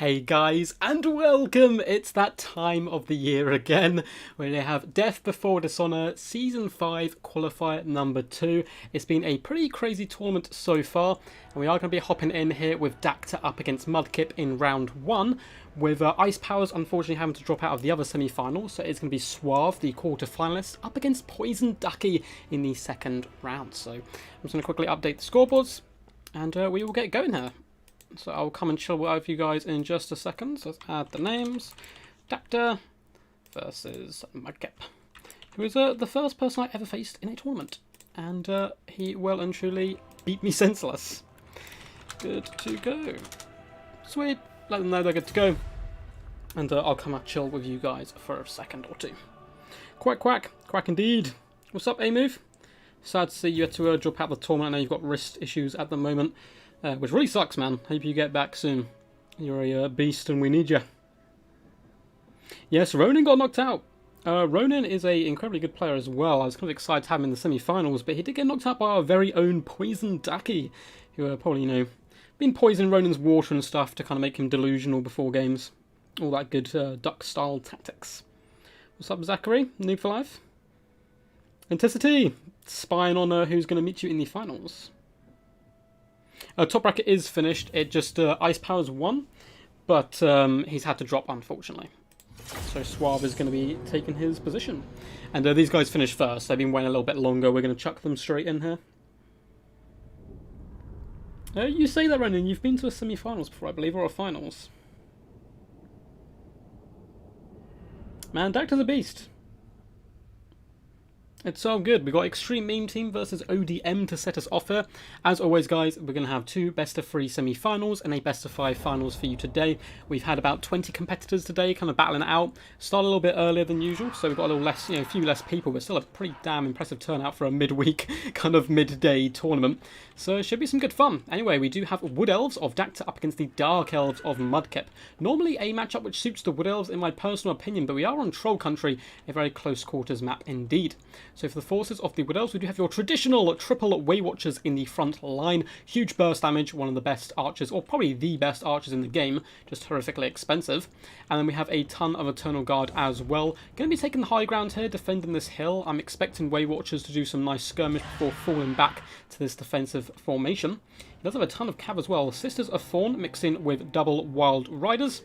Hey guys, and welcome! It's that time of the year again, where they have Death Before Dishonour Season 5 Qualifier Number 2. It's been a pretty crazy tournament so far, and we are going to be hopping in here with Ducky up against Mudkip in round 1, with Ice Powers unfortunately having to drop out of the other semi-finals, so it's going to be Suave, the quarter-finalist, up against Poison Ducky in the second round. So I'm just going to quickly update the scoreboards, and we will get going here. So I'll come and chill with you guys in just a second. So let's add the names. Ducky versus Mudkip, who is the first person I ever faced in a tournament. And he well and truly beat me senseless. Good to go. Sweet. Let them know they're good to go. And I'll come and chill with you guys for a second or two. Quack, quack. Quack indeed. What's up, A-Move? Sad to see you had to drop out the tournament. I know you've got wrist issues at the moment. Which really sucks, man. Hope you get back soon. You're a beast and we need you. Yes, Ronan got knocked out. Ronan is an incredibly good player as well. I was kind of excited to have him in the semi-finals, but he did get knocked out by our very own Poison Ducky, who probably, been poisoning Ronan's water and stuff to kind of make him delusional before games. All that good duck-style tactics. What's up, Zachary? Noob for life? Intensity! Spying on who's going to meet you in the finals. Top bracket is finished. It just Ice Powers won, but he's had to drop, unfortunately. So Suave is going to be taking his position. And these guys finished first. They've been waiting a little bit longer. We're going to chuck them straight in here. You say that, Ronan. You've been to a semi-finals before, I believe, or a finals. Man, Ducky's a beast. It's so good. We've got Extreme Meme Team versus ODM to set us off here. As always, guys, we're going to have 2 best-of-3 semi-finals and a best-of-5 finals for you today. We've had about 20 competitors today, kind of battling it out. Started a little bit earlier than usual, so we've got a little less, a few less people, but still a pretty damn impressive turnout for a midweek, kind of midday tournament. So it should be some good fun. Anyway, we do have Wood Elves of Ducky up against the Dark Elves of Mudkip. Normally a matchup which suits the Wood Elves in my personal opinion, but we are on Troll Country, a very close quarters map indeed. So for the forces of the Wood Elves, we do have your traditional triple Waywatchers in the front line. Huge burst damage, one of the best archers, or probably the best archers in the game, just horrifically expensive. And then we have a ton of Eternal Guard as well. Going to be taking the high ground here, defending this hill. I'm expecting Waywatchers to do some nice skirmish before falling back to this defensive formation. He does have a ton of cav as well. Sisters of Thorn mixing with double Wild Riders.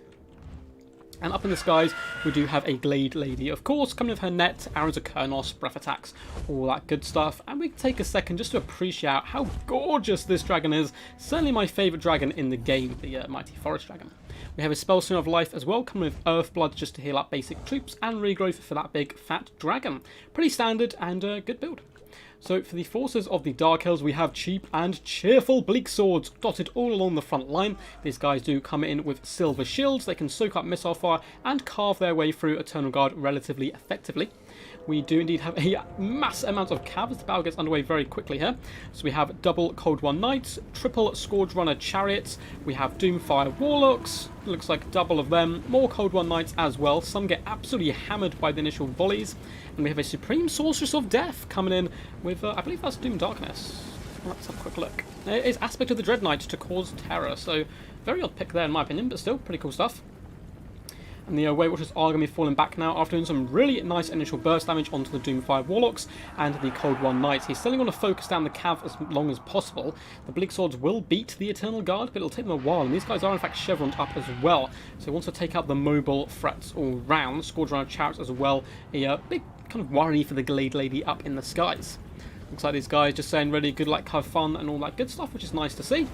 And up in the skies, we do have a Glade Lady, of course, coming with her net, arrows of Kernos, breath attacks, all that good stuff. And we can take a second just to appreciate how gorgeous this dragon is. Certainly my favourite dragon in the game, the Mighty Forest Dragon. We have a Spellstone of Life as well, coming with Earthblood just to heal up basic troops, and Regrowth for that big fat dragon. Pretty standard and good build. So for the forces of the Dark Elves, we have cheap and cheerful Bleak Swords dotted all along the front line. These guys do come in with silver shields. They can soak up missile fire and carve their way through Eternal Guard relatively effectively. We do indeed have a mass amount of cav as the battle gets underway very quickly here. So we have double Cold One Knights, triple Scourge Runner Chariots, we have Doomfire Warlocks, looks like double of them, more Cold One Knights as well. Some get absolutely hammered by the initial volleys. And we have a Supreme Sorceress of Death coming in with, I believe that's Doom Darkness. Let's have a quick look. It is Aspect of the Dread Knight to cause terror, so very odd pick there in my opinion, but still pretty cool stuff. And the Waywatchers are going to be falling back now after doing some really nice initial burst damage onto the Doomfire Warlocks and the Cold One Knights. He's still going to focus down the cav as long as possible. The Bleak Swords will beat the Eternal Guard, but it'll take them a while, and these guys are in fact chevroned up as well. So he wants to take out the mobile threats all round. Scourge Runner Chariots as well. A big kind of worry for the Glade Lady up in the skies. Looks like these guys just saying really good, like, have fun and all that good stuff, which is nice to see.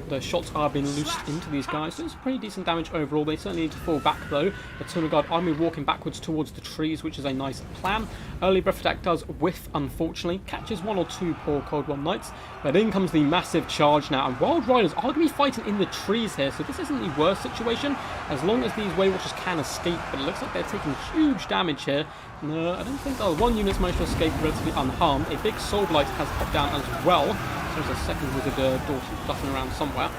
The shots are being loosed into these guys. Doing some pretty decent damage overall. They certainly need to fall back though. Eternal Guard are walking backwards towards the trees, which is a nice plan. Early breath attack does whiff, unfortunately. Catches 1 or 2 poor Cold One Knights. But in comes the massive charge now. And Wild Riders are going to be fighting in the trees here. So this isn't the worst situation, as long as these Waywatchers can escape. But it looks like they're taking huge damage here. No, I don't think... Oh, one unit's managed to escape relatively unharmed. A big Soul Blight has popped down as well. There's a second wizard dotting around somewhere.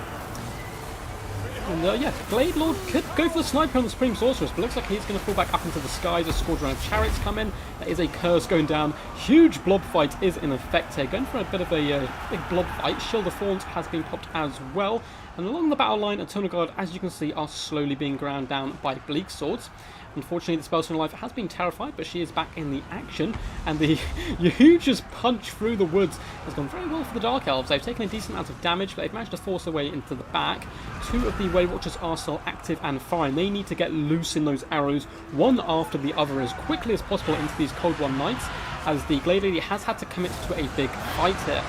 And yeah, Glade Lord could go for the sniper on the Supreme Sorceress, but looks like he's going to fall back up into the skies as Squadron of Chariots come in. There is a curse going down. Huge blob fight is in effect here. Going for a bit of a big blob fight. Shield of Thorns has been popped as well. And along the battle line, Eternal Guard, as you can see, are slowly being ground down by Bleak Swords. Unfortunately, the Spellstone Life has been terrified, but she is back in the action. And the huge punch through the woods has gone very well for the Dark Elves. They've taken a decent amount of damage, but they've managed to force their way into the back. Two of the Wave Watchers are still active and firing. They need to get loose in those arrows, one after the other, as quickly as possible into these Cold One Knights, as the Glade Lady has had to commit to a big fight here.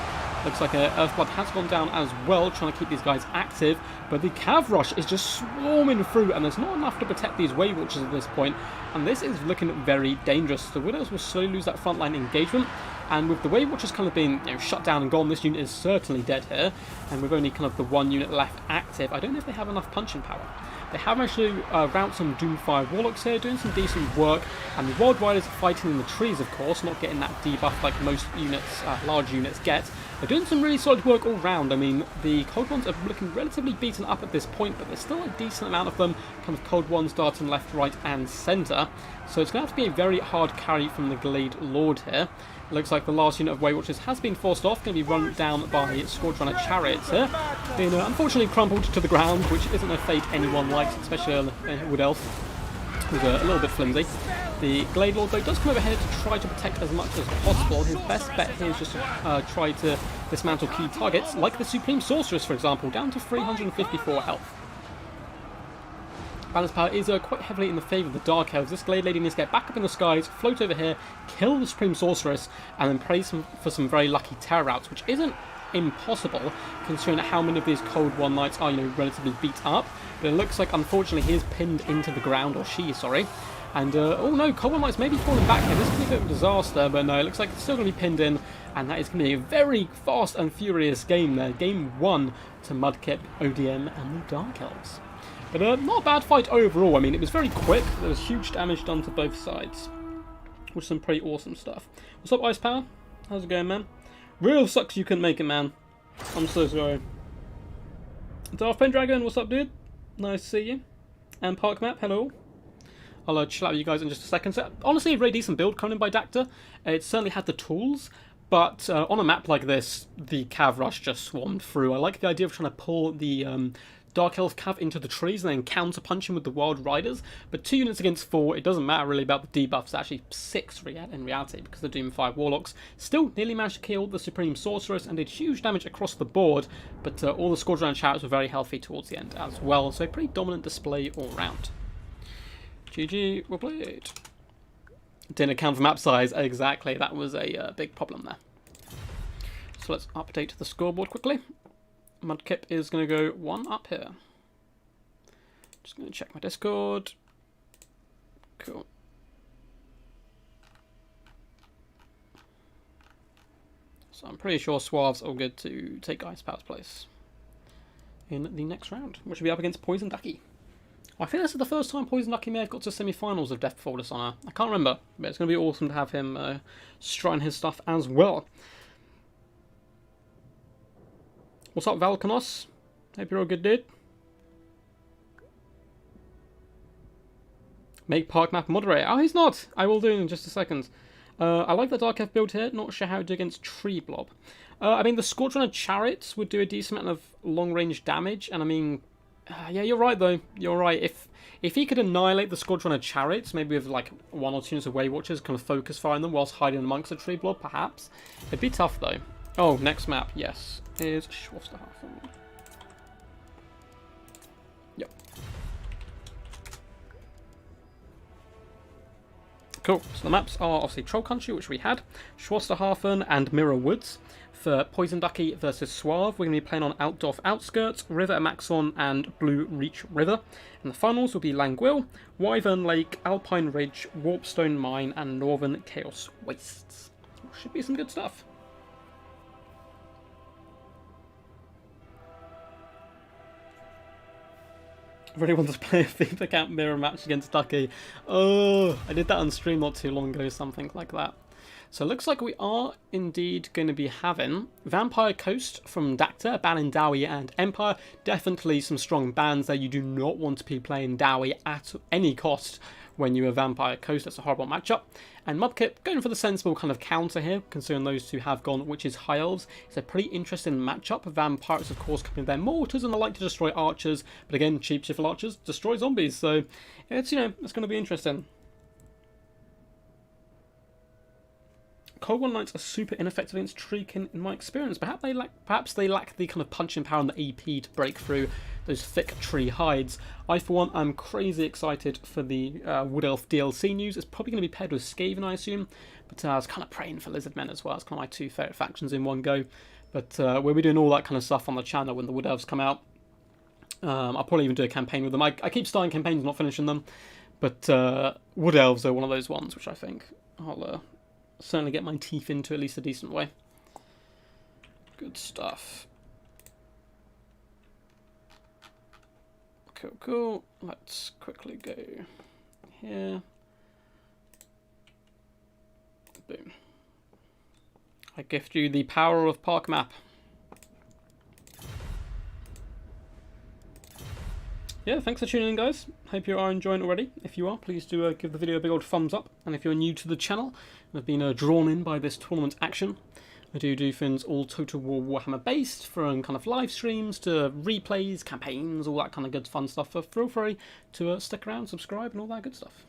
Looks like Earthblood has gone down as well, trying to keep these guys active, but the Cav Rush is just swarming through, and there's not enough to protect these Wave Watchers at this point, and this is looking very dangerous. The Widows will slowly lose that frontline engagement, and with the Wave Watchers kind of being shut down and gone, this unit is certainly dead here, and with only kind of the one unit left active, I don't know if they have enough punching power. They have actually route some Doomfire Warlocks here, doing some decent work, and the Wild Riders fighting in the trees, of course, not getting that debuff like most units, large units get. They're doing some really solid work all round. I mean, the Cold Ones are looking relatively beaten up at this point, but there's still a decent amount of them, kind of Cold Ones darting left, right, and centre. So it's going to have to be a very hard carry from the Glade Lord here. It looks like the last unit of Wave Watchers has been forced off, going to be run down by Squadron of Chariots here. Being unfortunately crumpled to the ground, which isn't a fate anyone likes, especially on Wood Elf, who's a little bit flimsy. The Glade Lord, though, does come over here to try to protect as much as possible. His best bet here is just to try to dismantle key targets, like the Supreme Sorceress, for example, down to 354 health. Balance power is quite heavily in the favour of the Dark Elves. This Glade Lady needs to get back up in the skies, float over here, kill the Supreme Sorceress, and then pray for some very lucky terror routes, which isn't impossible, considering how many of these Cold One Knights are, relatively beat up. But it looks like, unfortunately, he is pinned into the ground, or she is, sorry. And, oh no, Cold One Knights may be falling back here. This could be a bit of a disaster, but no, it looks like it's still going to be pinned in, and that is going to be a very fast and furious game there. Game 1 to Mudkip, ODM, and the Dark Elves. But not a bad fight overall. I mean, it was very quick. There was huge damage done to both sides, which is some pretty awesome stuff. What's up, Ice Power? How's it going, man? Real sucks you couldn't make it, man. I'm so sorry. Darth Pendragon, what's up, dude? Nice to see you. And Park Map, hello. I'll chill out with you guys in just a second. So, honestly, a very decent build coming in by Dacta. It certainly had the tools, but on a map like this, the Cav Rush just swarmed through. I like the idea of trying to pull the Dark Elf Cav into the trees and then counter-punch him with the Wild Riders. But 2 units against 4, it doesn't matter really about the debuffs. It's actually 6 in reality, because the Doomfire Warlocks still nearly managed to kill the Supreme Sorceress and did huge damage across the board. But all the Squadron Chariots were very healthy towards the end as well. So a pretty dominant display all round. GG, well played. Didn't account for map size. Exactly, that was a big problem there. So let's update the scoreboard quickly. Mudkip is going to go 1 up here. Just going to check my Discord. Cool. So I'm pretty sure Suave's all good to take Ice Power's place in the next round, which will be up against Poison Ducky. I think this is the first time Poison Ducky may have got to semi-finals of Death Before Dishonour. I can't remember, but it's going to be awesome to have him strutting his stuff as well. What's up, Valkanos? Hope you're all good, dude. Make Park Map moderator. Oh, he's not! I will do in just a second. I like the Dark Elf build here. Not sure how to do against Tree Blob. I mean, the Squadron of Chariots would do a decent amount of long-range damage, and I mean... yeah, you're right, though. You're right. If he could annihilate the Squadron of Chariots, maybe with like 1 or 2 units of Wave Watchers, kind of focus firing them whilst hiding amongst the Tree Blob, perhaps. It'd be tough, though. Oh, next map, yes, is Schwasterhafen. Yep. Cool. So the maps are obviously Troll Country, which we had, Schwasterhafen, and Mirror Woods. For Poison Ducky versus Suave, we're going to be playing on Altdorf Outskirts, River Amaxon, and Blue Reach River. And the finals will be Languil, Wyvern Lake, Alpine Ridge, Warpstone Mine, and Northern Chaos Wastes. Should be some good stuff. I really want to play a FIFA Camp mirror match against Ducky. Oh, I did that on stream not too long ago, something like that. So it looks like we are indeed going to be having Vampire Coast from Dacta, banning Dowie and Empire. Definitely some strong bans there. You do not want to be playing Dowie at any cost when you are Vampire Coast. That's a horrible matchup. And Mudkip going for the sensible kind of counter here, considering those two have gone, which is High Elves. It's a pretty interesting matchup. Vampires, of course, coming with their mortars and they like to destroy archers. But again, cheap shift archers destroy zombies. So it's, you know, it's going to be interesting. Cold War Knights are super ineffective against Treekin in my experience. Perhaps they lack the kind of punching power and the EP to break through those thick tree hides. I, for one, am crazy excited for the Wood Elf DLC news. It's probably going to be paired with Skaven, I assume. But I was kind of praying for Lizard Men as well. It's kind of my two favourite factions in one go. But we'll be doing all that kind of stuff on the channel when the Wood Elves come out. I'll probably even do a campaign with them. I keep starting campaigns, not finishing them. But Wood Elves are one of those ones which I think I'll certainly get my teeth into at least a decent way. Good stuff. Cool, cool. Let's quickly go here. Boom. I gift you the power of Park Map. Yeah, thanks for tuning in, guys. Hope you are enjoying it already. If you are, please do give the video a big old thumbs up. And if you're new to the channel and have been drawn in by this tournament action, I do things all Total War Warhammer based, from kind of live streams to replays, campaigns, all that kind of good fun stuff. Feel free to stick around, subscribe, and all that good stuff.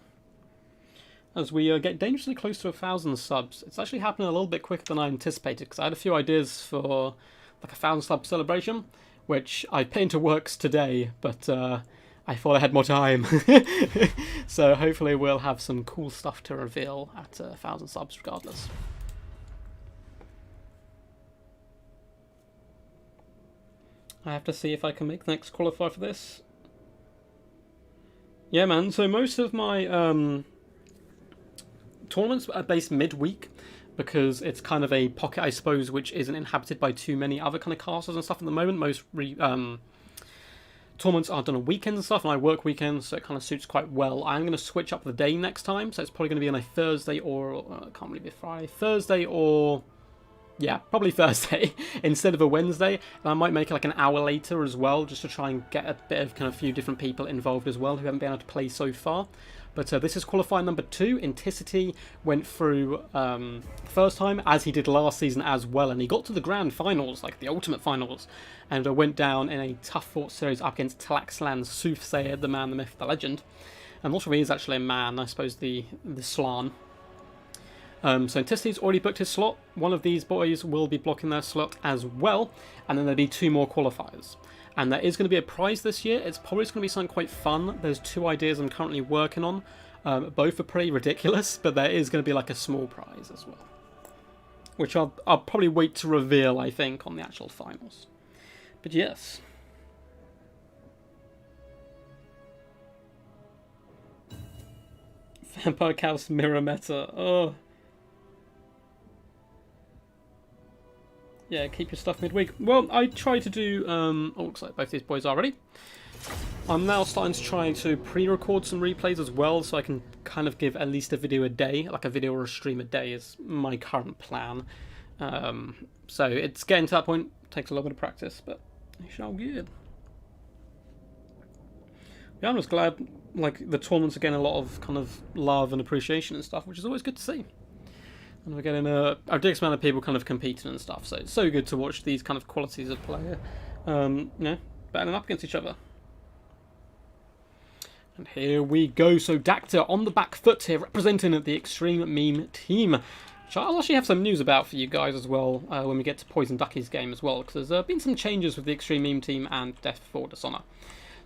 As we get dangerously close to 1,000 subs, it's actually happening a little bit quicker than I anticipated, because I had a few ideas for like a 1,000 sub celebration, which I put into works today, but I thought I had more time. So hopefully we'll have some cool stuff to reveal at 1,000 subs regardless. I have to see if I can make the next qualifier for this. Yeah, man, so most of my tournaments are based midweek, because it's kind of a pocket, I suppose, which isn't inhabited by too many other kind of casters and stuff at the moment. Most tournaments are done on weekends and stuff, and I work weekends, so it kind of suits quite well. I'm going to switch up the day next time, so it's probably going to be on a Thursday or, can't really be Friday, Thursday or, yeah, probably Thursday instead of a Wednesday. And I might make it like an hour later as well, just to try and get a bit of kind of few different people involved as well who haven't been able to play so far. But this is qualifier number 2. Inticity went through first time, as he did last season as well, and he got to the grand finals, like the ultimate finals, and went down in a tough fought series up against Talaxlan's Soothsayer, the man, the myth, the legend. I'm not sure if he is actually a man, I suppose the Slan. So Inticity's already booked his slot. One of these boys will be blocking their slot as well, and then there'll be 2 more qualifiers. And there is going to be a prize this year. It's probably going to be something quite fun. There's 2 ideas I'm currently working on. Both are pretty ridiculous, but there is going to be like a small prize as well, which I'll probably wait to reveal, I think, on the actual finals. But yes. Vampire Chaos Mirror Meta. Oh. Yeah, keep your stuff midweek. Well, I try to do, oh, looks like both these boys are ready. I'm now starting to try to pre-record some replays as well, so I can kind of give at least a video a day, like a video or a stream a day is my current plan. So it's getting to that point, takes a little bit of practice, but it's all good. Yeah, I'm just glad, like, the tournaments are getting a lot of kind of love and appreciation and stuff, which is always good to see. And we're getting a ridiculous amount of people kind of competing and stuff, so it's so good to watch these kind of qualities of player, you know, battling up against each other. And here we go. So Dacta on the back foot here, representing the Extreme Meme team, which I'll actually have some news about for you guys as well when we get to Poison Ducky's game as well, because there's been some changes with the Extreme Meme team and Death for Dishonour.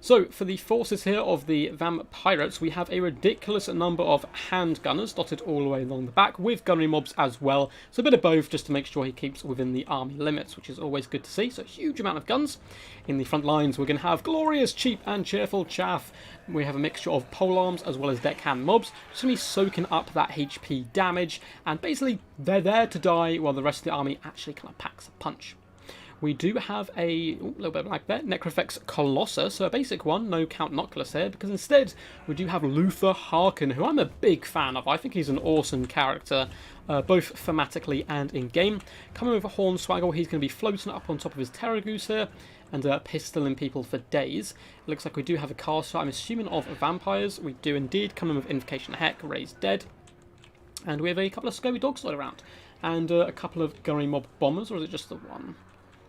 So, for the forces here of the Vampirates, we have a ridiculous number of handgunners dotted all the way along the back, with gunnery mobs as well. So a bit of both, just to make sure he keeps within the army limits, which is always good to see. So a huge amount of guns. In the front lines, we're going to have glorious, cheap and cheerful chaff. We have a mixture of polearms as well as deckhand mobs, just going to be soaking up that HP damage. And basically, they're there to die while the rest of the army actually kind of packs a punch. We do have a little bit of lag there, Necrofex Colossus, so a basic one, no Count Noculus here, because instead we do have Luther Harkin, who I'm a big fan of. I think he's an awesome character, both thematically and in-game. Coming with a Hornswaggle, he's going to be floating up on top of his Terragoose here, and pistoling people for days. It looks like we do have a caster, I'm assuming of vampires. We do indeed, coming with Invocation Heck, Raised Dead. And we have a couple of Scurvy Dogs all around. And a couple of Gunnery Mob Bombers, or is it just the one?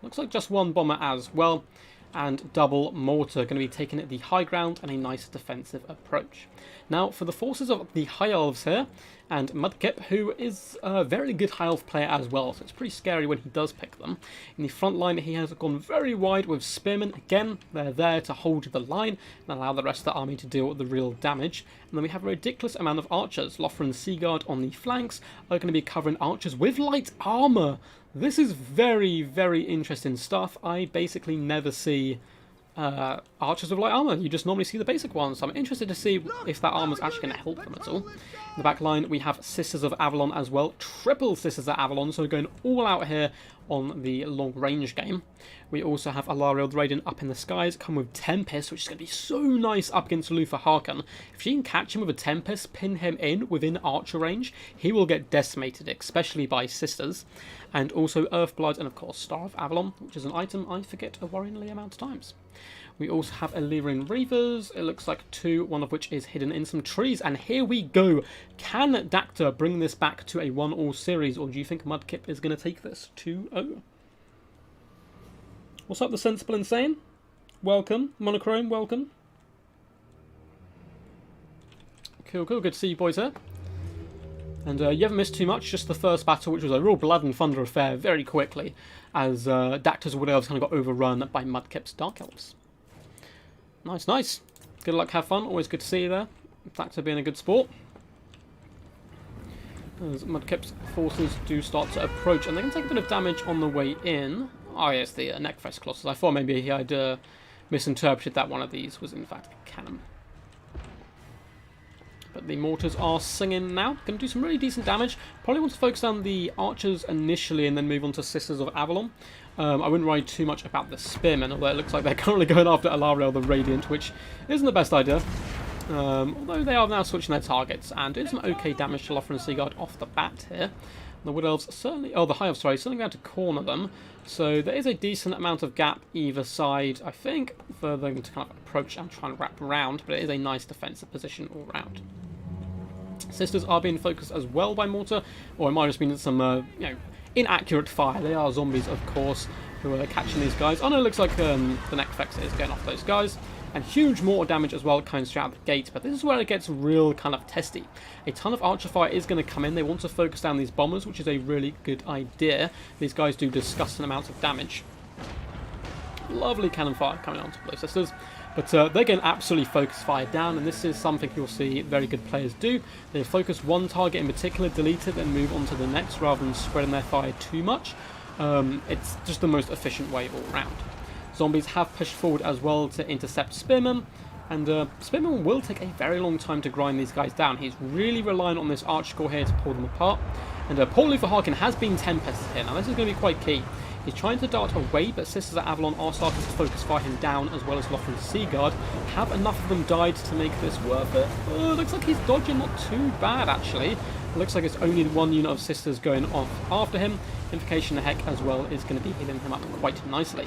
Looks like just one bomber as well, and double mortar going to be taking the high ground and a nice defensive approach. Now for the forces of the High Elves here, and Mudkip, who is a very good High Elf player as well, so it's pretty scary when he does pick them. In the front line he has gone very wide with Spearmen. Again, they're there to hold the line and allow the rest of the army to deal the real damage. And then we have a ridiculous amount of archers. Lothar and Seaguard on the flanks are going to be covering archers with light armour. This is very, very interesting stuff. I basically never see archers with light armour. You just normally see the basic ones. So I'm interested to see if that armour is actually going to help them at all. In the back line, we have Sisters of Avalon as well. Triple Sisters of Avalon, so we're going all out here on the long-range game. We also have Alariel the Radiant up in the skies, come with Tempest, which is going to be so nice up against Luther Harkin. If she can catch him with a Tempest, pin him in within archer range, he will get decimated, especially by Sisters. And also Earthblood and, of course, Star of Avalon, which is an item I forget a worryingly amount of times. We also have Illyrian Reavers. It looks like two, one of which is hidden in some trees. And here we go. Can Dacta bring this back to a 1-all series, or do you think Mudkip is going to take this 2-0? What's up, the Sensible Insane? Welcome. Monochrome, welcome. Cool, cool. Good to see you boys here. And you haven't missed too much, just the first battle, which was a real blood and thunder affair very quickly, as Dacta's Wood Elves kind of got overrun by Mudkip's Dark Elves. Nice, nice. Good luck, have fun. Always good to see you there. Dacta being a good sport. As Mudkip's forces do start to approach, and they can take a bit of damage on the way in. Oh yes, the Necrofex Colossus. I thought maybe I'd misinterpreted that one of these was in fact a cannon. But the mortars are singing now. Going to do some really decent damage. Probably want to focus on the archers initially and then move on to Sisters of Avalon. I wouldn't worry too much about the spearmen, although it looks like they're currently going after Alariel the Radiant, which isn't the best idea. Although they are now switching their targets and doing some okay damage to Lothar and Seaguard off the bat here. The Wood Elves certainly, oh, the High Elves, sorry, certainly going to corner them. So there is a decent amount of gap either side, I think, for them to kind of approach and try and wrap around, but it is a nice defensive position all round. Sisters are being focused as well by mortar, or it might have just been some, inaccurate fire. They are zombies, of course, who are catching these guys. Oh no, it looks like the Necrofex is going off those guys. And huge mortar damage as well coming straight out the gate, but this is where it gets real kind of testy. A ton of archer fire is going to come in. They want to focus down these bombers, which is a really good idea. These guys do disgusting amounts of damage. Lovely cannon fire coming onto those Sisters. But they're getting absolutely focused fire down, and this is something you'll see very good players do. They focus one target in particular, delete it, and move on to the next rather than spreading their fire too much. It's just the most efficient way all round. Zombies have pushed forward as well to intercept Spearmen, and Spearmen will take a very long time to grind these guys down. He's really relying on this archer core here to pull them apart. And poor Luther Harkin has been tempested here. Now this is going to be quite key. He's trying to dart away, but Sisters of Avalon are starting to focus fire him down, as well as Lothar and Seaguard. Have enough of them died to make this worth it? Looks like he's dodging not too bad, actually. It looks like it's only one unit of Sisters going off after him. Invocation Heck as well is going to be healing him up quite nicely.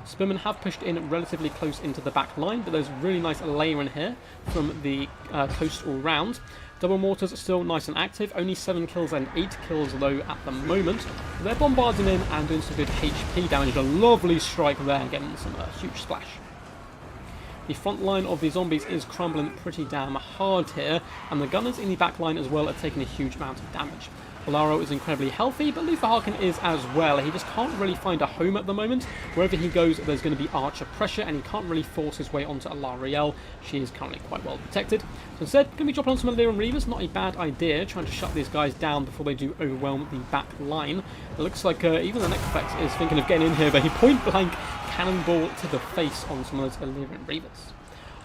Spearmen have pushed in relatively close into the back line, but there's really nice layering here from the coast all round. Double mortars are still nice and active, only 7 kills and 8 kills though at the moment. They're bombarding in and doing some good HP damage. A lovely strike there, getting some huge splash. The front line of the zombies is crumbling pretty damn hard here, and the gunners in the back line as well are taking a huge amount of damage. Alaro is incredibly healthy, but Luther Harkin is as well. He just can't really find a home at the moment. Wherever he goes, there's going to be archer pressure, and he can't really force his way onto Alariel. She is currently quite well protected. So instead, going to be dropping on some Illyrian Reavers. Not a bad idea, trying to shut these guys down before they do overwhelm the back line. It looks like even the Necrofex is thinking of getting in here, but he point-blank cannonball to the face on some of those Illyrian Reavers.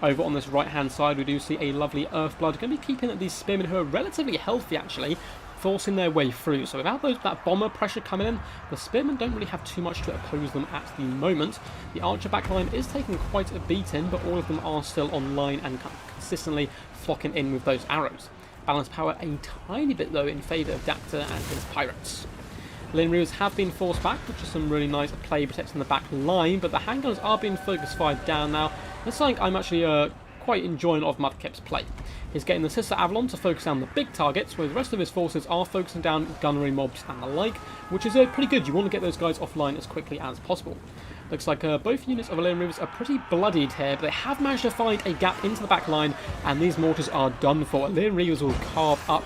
Over on this right-hand side, we do see a lovely Earthblood. Going to be keeping these Spearmen, who are relatively healthy, actually. forcing their way through. So without that bomber pressure coming in, the spearmen don't really have too much to oppose them at the moment. The archer backline is taking quite a beating, but all of them are still online and consistently flocking in with those arrows. Balance power a tiny bit though in favour of Dacta and his pirates. Lane Reavers have been forced back, which is some really nice play protecting the back line, but the handgunners are being focus fired down now. That's something I'm actually quite enjoying of Mudkip's play. He's getting the Sister Avalon to focus down the big targets, where the rest of his forces are focusing down gunnery mobs and the like, which is pretty good. You want to get those guys offline as quickly as possible. Looks like both units of Alien Reavers are pretty bloodied here, but they have managed to find a gap into the back line, and these mortars are done for. Alien Reavers will carve up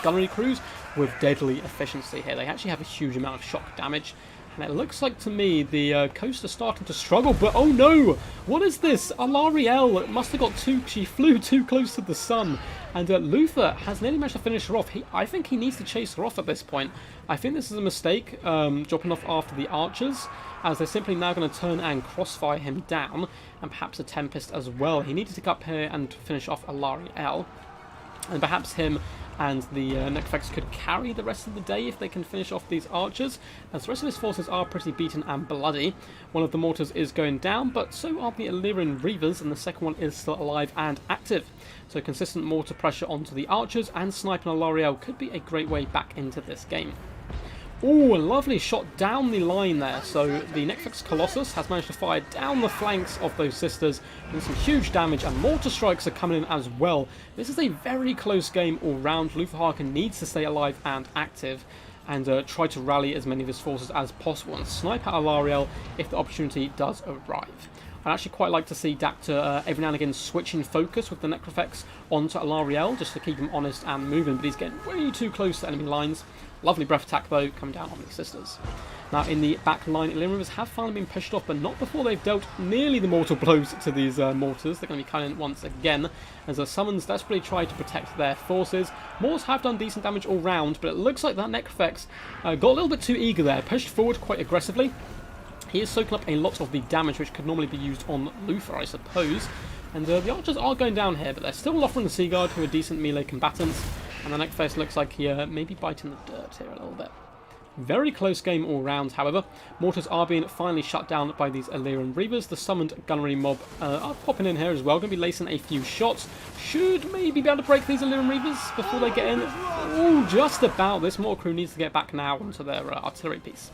gunnery crews with deadly efficiency here. They actually have a huge amount of shock damage, and it looks like to me the coast is starting to struggle, but oh no! What is this? Alarielle must have got she flew too close to the sun, and Luther has nearly managed to finish her off. I think he needs to chase her off at this point. I think this is a mistake, dropping off after the archers, as they're simply now going to turn and crossfire him down, and perhaps a Tempest as well. He needed to get up here and finish off Alarielle, and perhaps him and the Necrofex could carry the rest of the day if they can finish off these archers, as the rest of his forces are pretty beaten and bloody. One of the mortars is going down, but so are the Illyrian Reavers, and the second one is still alive and active. So consistent mortar pressure onto the archers, and sniping Alarielle could be a great way back into this game. Oh, a lovely shot down the line there. So the Necrofex Colossus has managed to fire down the flanks of those sisters, and some huge damage, and mortar strikes are coming in as well. This is a very close game all round. Luther Harkin needs to stay alive and active, and try to rally as many of his forces as possible, and snipe at Alarielle if the opportunity does arrive. I'd actually quite like to see Dacta every now and again switching focus with the Necrofex onto Alarielle, just to keep him honest and moving, but he's getting way too close to enemy lines. Lovely breath attack though, coming down on the sisters. Now in the back line, Alien Reavers have finally been pushed off, but not before they've dealt nearly the mortal blows to these mortars. They're going to be coming in once again, as the summons desperately try to protect their forces. Mortars have done decent damage all round, but it looks like that Necrofex got a little bit too eager there, pushed forward quite aggressively. He is soaking up a lot of the damage which could normally be used on Luther, I suppose. And the archers are going down here, but they're still offering the Seaguard, who are decent melee combatants. And the Necrofex looks like he may be biting the dirt here a little bit. Very close game all round, however. Mortars are being finally shut down by these Illyrian Reavers. The summoned gunnery mob are popping in here as well. Going to be lacing a few shots. Should maybe be able to break these Illyrian Reavers before they get in. Oh, just about. This mortar crew needs to get back now onto their artillery piece.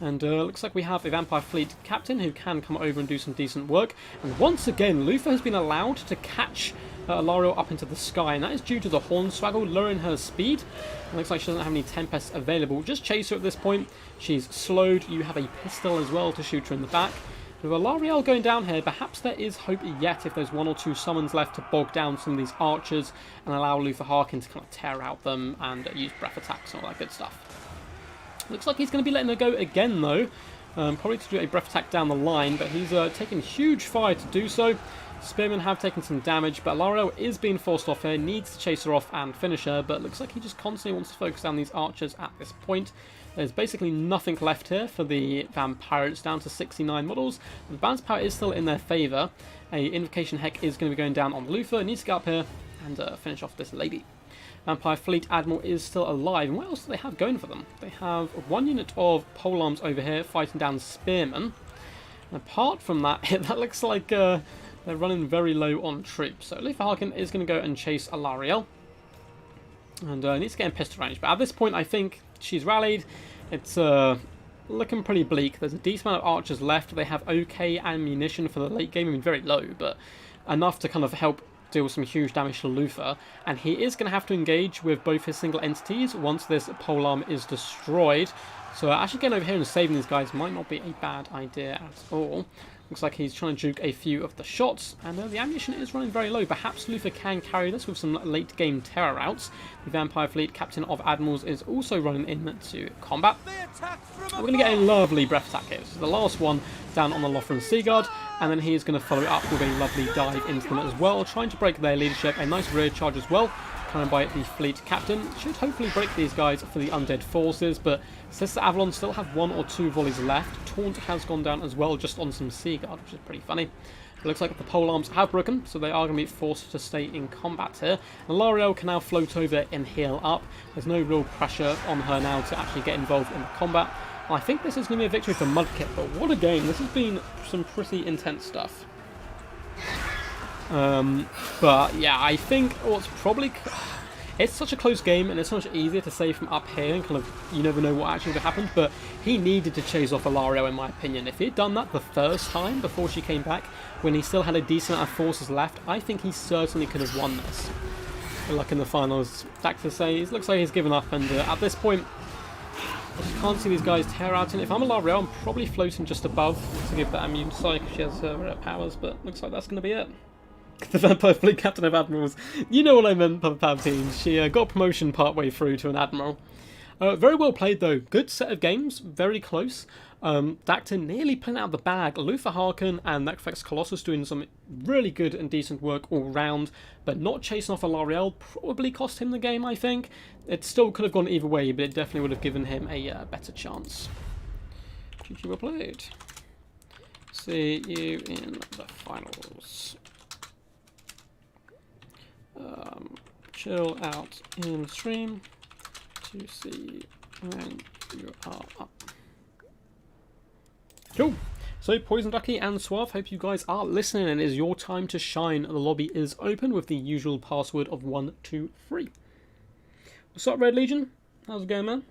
And looks like we have a Vampire Fleet captain who can come over and do some decent work. And once again, Luther has been allowed to catch Alarielle up into the sky, and that is due to the Hornswaggle lowering her speed. It looks like she doesn't have any Tempests available. Just chase her at this point. She's slowed. You have a pistol as well to shoot her in the back. With Alarielle going down here, perhaps there is hope yet if there's one or two summons left to bog down some of these archers and allow Luther Harkin to kind of tear out them and use breath attacks and all that good stuff. Looks like he's going to be letting her go again though, probably to do a breath attack down the line, but he's taking huge fire to do so. Spearmen have taken some damage, but Alarielle is being forced off here, needs to chase her off and finish her, but looks like he just constantly wants to focus down these archers at this point. There's basically nothing left here for the Vampires, down to 69 models. The balance power is still in their favour. A Invocation Heck is going to be going down on Luther, needs to get up here and finish off this lady. Vampire Fleet Admiral is still alive, and what else do they have going for them? They have one unit of polearms over here fighting down spearmen. And apart from that, that looks like they're running very low on troops. So Luther Harkin is going to go and chase Alarielle, and needs to get in pistol range. But at this point, I think she's rallied. It's looking pretty bleak. There's a decent amount of archers left. They have okay ammunition for the late game. I mean, very low, but enough to kind of help deal some huge damage to Luther, and he is going to have to engage with both his single entities once this polearm is destroyed. So actually getting over here and saving these guys might not be a bad idea at all. Looks like he's trying to juke a few of the shots, and the ammunition is running very low. Perhaps Luther can carry this with some late game terror routes. The Vampire Fleet Captain of Admirals is also running into combat. We're going to get a lovely breath attack here. This is the last one down on the Lothran Seaguard, and then he is going to follow it up with a lovely dive into them as well, trying to break their leadership. A nice rear charge as well, coming by the Fleet Captain. Should hopefully break these guys for the undead forces, but Sister Avalon still have one or two volleys left. Taunt has gone down as well, just on some Seaguard, which is pretty funny. It looks like the pole arms have broken, so they are going to be forced to stay in combat here. And L'Oreal can now float over and heal up. There's no real pressure on her now to actually get involved in the combat. And I think this is going to be a victory for Mudkip, but what a game. This has been some pretty intense stuff. But yeah, I think what's probably... It's such a close game, and it's so much easier to say from up here, and kind of, you never know what actually would have happened, but he needed to chase off Ilario, in my opinion. If he had done that the first time, before she came back, when he still had a decent amount of forces left, I think he certainly could have won this. But like in the finals, Dactor says, it looks like he's given up, and at this point, I just can't see these guys tear out. And if I'm Ilario, I'm probably floating just above to give that immune psych. She has her powers, but looks like that's going to be it. The Vampire Fleet Captain of Admirals. You know what I meant, Papa Palpatine. She got promotion partway through to an Admiral. Very well played, though. Good set of games. Very close. Dactor nearly playing out of the bag. Luther Harkin and Necrofax Colossus doing some really good and decent work all round, but not chasing off Alariel probably cost him the game, I think. It still could have gone either way, but it definitely would have given him a better chance. GG, well played. See you in the finals. Chill out in stream to see when you are up. Cool. So Poison Ducky and Suave, hope you guys are listening, and it is your time to shine. The lobby is open with the usual password of 123. What's up, Red Legion? How's it going, man?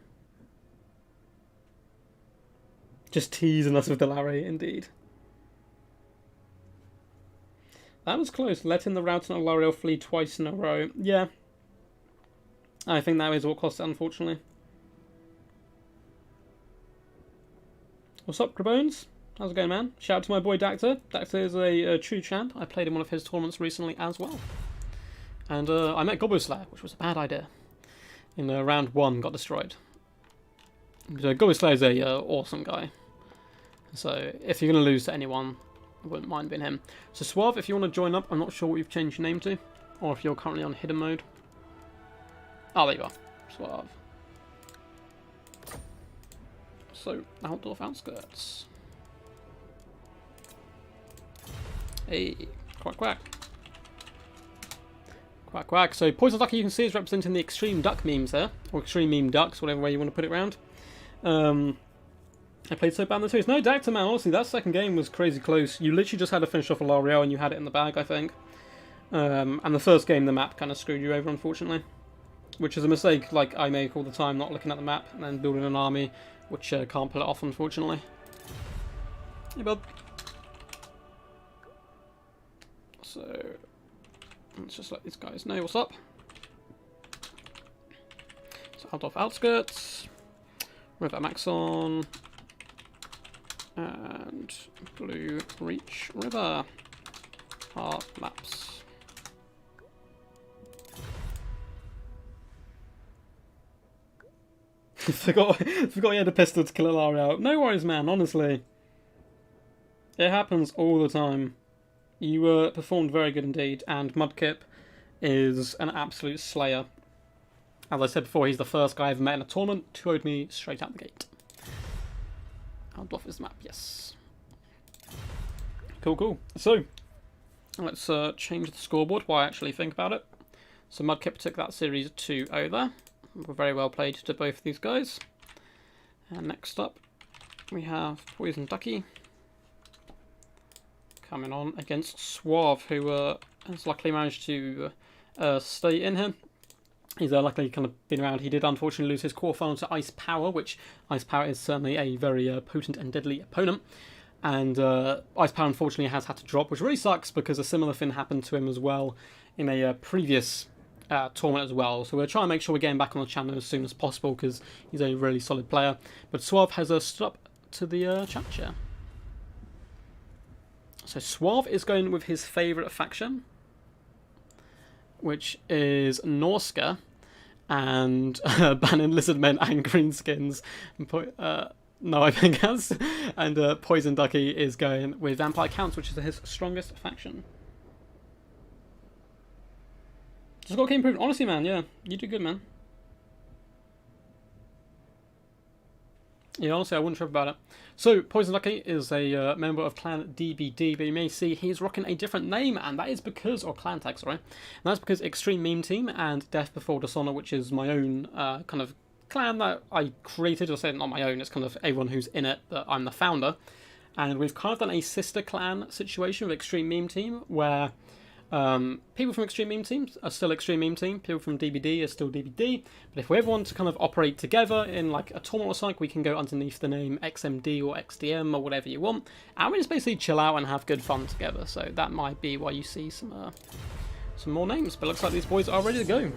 Just teasing us with the Larry, indeed. That was close, letting the Routon and L'Oreal flee twice in a row. Yeah. I think that is what cost it, unfortunately. What's up, Grabones? How's it going, man? Shout out to my boy Dactor. Dactor is a true champ. I played in one of his tournaments recently as well. And I met Goboslayer, which was a bad idea. In round 1, got destroyed. Goboslayer is a awesome guy. So if you're going to lose to anyone, I wouldn't mind being him. So Suave, if you want to join up, I'm not sure what you've changed your name to, or if you're currently on hidden mode. Oh, there you are. Suave. So, Altdorf outskirts. Hey, quack quack. Quack quack. So Poison Ducky, you can see, is representing the extreme duck memes there, or extreme meme ducks, whatever way you want to put it around. I played so bad in the twos. No, Dactor, man, honestly, that second game was crazy close. You literally just had to finish off a L'Oreal and you had it in the bag, I think. And the first game, the map kind of screwed you over, unfortunately. Which is a mistake like I make all the time, not looking at the map and then building an army, which can't pull it off, unfortunately. Hey, bud. So, let's just let these guys know what's up. So, out of outskirts. River Maxon. And Blue Reach River. Hard maps. forgot he had a pistol to kill Ilario. No worries, man, honestly. It happens all the time. You performed very good indeed, and Mudkip is an absolute slayer. As I said before, he's the first guy I ever met in a tournament to owed me straight out the gate. I'll bluff his map, yes. Cool, cool. So, let's change the scoreboard while I actually think about it. So Mudkip took that series 2 over. Very well played to both of these guys. And next up, we have Poison Ducky coming on against Suave, who has luckily managed to stay in here. He's luckily kind of been around. He did unfortunately lose his quarterfinal to Ice Power, which Ice Power is certainly a very potent and deadly opponent. And Ice Power unfortunately has had to drop, which really sucks because a similar thing happened to him as well in a previous tournament as well. So we're trying to make sure we're getting back on the channel as soon as possible because he's a really solid player. But Suave has stood up to the champ chair. So Suave is going with his favourite faction, which is Norska, and banning lizardmen and greenskins. No, I think that's. And Poison Ducky is going with Vampire Counts, which is his strongest faction. Just got to keep improving. Honestly, man, yeah, you do good, man. Yeah, honestly, I wouldn't trip about it. So, Poison Ducky is a member of Clan DBD, but you may see he's rocking a different name, and that is because, or clan tag, sorry, and that's because Extreme Meme Team and Death Before Dishonour, which is my own kind of clan that I created, or say not my own, it's kind of everyone who's in it, that I'm the founder, and we've kind of done a sister clan situation with Extreme Meme Team, where people from Extreme Meme Team are still Extreme Meme Team, people from DBD are still DBD, but if we ever want to kind of operate together in like a tournament or something, we can go underneath the name XMD or XDM or whatever you want, and we just basically chill out and have good fun together. So that might be why you see some more names, but looks like these boys are ready to go.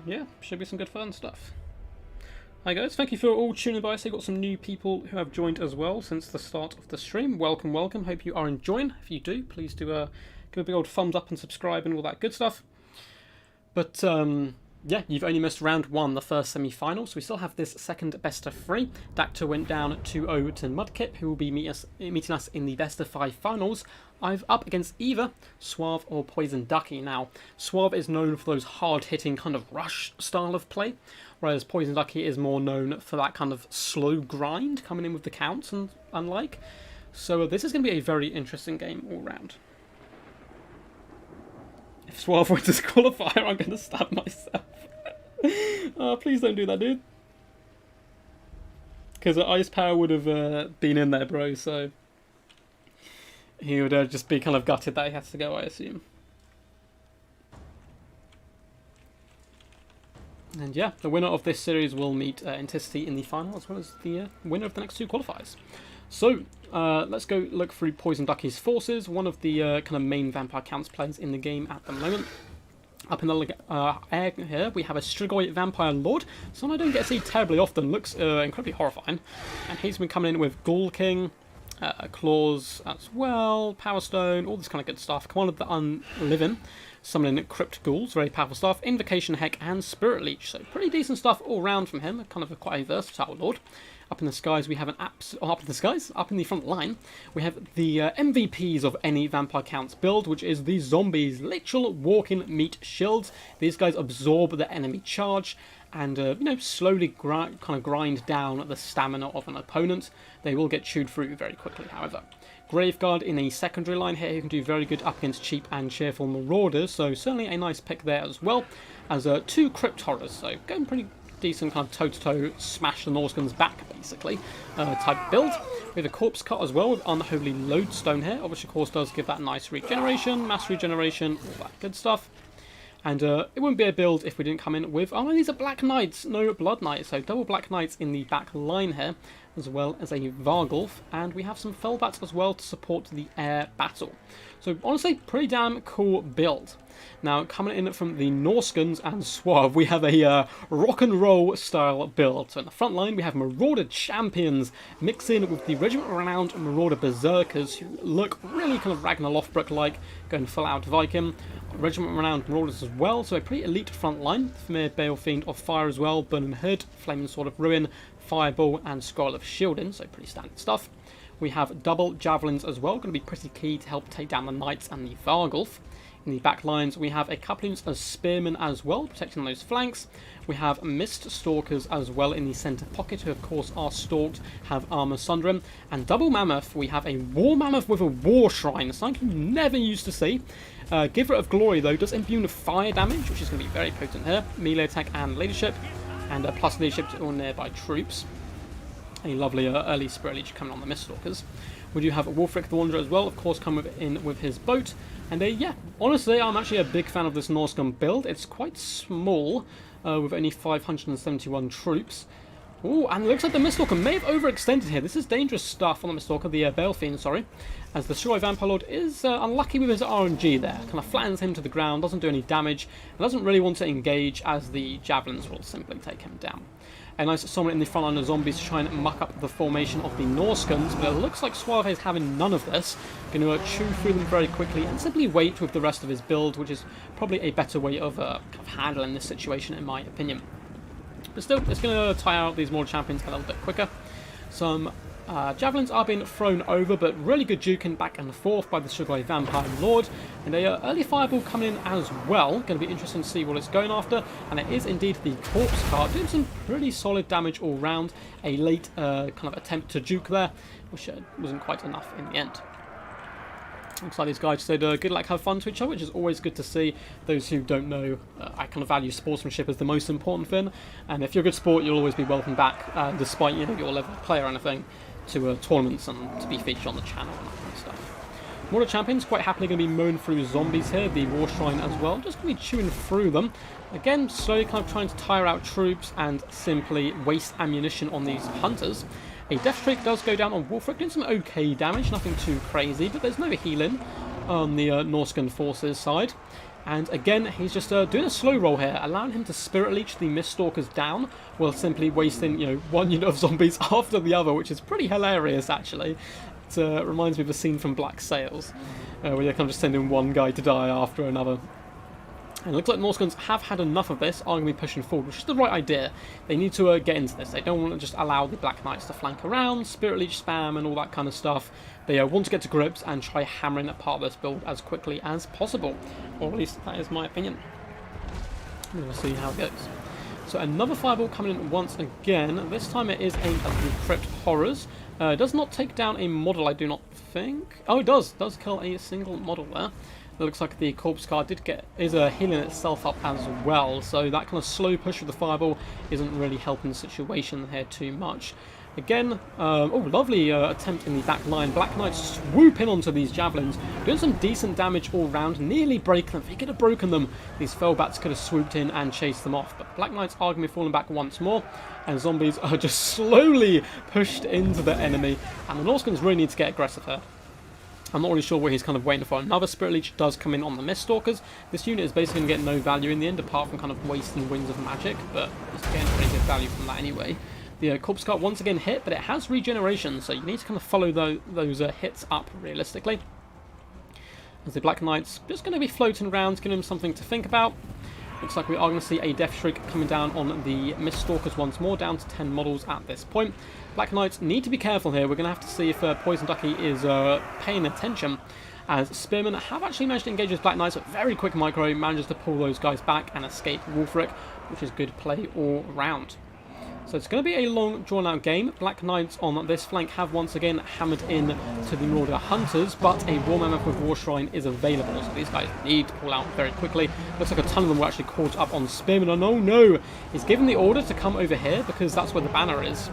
Yeah, should be some good fun stuff. Hi guys, thank you for all tuning by. So, got some new people who have joined as well since the start of the stream. Welcome, welcome. Hope you are enjoying. If you do, please do give a big old thumbs up and subscribe and all that good stuff. But yeah, you've only missed round 1, the first semi-final, so we still have this second best of 3. Dactor went down 2-0 to Mudkip, who will be meeting us in the best of 5 finals. I've up against either Suave or Poison Ducky. Now, Suave is known for those hard-hitting kind of rush style of play, whereas Poison Ducky is more known for that kind of slow grind, coming in with the counts and unlike. So this is going to be a very interesting game all round. If Suave wins this qualifier, I'm going to stab myself. Oh, please don't do that, dude. Because Ice Power would have been in there, bro, so he would just be kind of gutted that he has to go, I assume. And yeah, the winner of this series will meet Intensity in the final, as well as the winner of the next 2 qualifiers. So, let's go look through Poison Ducky's forces, one of the kind of main Vampire Counts players in the game at the moment. Up in the air here, we have a Strigoi Vampire Lord, someone I don't get to see terribly often, looks incredibly horrifying. And he's been coming in with Ghoul King, Claws as well, Power Stone, all this kind of good stuff. Command of the Unliving, summoning Crypt Ghouls, very powerful stuff, Invocation Heck and Spirit Leech, so pretty decent stuff all round from him, kind of quite a versatile Lord. Up in the skies, we have up in the front line, we have the MVPs of any Vampire Counts build, which is the zombies, literal walking meat shields. These guys absorb the enemy charge and, you know, slowly kind of grind down the stamina of an opponent. They will get chewed through very quickly, however. Graveguard in a secondary line here, who can do very good up against cheap and cheerful marauders, so certainly a nice pick there as well, as 2 Crypt Horrors, so going pretty decent kind of toe-to-toe, smash the Norscan's back, basically, type build. We have a Corpse Cut as well with Unholy Lodestone here, which of course does give that nice regeneration, mass regeneration, all that good stuff. And it wouldn't be a build if we didn't come in with, oh no, these are Black Knights, no Blood Knights, so double Black Knights in the back line here, as well as a Vargulf, and we have some Fellbats as well to support the air battle. So honestly, pretty damn cool build. Now, coming in from the Norscans and Suave, we have a rock and roll style build. So in the front line, we have Marauder Champions mixing with the regiment-renowned Marauder Berserkers, who look really kind of Ragnar Lothbrok-like, going full out Viking. Regiment-renowned Marauders as well, so a pretty elite front line. Familiar Balefiend of Fire as well, Burning Hood, Flaming Sword of Ruin, Fireball, and Scroll of Shielding, so pretty standard stuff. We have double Javelins as well, going to be pretty key to help take down the Knights and the Vargulf. In the back lines, we have a couple units of Spearmen as well, protecting those flanks. We have Mist Stalkers as well in the centre pocket, who of course are stalked, have Armour Sundrum. And double Mammoth, we have a War Mammoth with a War Shrine, something you never used to see. Giver of Glory, though, does imbue fire damage, which is going to be very potent here. Melee attack and leadership, and plus leadership to all nearby troops. A lovely early Spirit Leech coming on the Mist Stalkers. We do have Wolfric the Wanderer as well, of course, come in with his boat. And yeah, honestly, I'm actually a big fan of this Norscan build. It's quite small, with only 571 troops. Ooh, and it looks like the Miststalker may have overextended here. This is dangerous stuff on the Miststalker, the Balefiend, sorry. As the Strigoi Vampire Lord is unlucky with his RNG there. Kind of flattens him to the ground, doesn't do any damage, and doesn't really want to engage as the Javelins will simply take him down. A nice summon in the front line of zombies to try and muck up the formation of the Norscans, but it looks like Suave is having none of this. Going to chew through them very quickly and simply wait with the rest of his build, which is probably a better way of handling this situation in my opinion. But still, it's going to tire out these more champions a little bit quicker. Some Javelins are being thrown over, but really good juking back and forth by the Suave Vampire Lord. And a early fireball coming in as well. Going to be interesting to see what it's going after. And it is indeed the Corpse card, doing some pretty solid damage all round. A late kind of attempt to juke there, which wasn't quite enough in the end. Looks like these guys said good luck, have fun to each other, which is always good to see. Those who don't know, I kind of value sportsmanship as the most important thing, and if you're a good sport, you'll always be welcome back, despite your level of play or anything, to tournaments and to be featured on the channel and that kind of stuff. Mortal Champions quite happily going to be mowing through zombies here, the War Shrine as well, just going to be chewing through them. Again, slowly kind of trying to tire out troops and simply waste ammunition on these hunters. A Death Streak does go down on Wolfric, doing some okay damage, nothing too crazy, but there's no healing on the Norscan forces side. And again, he's just doing a slow roll here, allowing him to Spirit Leech the Miststalkers down, while simply wasting, one unit of zombies after the other, which is pretty hilarious, actually. It reminds me of a scene from Black Sails, where they're kind of just sending one guy to die after another. And it looks like Norscans have had enough of this, are going to be pushing forward, which is the right idea. They need to get into this. They don't want to just allow the Black Knights to flank around, Spirit Leech spam and all that kind of stuff. They want to get to grips and try hammering a part of this build as quickly as possible. Or at least that is my opinion. We'll see how it goes. So another fireball coming in once again. This time it is aimed at the Crypt Horrors. It does not take down a model, I do not think. Oh, it does. It does kill a single model there. It looks like the Corpse card is healing itself up as well, so that kind of slow push with the fireball isn't really helping the situation here too much. Again, oh, lovely attempt in the back line. Black Knights swoop in onto these javelins, doing some decent damage all round, nearly break them. If he could have broken them, these Fellbats could have swooped in and chased them off. But Black Knights are going to be falling back once more, and zombies are just slowly pushed into the enemy, and the Norscans really need to get aggressive here. I'm not really sure what he's kind of waiting for. Another Spirit Leech does come in on the Miststalkers. This unit is basically going to get no value in the end, apart from kind of wasting Winds of Magic, but it's getting pretty good value from that anyway. The Corpse cart once again hit, but it has regeneration, so you need to kind of follow those hits up realistically. As the Black Knights just going to be floating around, giving them something to think about. Looks like we are going to see a Death Streak coming down on the Miststalkers once more, down to 10 models at this point. Black Knights need to be careful here. We're going to have to see if Poison Ducky is paying attention, as Spearmen have actually managed to engage with Black Knights, but very quick micro manages to pull those guys back and escape Wolfric, which is good play all round. So it's going to be a long, drawn-out game. Black Knights on this flank have once again hammered in to the Marauder Hunters, but a War Mammoth with War Shrine is available, so these guys need to pull out very quickly. Looks like a ton of them were actually caught up on Spearmen, and oh no! He's given the order to come over here, because that's where the banner is.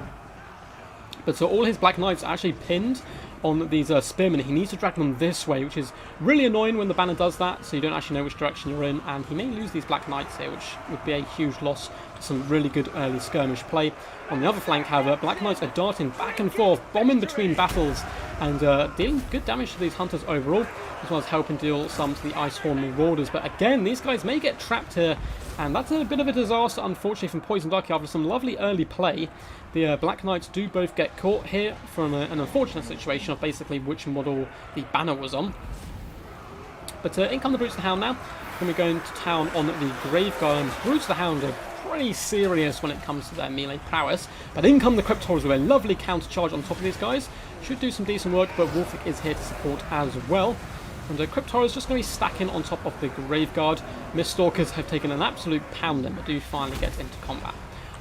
But so all his Black Knights are actually pinned on these Spearmen. He needs to drag them this way, which is really annoying when the banner does that, so you don't actually know which direction you're in, and he may lose these Black Knights here, which would be a huge loss to some really good early skirmish play. On the other flank, however, Black Knights are darting back and forth, bombing between battles, and dealing good damage to these Hunters overall, as well as helping deal some to the Icehorn Marauders. But again, these guys may get trapped here, and that's a bit of a disaster, unfortunately, from Poison Ducky after some lovely early play. The Black Knights do both get caught here from an unfortunate situation of basically which model the banner was on. But in come the Brutes of the Hound now. Then we're going to town on the Graveguard. Brutes of the Hound are pretty serious when it comes to their melee prowess. But in come the Crypt Horrors with a lovely counter charge on top of these guys. Should do some decent work, but Wolfric is here to support as well. And the Crypt Horrors just going to be stacking on top of the Graveguard. Miststalkers have taken an absolute pounding, but do finally get into combat.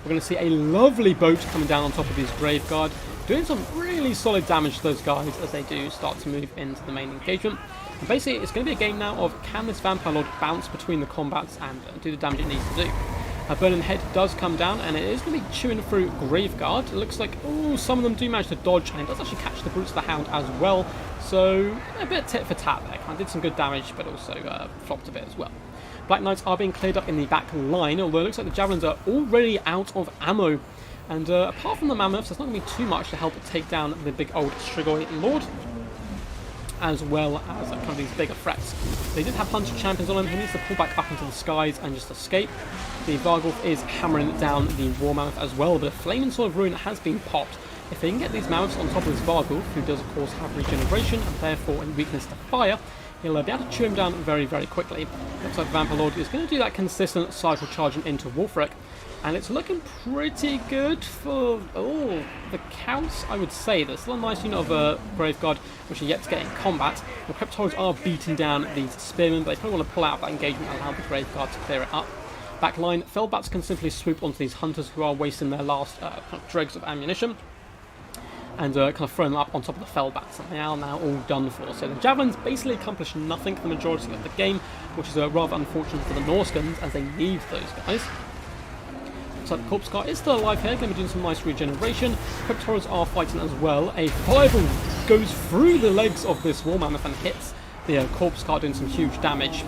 We're going to see a lovely boat coming down on top of these Graveguard, doing some really solid damage to those guys as they do start to move into the main engagement. And basically, it's going to be a game now of can this Vampire Lord bounce between the combats and do the damage it needs to do. Burning Head does come down, and it is going to be chewing through Graveguard. It looks like, oh, some of them do manage to dodge, and it does actually catch the Brutes of the Hound as well. So, a bit tit for tat there. Kind of did some good damage, but also flopped a bit as well. Black Knights are being cleared up in the back line, although it looks like the Javelins are already out of ammo. And apart from the Mammoths, there's not going to be too much to help take down the big old Strigoi Lord, as well as kind of these bigger threats. They did have Hunter Champions on him. He needs to pull back up into the skies and just escape. The Vargulf is hammering down the War Mammoth as well, but a Flaming Sword of Ruin has been popped. If they can get these Mammoths on top of this Vargulf, who does of course have regeneration and therefore a weakness to fire, he'll be able to chew him down very, very quickly. Looks like Vampire Lord is going to do that consistent cycle charging into Wolfric. And it's looking pretty good for the counts, I would say. There's still a nice unit of Graveguard, which are yet to get in combat. The Cryptoids are beating down these Spearmen, but they probably want to pull out that engagement and allow the Graveguard to clear it up. Backline, Fellbats can simply swoop onto these Hunters who are wasting their last kind of dregs of ammunition, and kind of throw them up on top of the Fellbats, and they are now all done for. So the Javelins basically accomplish nothing for the majority of the game, which is rather unfortunate for the Norscans, as they need those guys. So the Corpse Guard is still alive here, going to be doing some nice regeneration. Cryptoids are fighting as well. A fireball goes through the legs of this War Mammoth and hits the Corpse Guard, doing some huge damage.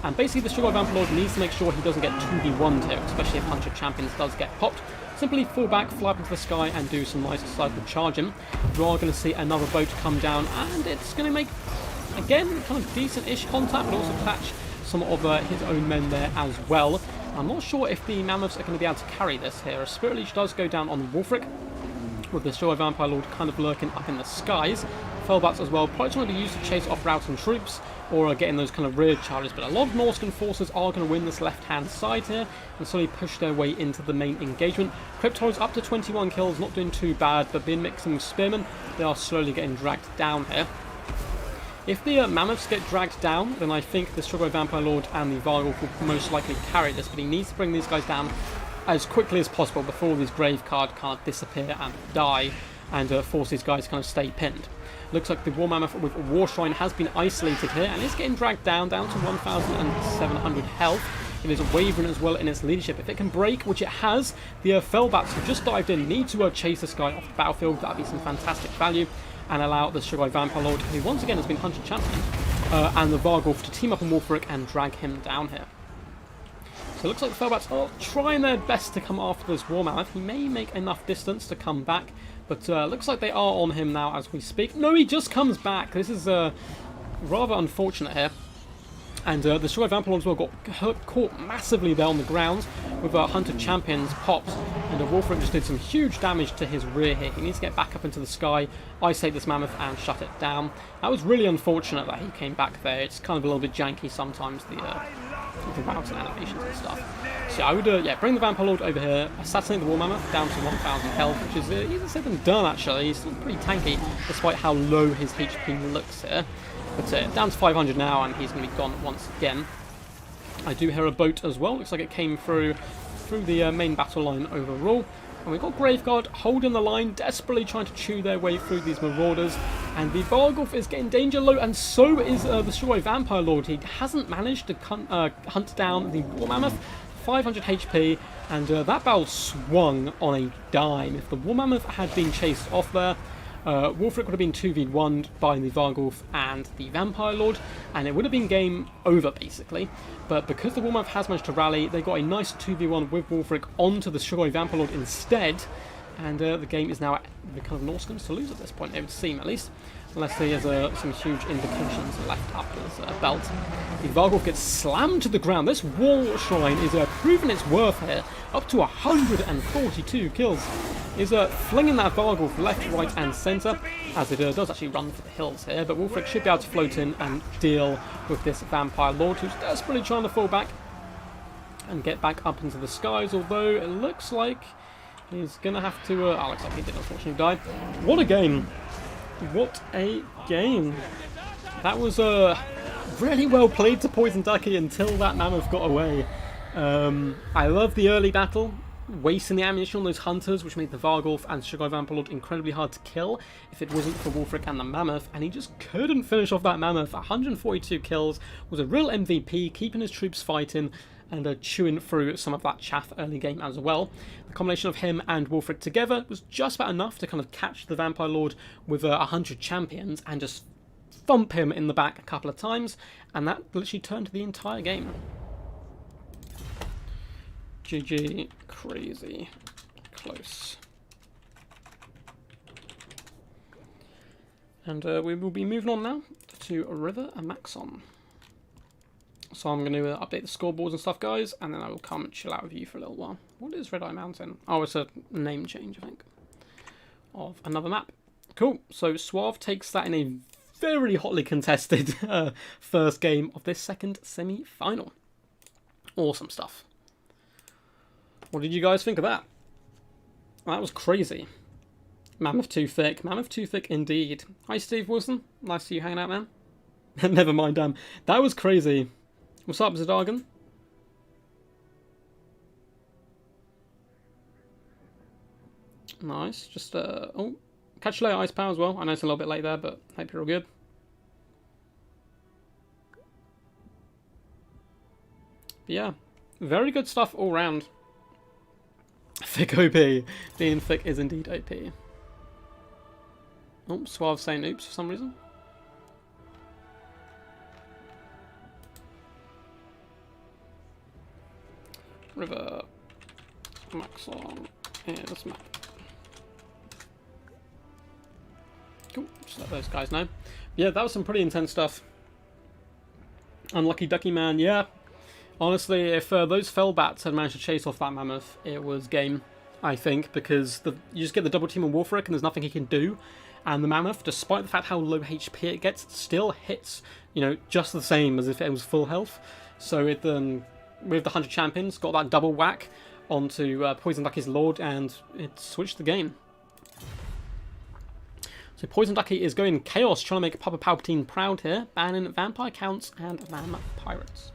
And basically the Sugar Vampire Lord needs to make sure he doesn't get 2v1'd here, especially if 100 Champions does get popped. Simply fall back, fly up into the sky, and do some nice cycle charging. You are going to see another boat come down, and it's going to make, again, kind of decent-ish contact, but also catch some of his own men there as well. I'm not sure if the Mammoths are going to be able to carry this here. A Spirit Leech does go down on Wolfric, with the Sugar Vampire Lord kind of lurking up in the skies. Fellbats as well, probably trying to be used to chase off routing troops, or getting those kind of rear charges, but a lot of Norscan forces are going to win this left-hand side here, and slowly push their way into the main engagement. Cryptoids up to 21 kills, not doing too bad, but being mixing with Spearmen, they are slowly getting dragged down here. If the Mammoths get dragged down, then I think the Sugar Vampire Lord and the Vargulf will most likely carry this, but he needs to bring these guys down as quickly as possible before these Graveguard can't disappear and die, and force these guys to kind of stay pinned. Looks like the War Mammoth with War Shrine has been isolated here, and is getting dragged down to 1,700 health. It is wavering as well in its leadership. If it can break, which it has, the Fellbats who just dived in need to chase this guy off the battlefield. That would be some fantastic value, and allow the Sugar Vampire Lord, who once again has been 100 champion, and the Vargulf to team up on Wolfric and drag him down here. So it looks like the Fellbats are trying their best to come after this War Mammoth. He may make enough distance to come back, but looks like they are on him now as we speak. No, he just comes back. This is rather unfortunate here. And the Sugar Vampire Lord as well got caught massively there on the ground with 100 champions popped, and Wolfric just did some huge damage to his rear here. He needs to get back up into the sky, isolate this mammoth and shut it down. That was really unfortunate that he came back there. It's kind of a little bit janky sometimes, the routes and animations and stuff. So I would bring the Vampire Lord over here, assassinate the War Mammoth down to 1,000 health, which is easier said than done actually. He's still pretty tanky despite how low his HP looks here. But down to 500 now, and he's going to be gone once again. I do hear a boat as well. Looks like it came through the main battle line overall. And we've got Graveguard holding the line, desperately trying to chew their way through these Marauders. And the Vargulf is getting danger low, and so is the Suave Vampire Lord. He hasn't managed to hunt down the War Mammoth. 500 HP, and that battle swung on a dime. If the War Mammoth had been chased off there, Wolfric would have been 2v1'd by the Vargulf and the Vampire Lord, and it would have been game over basically. But because the War Mammoth has managed to rally, they got a nice 2v1 with Wolfric onto the Sugar Vampire Lord instead, and the game is now the kind of Norscans to lose at this point, it would seem at least. Unless there's some huge indications left up his belt. The Vargulf gets slammed to the ground. This War Shrine is proving its worth here. Up to 142 kills. Is flinging that Vargulf left, right and centre, as it does actually run for the hills here. But Wolfric should be able to float in and deal with this Vampire Lord, who's desperately trying to fall back and get back up into the skies, although it looks like he's going to have to... looks like he did unfortunately die. What a game! What a game. That was really well played to poison Ducky until that Mammoth got away. I love the early battle, wasting the ammunition on those Hunters, which made the Vargulf and Sugar Vampire Lord incredibly hard to kill if it wasn't for Wolfric and the Mammoth, and he just couldn't finish off that Mammoth. 142 kills, was a real MVP, keeping his troops fighting, and chewing through some of that chaff early game as well. The combination of him and Wolfric together was just about enough to kind of catch the Vampire Lord with 100 champions and just thump him in the back a couple of times, and that literally turned the entire game. GG, crazy close. And we will be moving on now to River and Maxon. So I'm going to update the scoreboards and stuff, guys, and then I will come and chill out with you for a little while. What is Red Eye Mountain? Oh, it's a name change, I think, of another map. Cool. So Suave takes that in a very hotly contested first game of this second semi-final. Awesome stuff. What did you guys think of that? That was crazy. Mammoth too thick. Mammoth too thick indeed. Hi, Steve Wilson. Nice to see you hanging out, man. Never mind, that was crazy. What's up, Zadargan? Nice. Just, oh, catch you later, Ice Power as well. I know it's a little bit late there, but hope you're all good. But yeah, very good stuff all round. Thick OP. Being thick is indeed OP. Oh, Suave saying oops for some reason. River max on is map. Cool, just let those guys know. Yeah, that was some pretty intense stuff. Unlucky Ducky man, yeah. Honestly, if those fell bats had managed to chase off that mammoth, it was game, I think, because you just get the double team on Wolfric and there's nothing he can do. And the mammoth, despite the fact how low HP it gets, still hits, you know, just the same as if it was full health. So it with the 100 champions, got that double whack onto Poison Ducky's Lord, and it switched the game. So Poison Ducky is going Chaos, trying to make Papa Palpatine proud here, banning Vampire Counts and Pirates.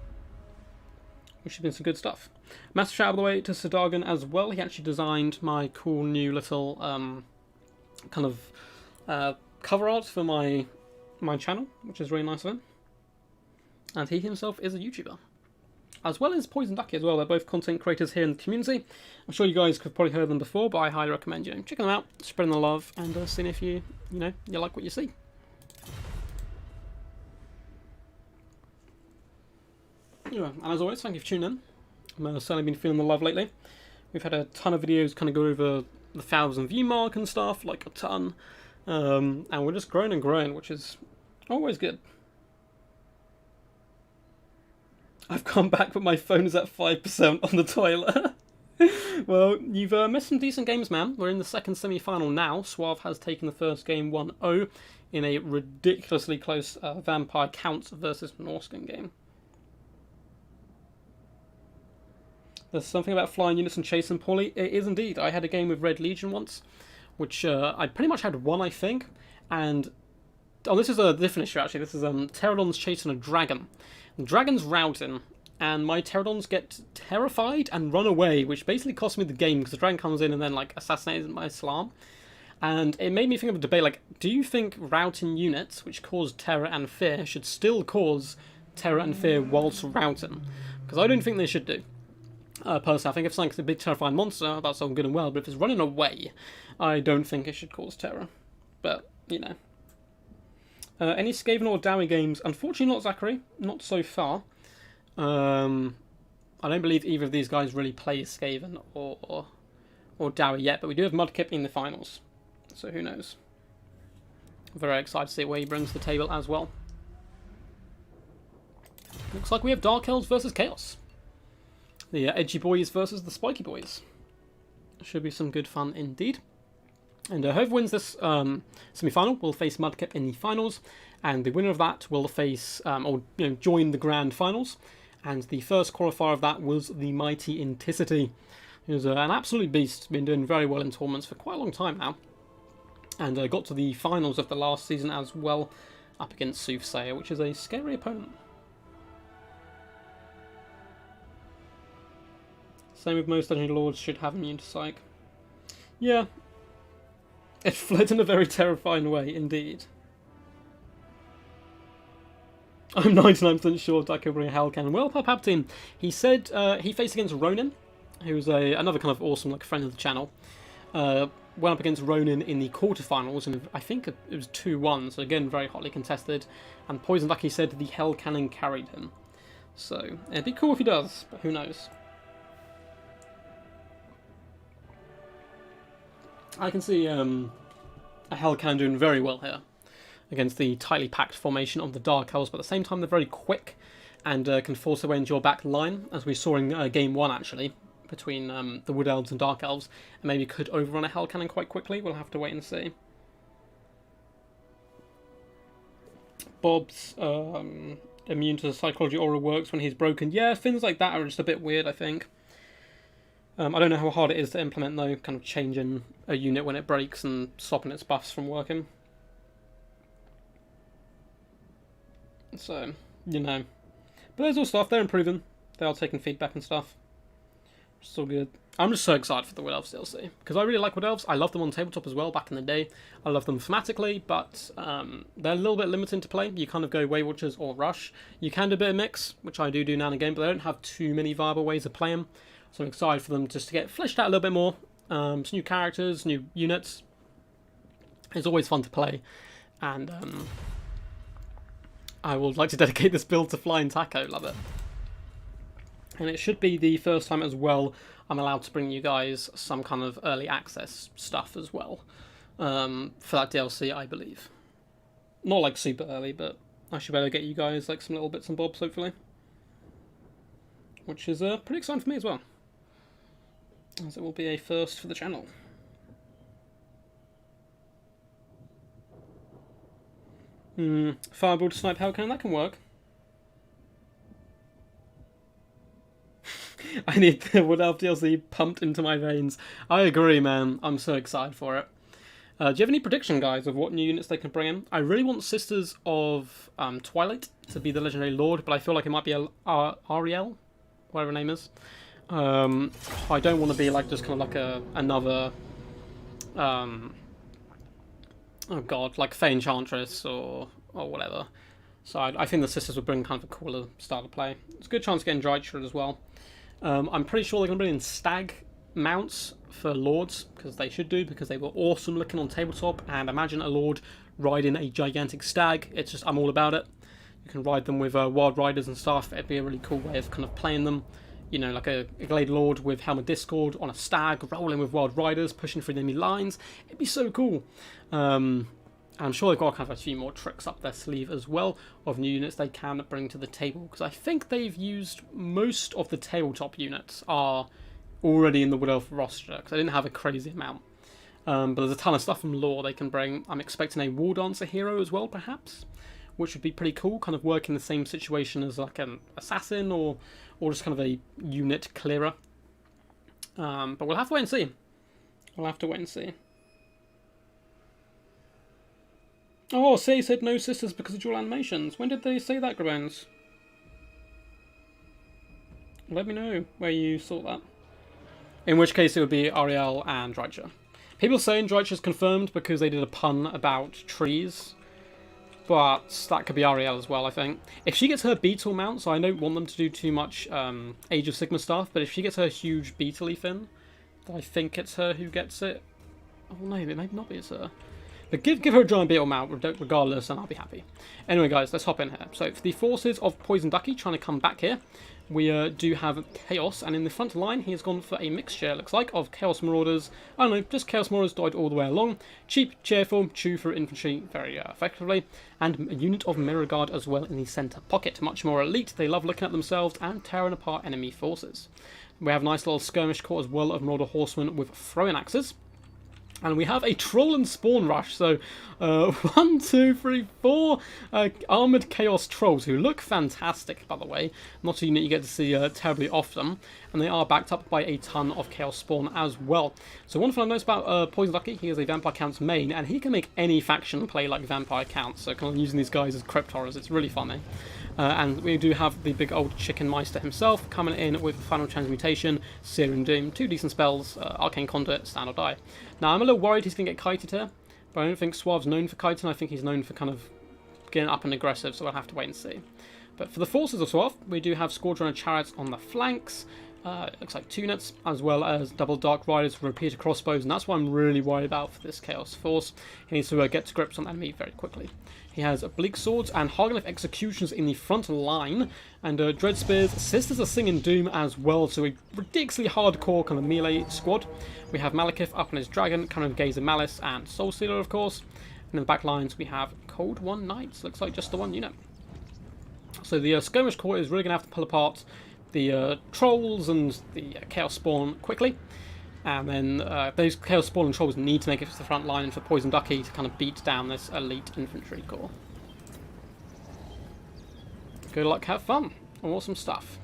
Which has been some good stuff. Massive shout out, by the way, to Sadargan as well. He actually designed my cool new little kind of cover art for my channel, which is really nice of him. And he himself is a YouTuber, as well as Poison Ducky as well. They're both content creators here in the community. I'm sure you guys have probably heard them before, but I highly recommend checking them out, spreading the love, and seeing if you like what you see. Yeah, and as always, thank you for tuning in. I've certainly been feeling the love lately. We've had a ton of videos kind of go over the 1,000 view mark and stuff, like a ton. And we're just growing and growing, which is always good. I've come back, but my phone is at 5% on the toilet. Well, you've missed some decent games, man. We're in the second semi-final now. Suave has taken the first game 1-0 in a ridiculously close Vampire Counts versus Norscan game. There's something about flying units and chasing poorly. It is indeed. I had a game with Red Legion once, which I pretty much had one, I think. And oh, this is a different issue actually. This is Pterodons chasing a dragon. The dragon's routing, and my Pterodons get terrified and run away, which basically cost me the game because the dragon comes in and then like assassinates my Islam. And it made me think of a debate like, do you think routing units, which cause terror and fear, should still cause terror and fear whilst routing? Because I don't think they should do. Personally, I think if something's a big terrifying monster, that's all good and well, but if it's running away, I don't think it should cause terror. But, you know. Any Skaven or Dowie games? Unfortunately not, Zachary. Not so far. I don't believe either of these guys really play Skaven or Dowie yet, but we do have Mudkip in the finals. So who knows. Very excited to see where he brings to the table as well. Looks like we have Dark Elves versus Chaos. The edgy boys versus the spiky boys. Should be some good fun indeed. And whoever wins this semi-final will face Mudkip in the finals, and the winner of that will face join the grand finals. And the first qualifier of that was the mighty Inticity, who's an absolute beast. Been doing very well in tournaments for quite a long time now, and got to the finals of the last season as well, up against Soothsayer, which is a scary opponent. Same with most Dungeon Lords, should have immune to Psych. Yeah. It fled in a very terrifying way, indeed. I'm 99% sure Ducky will bring a Hell Cannon. Well, Palpatine, he said he faced against Ronin, who's another kind of awesome like friend of the channel. Went up against Ronin in the quarterfinals, and I think it was 2-1, so again, very hotly contested. And Poison Ducky said the Hell Cannon carried him. So, it'd be cool if he does, but who knows. I can see a Hell Cannon doing very well here against the tightly packed formation of the Dark Elves, but at the same time they're very quick and can force their way into your back line, as we saw in Game 1 actually, between the Wood Elves and Dark Elves, and maybe could overrun a Hell Cannon quite quickly. We'll have to wait and see. Bob's immune to psychology aura works when he's broken. Yeah, things like that are just a bit weird, I think. I don't know how hard it is to implement though, kind of changing a unit when it breaks and stopping its buffs from working. So, you know. But there's all stuff, they're improving. They are taking feedback and stuff. It's all good. I'm just so excited for the Wood Elves DLC, because I really like Wood Elves. I love them on tabletop as well back in the day. I love them thematically, but they're a little bit limiting to play. You kind of go Weight Watchers or Rush. You can do a bit of mix, which I do now and again, but they don't have too many viable ways of playing them. So I'm excited for them just to get fleshed out a little bit more. Some new characters, new units. It's always fun to play. And I would like to dedicate this build to Flying Taco. Love it. And it should be the first time as well I'm allowed to bring you guys some kind of early access stuff as well. For that DLC, I believe. Not like super early, but I should be able to get you guys like some little bits and bobs, hopefully. Which is pretty exciting for me as well, as it will be a first for the channel. Fireball to snipe Hellcannon, that can work. I need the Wood Elf DLC pumped into my veins. I agree, man. I'm so excited for it. Do you have any prediction, guys, of what new units they can bring in? I really want Sisters of Twilight to be the Legendary Lord, but I feel like it might be Ariel, whatever her name is. I don't want to be like just kind of like another oh god, like Fey Enchantress or whatever. So I think the Sisters would bring kind of a cooler style of play. It's a good chance of getting Drycha as well. I'm pretty sure they're going to bring in Stag mounts for Lords, because they should do, because they were awesome looking on tabletop, and imagine a Lord riding a gigantic stag. It's just, I'm all about it. You can ride them with Wild Riders and stuff. It'd be a really cool way of kind of playing them. You know, like a Glade Lord with Helm of Discord on a stag, rolling with Wild Riders, pushing through the enemy lines. It'd be so cool. I'm sure they've got kind of a few more tricks up their sleeve as well of new units they can bring to the table, because I think they've used most of the tabletop units are already in the Wood Elf roster, because I didn't have a crazy amount. But there's a ton of stuff from lore they can bring. I'm expecting a War Dancer hero as well, perhaps, which would be pretty cool, kind of work in the same situation as like an assassin or just kind of a unit clearer. But we'll have to wait and see. We'll have to wait and see. Oh, say said no Sisters because of dual animations. When did they say that, Grabans? Let me know where you saw that. In which case it would be Ariel and Drycha. People saying Drycha's confirmed because they did a pun about trees. But that could be Ariel as well, I think. If she gets her beetle mount, so I don't want them to do too much Age of Sigmar stuff, but if she gets her huge beetle fin, I think it's her who gets it. Oh no, it may not be it's her. But give her a giant beetle mount regardless, and I'll be happy. Anyway, guys, let's hop in here. So, for the forces of Poison Ducky trying to come back here, we do have Chaos, and in the front line, he has gone for a mixture, looks like, of Chaos Marauders. I don't know, just Chaos Marauders died all the way along. Cheap, cheerful, chew through infantry very effectively, and a unit of Mirror Guard as well in the centre pocket. Much more elite, they love looking at themselves and tearing apart enemy forces. We have a nice little skirmish corps as well of Marauder Horsemen with throwing axes. And we have a Troll and Spawn Rush, so 1, 2, 3, 4 Armoured Chaos Trolls, who look fantastic, by the way. Not a unit you get to see terribly often, and they are backed up by a ton of Chaos Spawn as well. So one thing I noticed about Poison Ducky, he is a Vampire Count's main, and he can make any faction play like Vampire Counts, so kind of using these guys as Crypt Horrors, it's really funny. And we do have the big old Chicken Meister himself coming in with Final Transmutation, Searing Doom, 2 decent spells, Arcane Conduit, Stand or Die. Now I'm a little worried he's going to get kited here, but I don't think Suave's known for kiting. I think he's known for kind of getting up and aggressive, so we'll have to wait and see. But for the forces of Suave, we do have Squadron Chariots on the flanks. It looks like 2 units, as well as double Dark Riders with repeater crossbows, and that's what I'm really worried about for this Chaos Force. He needs to get to grips on the enemy very quickly. He has Bleak Swords and Hargonic Executions in the front line, and Dread Spears, Sisters of Singing Doom as well, so a ridiculously hardcore kind of melee squad. We have Malekith up on his dragon, kind of Gaze of Malice and Soul Stealer, of course. And in the back lines we have Cold One Knights, looks like just the one unit. So the Skirmish Corps is really going to have to pull apart the Trolls and the Chaos Spawn quickly. And then those Chaos Spawn and Trolls need to make it to the front line for Poison Ducky to kind of beat down this elite infantry corps. Good luck, have fun. Awesome stuff.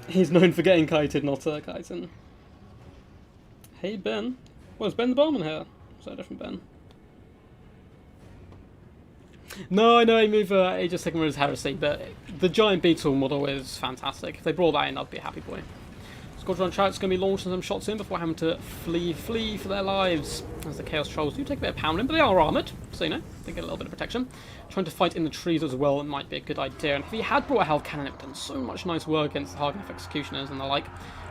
He's known for getting kited, not kiting. Hey, Ben. Well, is Ben the barman here? Is that a different Ben? No, I know he moved Age of Sigmar's Heresy, but the giant beetle model is fantastic. If they brought that in, I'd be a happy boy. Squadron Chariots going to be launching some shots in before having to flee for their lives. As the Chaos Trolls do take a bit of pounding, but they are armoured, so you know, they get a little bit of protection. Trying to fight in the trees as well might be a good idea. And if he had brought a Hell Cannon, it would have done so much nice work against the Hargnef Executioners and the like.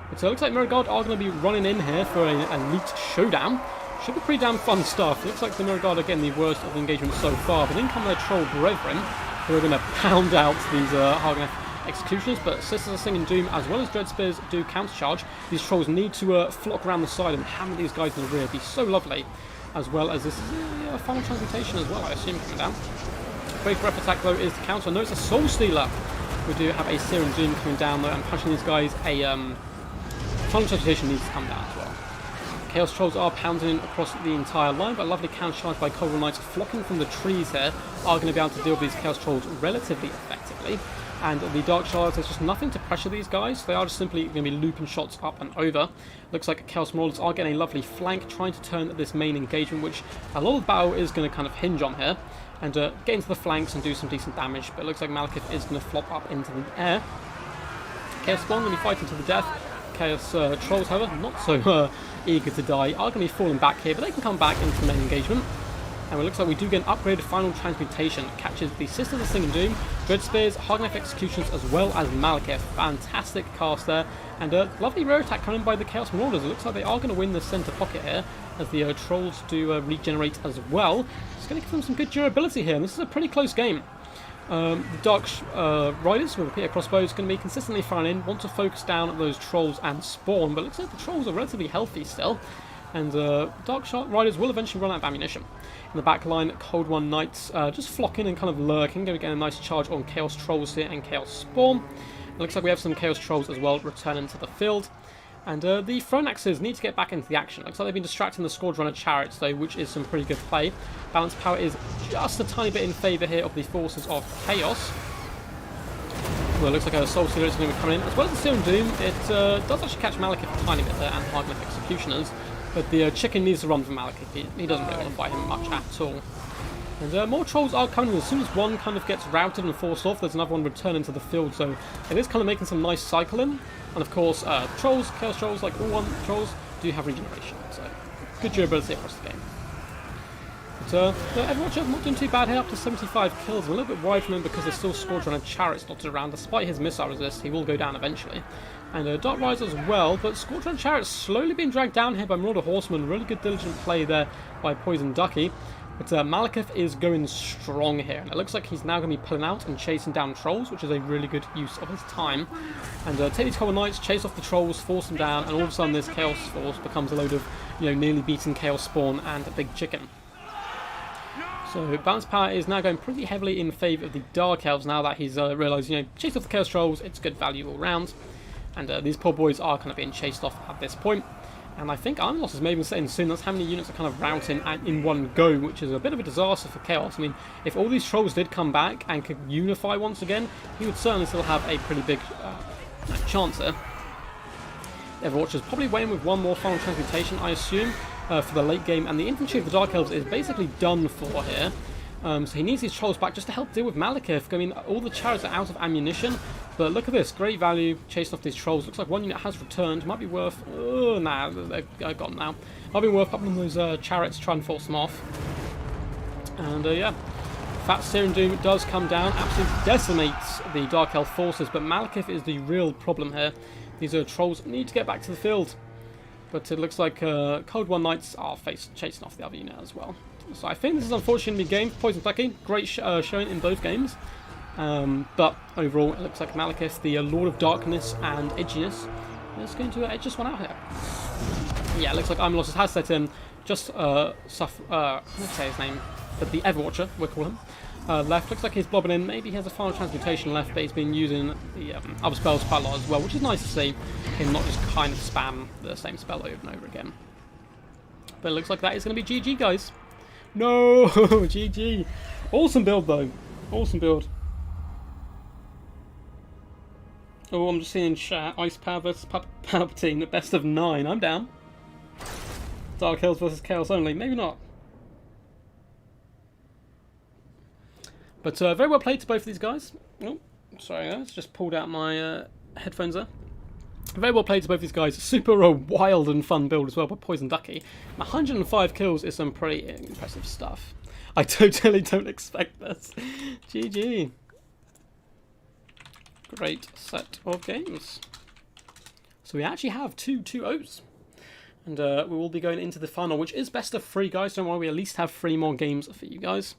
But it looks like Mirror Guard are going to be running in here for an elite showdown. Should be pretty damn fun stuff. Looks like the Mirror Guard are getting the worst of the engagement so far, but then come their Troll Brethren, who are going to pound out these Hargnef Executioners, but Sisters of Singing Doom as well as Dread Spears do countercharge. These trolls need to flock around the side and hammer these guys in the rear. It'd be so lovely, as well as this is a final transmutation as well, I assume, coming down. Great breath attack though is the counter. No, it's a Soul Stealer. We do have a Searing Doom coming down though and punching these guys. A final transmutation needs to come down as well. Chaos Trolls are pounding across the entire line, but a lovely countercharge by Cold War Knights flocking from the trees here are going to be able to deal with these Chaos Trolls relatively effectively. And the Dark Shards, there's just nothing to pressure these guys. They are just simply going to be looping shots up and over. Looks like Chaos Marauders are getting a lovely flank, trying to turn this main engagement, which a lot of the battle is going to kind of hinge on here. And get into the flanks and do some decent damage. But it looks like Mudkip is going to flop up into the air. Chaos Spawn going to be fighting to the death. Chaos Trolls, however, not so eager to die, are going to be falling back here, but they can come back into the main engagement. And it looks like we do get an upgraded final transmutation. It catches the Sisters of Singing Doom, Dread Spears, Hargnef Executions, as well as Mudkip. Fantastic cast there. And a lovely rare attack coming by the Chaos Marauders. It looks like they are going to win the centre pocket here, as the Trolls do regenerate as well. It's going to give them some good durability here, and this is a pretty close game. The Dark Riders with the Peter Crossbows going to be consistently firing in, want to focus down at those Trolls and Spawn, but it looks like the Trolls are relatively healthy still. And Dark Riders will eventually run out of ammunition. In the back line, Cold War Knights just flocking and kind of lurking. Going to get a nice charge on Chaos Trolls here and Chaos Spawn. It looks like we have some Chaos Trolls as well returning to the field. And the Throne Axes need to get back into the action. Looks like they've been distracting the Squadron Chariots though, which is some pretty good play. Balance power is just a tiny bit in favour here of the forces of Chaos. Well, it looks like a Soul Stealer is going to be coming in. As well as the Searing Doom, it does actually catch Mudkip a tiny bit there and Hargnef Executioners. But the chicken needs to run from Mudkip. He doesn't really want to fight him much at all. And more Trolls are coming in. As soon as one kind of gets routed and forced off, there's another one returning to the field. So it is kind of making some nice cycling. And of course, Trolls, Chaos Trolls, like all one Trolls, do have regeneration. So good durability across the game. But Everwatcher not doing too bad here, up to 75 kills. I'm a little bit worried from him because there's still Squadron and Chariots dotted around. Despite his missile resist, he will go down eventually. And Dark Riders as well, but Squadron Chariots slowly being dragged down here by Marauder Horseman. Really good diligent play there by Poison Ducky. But Mudkip is going strong here, and it looks like he's now going to be pulling out and chasing down Trolls, which is a really good use of his time. And take these Cold War Knights, chase off the Trolls, force them down, and all of a sudden this Chaos Force becomes a load of, nearly beaten Chaos Spawn and a big chicken. So balance power is now going pretty heavily in favour of the Dark Elves now that he's realised, chase off the Chaos Trolls, it's good value all round. And these poor boys are kind of being chased off at this point. And I think Armloss is maybe setting soon. That's how many units are kind of routing in one go, which is a bit of a disaster for Chaos. I mean, if all these Trolls did come back and could unify once again, he would certainly still have a pretty big chance there. Everwatch is probably waiting with one more final transmutation, I assume, for the late game. And the infantry of the Dark Elves is basically done for here. So he needs these Trolls back just to help deal with Mudkip. I mean, all the Chariots are out of ammunition. But look at this, great value, chasing off these Trolls. Looks like one unit has returned. Might be worth... Oh, nah, they're gone now. Might be worth popping those Chariots, try and force them off. And yeah, Fat Searing Doom does come down. Absolutely decimates the Dark Elf forces. But Mudkip is the real problem here. These Trolls need to get back to the field. But it looks like Cold War Knights are chasing off the other unit as well. So I think this is unfortunately a game for Poison Ducky. Great showing in both games. But overall, it looks like Mudkip, the Lord of Darkness and Edginess, is going to edge this one out here. Yeah, it looks like Armloss has set in. Just, let's say his name, but the Everwatcher, we'll call him. Left, looks like he's blobbing in. Maybe he has a final transmutation left, but he's been using the other spells quite a lot as well, which is nice to see him not just kind of spam the same spell over and over again. But it looks like that is going to be GG, guys. No, GG. Awesome build though. Awesome build. Oh, I'm just seeing chat. Ice Power versus Palpatine at best of 9. I'm down. Dark Hills versus Chaos only. Maybe not. But very well played to both of these guys. Oh, sorry guys. Just pulled out my headphones there. Very well played to both these guys. Super wild and fun build as well by Poison Ducky. 105 kills is some pretty impressive stuff. I totally don't expect this. GG. Great set of games. So we actually have two 2-0s. And we will be going into the final, which is best of 3, guys. Don't worry, we at least have 3 more games for you guys.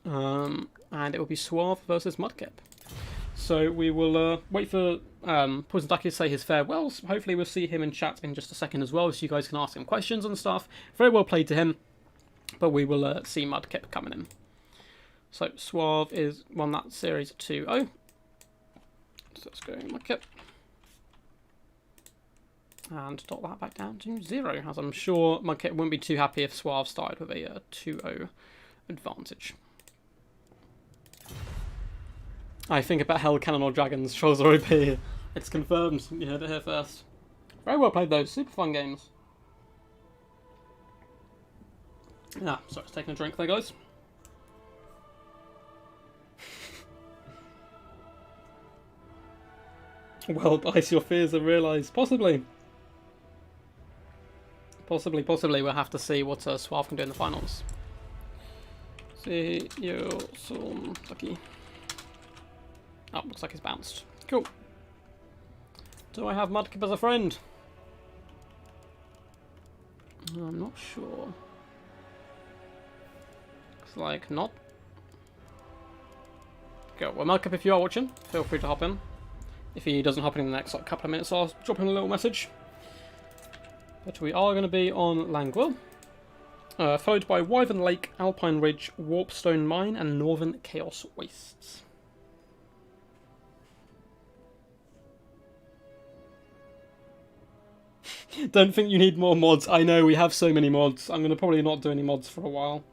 And it will be Suave versus Mudkip. So we will wait for Poison Ducky to say his farewells. Hopefully we'll see him in chat in just a second as well, so you guys can ask him questions and stuff. Very well played to him. But we will see Mudkip coming in. So Suave won that series 2-0. So let's go Mudkip. And dot that back down to 0, as I'm sure Mudkip wouldn't be too happy if Suave started with a 2-0 advantage. I think about Hell Cannon or Dragons. Trolls are OP. It's confirmed. You heard it here first. Very well played though. Super fun games. Ah, sorry, I was taking a drink there, guys. Well, ice your fears and realise. Possibly. Possibly, we'll have to see what Suave can do in the finals. See you soon, Ducky. Oh, looks like he's bounced. Cool. Do I have Mudkip as a friend? I'm not sure. Looks like not. Go. Well, Mudkip, if you are watching, feel free to hop in. If he doesn't hop in the next couple of minutes, I'll drop him a little message. But we are going to be on Langwell. Followed by Wyvern Lake, Alpine Ridge, Warpstone Mine, and Northern Chaos Wastes. Don't think you need more mods. I know, we have so many mods. I'm going to probably not do any mods for a while.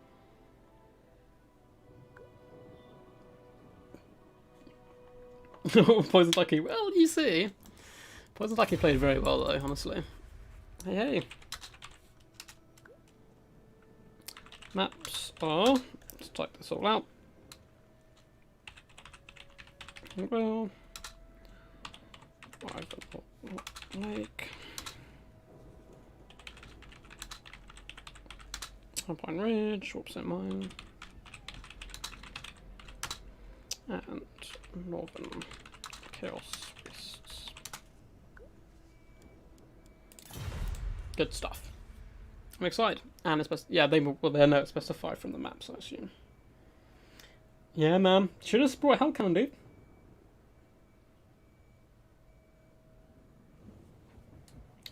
Poison Ducky. Well, you see. Poison Ducky played very well, though, honestly. Hey, hey. Maps are... Let's type this all out. Well... Lake... Alpine Ridge, Warpstone Mine... And Northern Chaos Beasts. Good stuff. I'm excited. And it's yeah, they know it's specified from the maps, I assume. Yeah, man. Should have brought a Hell Cannon, dude.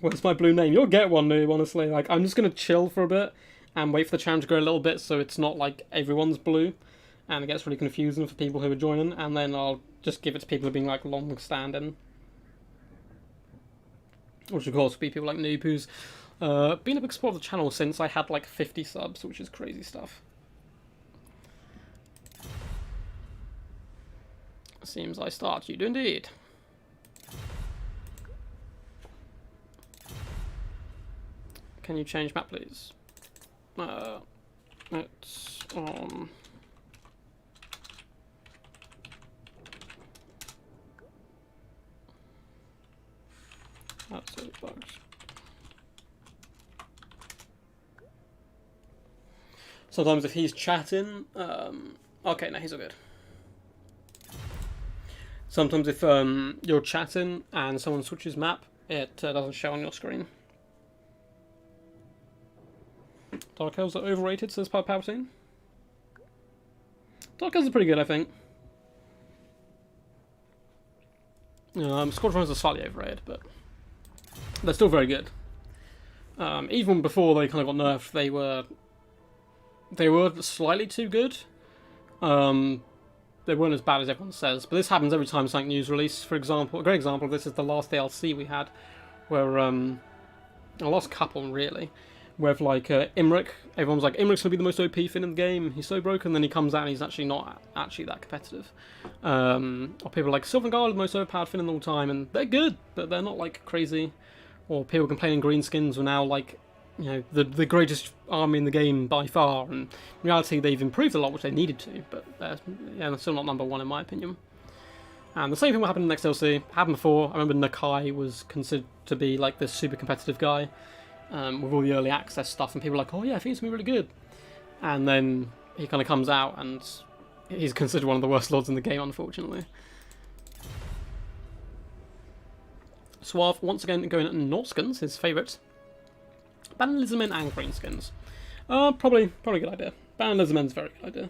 What's my blue name? You'll get one, noob, honestly. Like, I'm just gonna chill for a bit and wait for the challenge to grow a little bit so it's not like everyone's blue. And it gets really confusing for people who are joining, and then I'll just give it to people who are being like long-standing. Which of course would be people like Noob, who's been a big support of the channel since I had like 50 subs, which is crazy stuff. Seems I start you do indeed. Can you change map, please? It's on... That's it, bugs. Sometimes if he's chatting, okay, no, he's all good. Sometimes if you're chatting and someone switches map, it doesn't show on your screen. Dark Elves are overrated, says Palpatine. Dark Elves are pretty good, I think. Squadrons are slightly overrated, but they're still very good. Even before they kind of got nerfed, they were slightly too good. They weren't as bad as everyone says, but this happens every time something new's released. For example, a great example of this is the last DLC we had, where the last couple really, with like Imric. Everyone's like, Imric's gonna be the most OP Finn in the game. He's so broken. Then he comes out and he's actually not actually that competitive. Or people are like Sylvangar, the most overpowered Finn in all time, and they're good, but they're not like crazy. Or people complaining greenskins were now like, you know, the greatest army in the game by far. And in reality, they've improved a lot, which they needed to, but they're still not number one in my opinion. And the same thing will happen in the next DLC. Happened before. I remember Nakai was considered to be like this super competitive guy with all the early access stuff, and people were like, oh yeah, I think it's going to be really good. And then he kind of comes out, and he's considered one of the worst lords in the game, unfortunately. Suave, once again, going at Norskins, his favourite. Ban Lizardmen and Greenskins. Probably a good idea. Ban Lizardmen's a very good idea.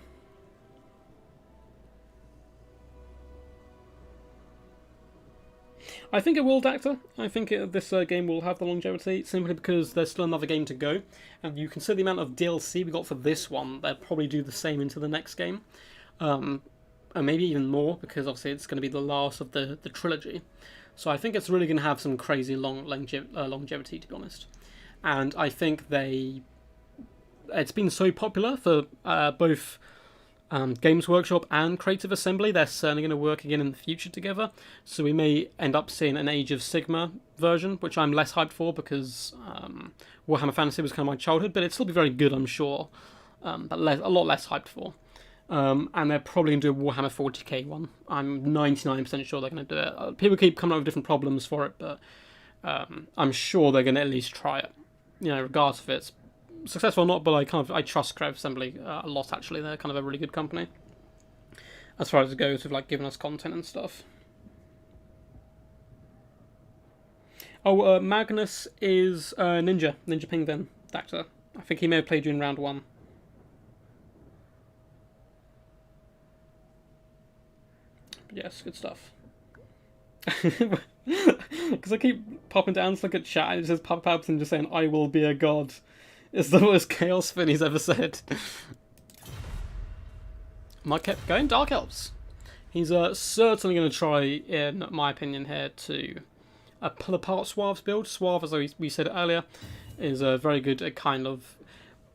I think it will, Dactor. I think this game will have the longevity, simply because there's still another game to go. And you consider the amount of DLC we got for this one, they'll probably do the same into the next game. And maybe even more, because obviously it's going to be the last of the trilogy. So I think it's really going to have some crazy longevity, to be honest. And I think it's been so popular for both Games Workshop and Creative Assembly. They're certainly going to work again in the future together. So we may end up seeing an Age of Sigma version, which I'm less hyped for because Warhammer Fantasy was kind of my childhood, but it'd still be very good, I'm sure. But a lot less hyped for. And they're probably going to do a Warhammer 40k one. I'm 99% sure they're going to do it. People keep coming up with different problems for it, but I'm sure they're going to at least try it. You know, regardless if it's successful or not, but I trust Creative Assembly a lot, actually. They're kind of a really good company as far as it goes with like giving us content and stuff. Oh, Magnus is Ninja Penguin Dactor. I think he may have played you in round 1. But yes, good stuff. Because I keep popping down to look at chat, and it says Papa Palpatine just saying, I will be a god. It's the worst Chaos Finn he's ever said. Mudkip going Dark Elves. He's certainly going to try, in my opinion here, to pull apart Suave's build. Suave, as we said earlier, is a very good at kind of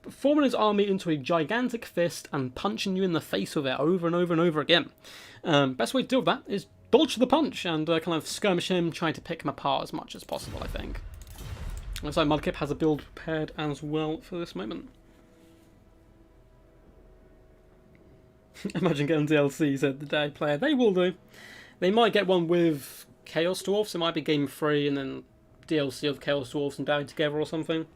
forming his army into a gigantic fist and punching you in the face with it over and over and over again. Best way to deal with that is dodge the punch and kind of skirmish him, trying to pick him apart as much as possible, I think. Looks like Mudkip has a build prepared as well for this moment. Imagine getting DLC, said the day player. They will do. They might get one with Chaos Dwarfs. It might be game 3 and then DLC of Chaos Dwarfs and Dying Together or something.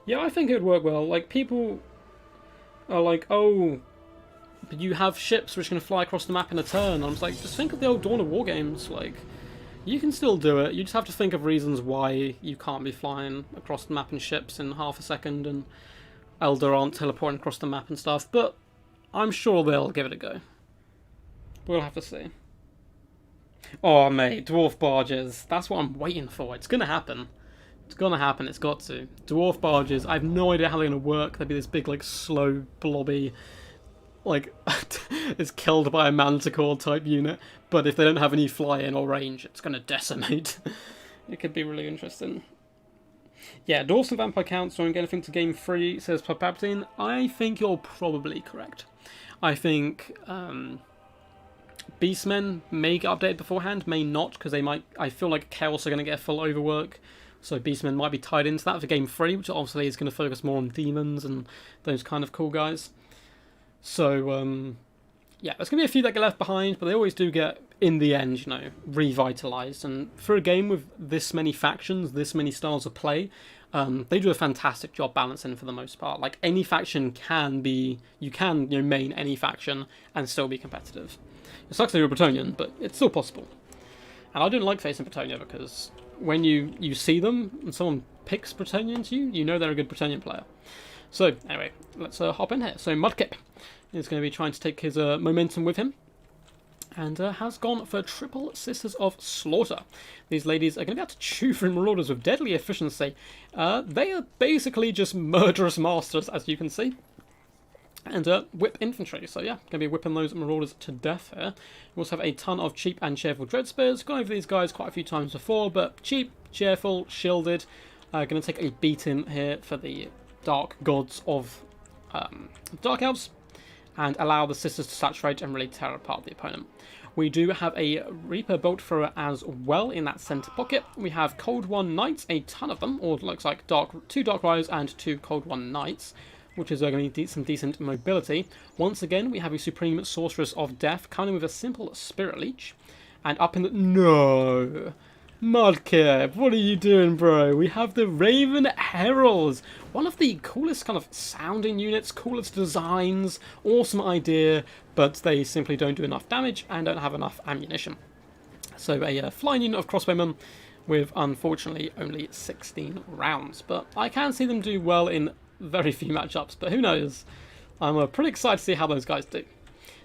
Yeah, I think it would work well. Like, people are like, oh, but you have ships which can fly across the map in a turn. And I'm just like, just think of the old Dawn of War games. Like, you can still do it. You just have to think of reasons why you can't be flying across the map in ships in half a second and Eldar aren't teleporting across the map and stuff. But I'm sure they'll give it a go. We'll have to see. Oh, mate, dwarf barges. That's what I'm waiting for. It's going to happen. It's gonna happen, it's got to. Dwarf barges, I have no idea how they're gonna work. They'd be this big, like, slow, blobby, like, it's killed by a manticore type unit. But if they don't have any fly-in or range, it's gonna decimate. It could be really interesting. Yeah, Dwarfs and Vampire Counts don't get anything to game 3, says Palpatine. I think you're probably correct. I think, Beastmen may get updated beforehand, may not, because they might. I feel like Chaos are gonna get a full overwork. So Beastmen might be tied into that for game 3, which obviously is going to focus more on demons and those kind of cool guys. So, yeah, there's going to be a few that get left behind, but they always do get, in the end, you know, revitalized. And for a game with this many factions, this many styles of play, they do a fantastic job balancing for the most part. Like, any faction can be, you can, you know, main any faction and still be competitive. It sucks that you're a Bretonnian, but it's still possible. And I don't like facing Bretonnia because when you see them and someone picks Bretonnian to you, you know they're a good Bretonnian player. So, anyway, let's hop in here. So, Mudkip is going to be trying to take his momentum with him. And has gone for Triple Sisters of Slaughter. These ladies are going to be able to chew through Marauders with deadly efficiency. They are basically just murderous masters, as you can see. And whip infantry, so yeah, going to be whipping those marauders to death here. We also have a ton of cheap and cheerful dread spears. Gone over these guys quite a few times before, but cheap, cheerful, shielded. Going to take a beating here for the dark gods of Dark Elves, and allow the sisters to saturate and really tear apart the opponent. We do have a Reaper Bolt Thrower as well in that centre pocket. We have Cold One Knights, a ton of them, or it looks like two Dark Riders and two Cold One Knights, which is going to need some decent mobility. Once again, we have a Supreme Sorceress of Death coming with a simple Spirit Leech. And up in the... No! Mudkip, what are you doing, bro? We have the Raven Heralds. One of the coolest kind of sounding units, coolest designs, awesome idea, but they simply don't do enough damage and don't have enough ammunition. So a flying unit of crossbowmen with, unfortunately, only 16 rounds. But I can see them do well in very few matchups, but who knows? I'm pretty excited to see how those guys do.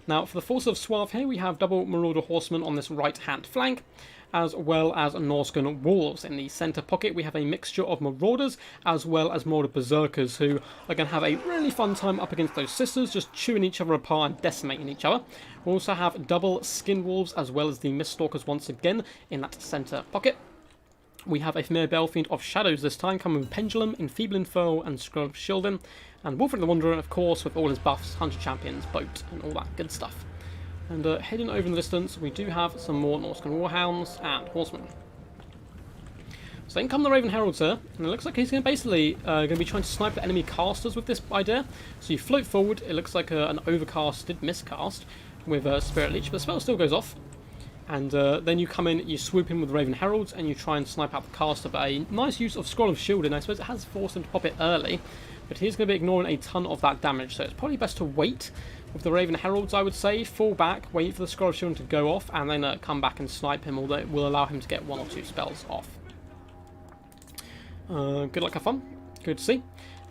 Now, for the force of Suave here, we have double Marauder Horsemen on this right-hand flank, as well as Norscan Wolves. In the centre pocket, we have a mixture of Marauders, as well as Marauder Berserkers, who are going to have a really fun time up against those sisters, just chewing each other apart and decimating each other. We also have double Skin Wolves, as well as the Miststalkers once again in that centre pocket. We have a familiar Bellfiend of Shadows this time, coming with Pendulum, Enfeebling Foe, and Scroll of Shielding. And Wolfric the Wanderer, of course, with all his buffs, Hunter Champions, Boat, and all that good stuff. And heading over in the distance, we do have some more Norscan Warhounds and Horsemen. So then come the Raven Heralds here, and it looks like he's going to basically going to be trying to snipe the enemy casters with this idea. So you float forward, it looks like an overcasted miscast with Spirit Leech, but the spell still goes off. And then you come in, you swoop in with Raven Heralds, and you try and snipe out the caster. But a nice use of Scroll of Shielding. I suppose it has forced him to pop it early, but he's going to be ignoring a ton of that damage. So it's probably best to wait with the Raven Heralds, I would say. Fall back, wait for the Scroll of Shielding to go off, and then come back and snipe him, although it will allow him to get one or two spells off. Good luck, have fun. Good to see.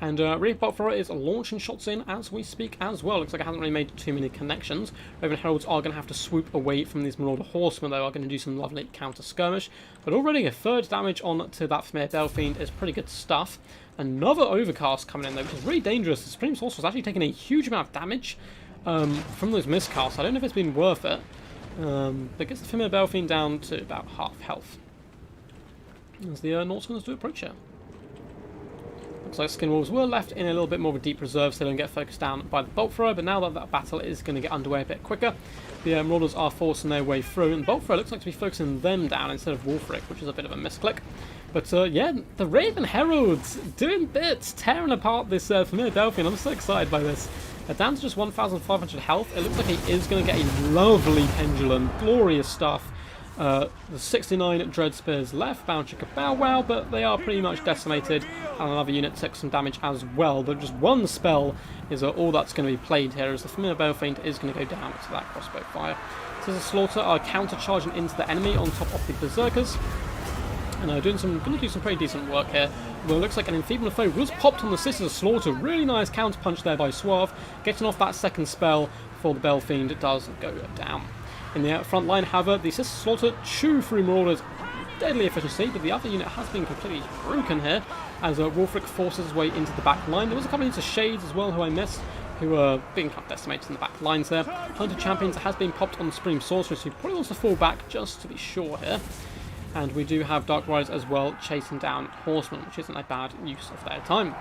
And Reaper Bolt Thrower is launching shots in as we speak as well. Looks like it hasn't really made too many connections. Raven Heralds are going to have to swoop away from these Marauder Horsemen, though, are going to do some lovely counter skirmish. But already a third damage on to that familiar Bellfiend is pretty good stuff. Another Overcast coming in, though, which is really dangerous. The Supreme Sorcerer is actually taking a huge amount of damage from those miscasts. I don't know if it's been worth it. But gets the familiar Bellfiend down to about half health as the Norsemen do approach here. Looks like Skin Wolves were left in a little bit more of a deep reserve, so they don't get focused down by the Bolt Thrower, but now that that battle is going to get underway a bit quicker, the Marauders are forcing their way through, and the Bolt Thrower looks like to be focusing them down instead of Wolfric, which is a bit of a misclick. But yeah, the Raven Heralds doing bits, tearing apart this familiar Bellfiend. I'm so excited by this. Down to just 1,500 health, it looks like he is going to get a lovely Pendulum, glorious stuff. The 69 Dread Spears left, Bound Chicka Bow Wow, but they are pretty much decimated, and another unit took some damage as well. But just one spell is all that's going to be played here, as the familiar Bellfiend is going to go down to that crossbow fire. So the Slaughter are counter-charging into the enemy on top of the Berserkers, and going to do some pretty decent work here. Well, it looks like an Enfeebling Foe was popped on the Sisters of Slaughter. Really nice counter-punch there by Suave, getting off that second spell before the Bellfiend does go down. In the front line, however, the Sisters of Slaughter chew through Marauders deadly efficiency, but the other unit has been completely broken here as Wolfric forces his way into the back line. There was a couple of Shades as well who I missed, who are being kind of decimated in the back lines there. Hunter Champions has been popped on the Supreme Sorceress, who probably wants to fall back just to be sure here. And we do have Dark Riders as well chasing down Horsemen, which isn't a bad use of their time.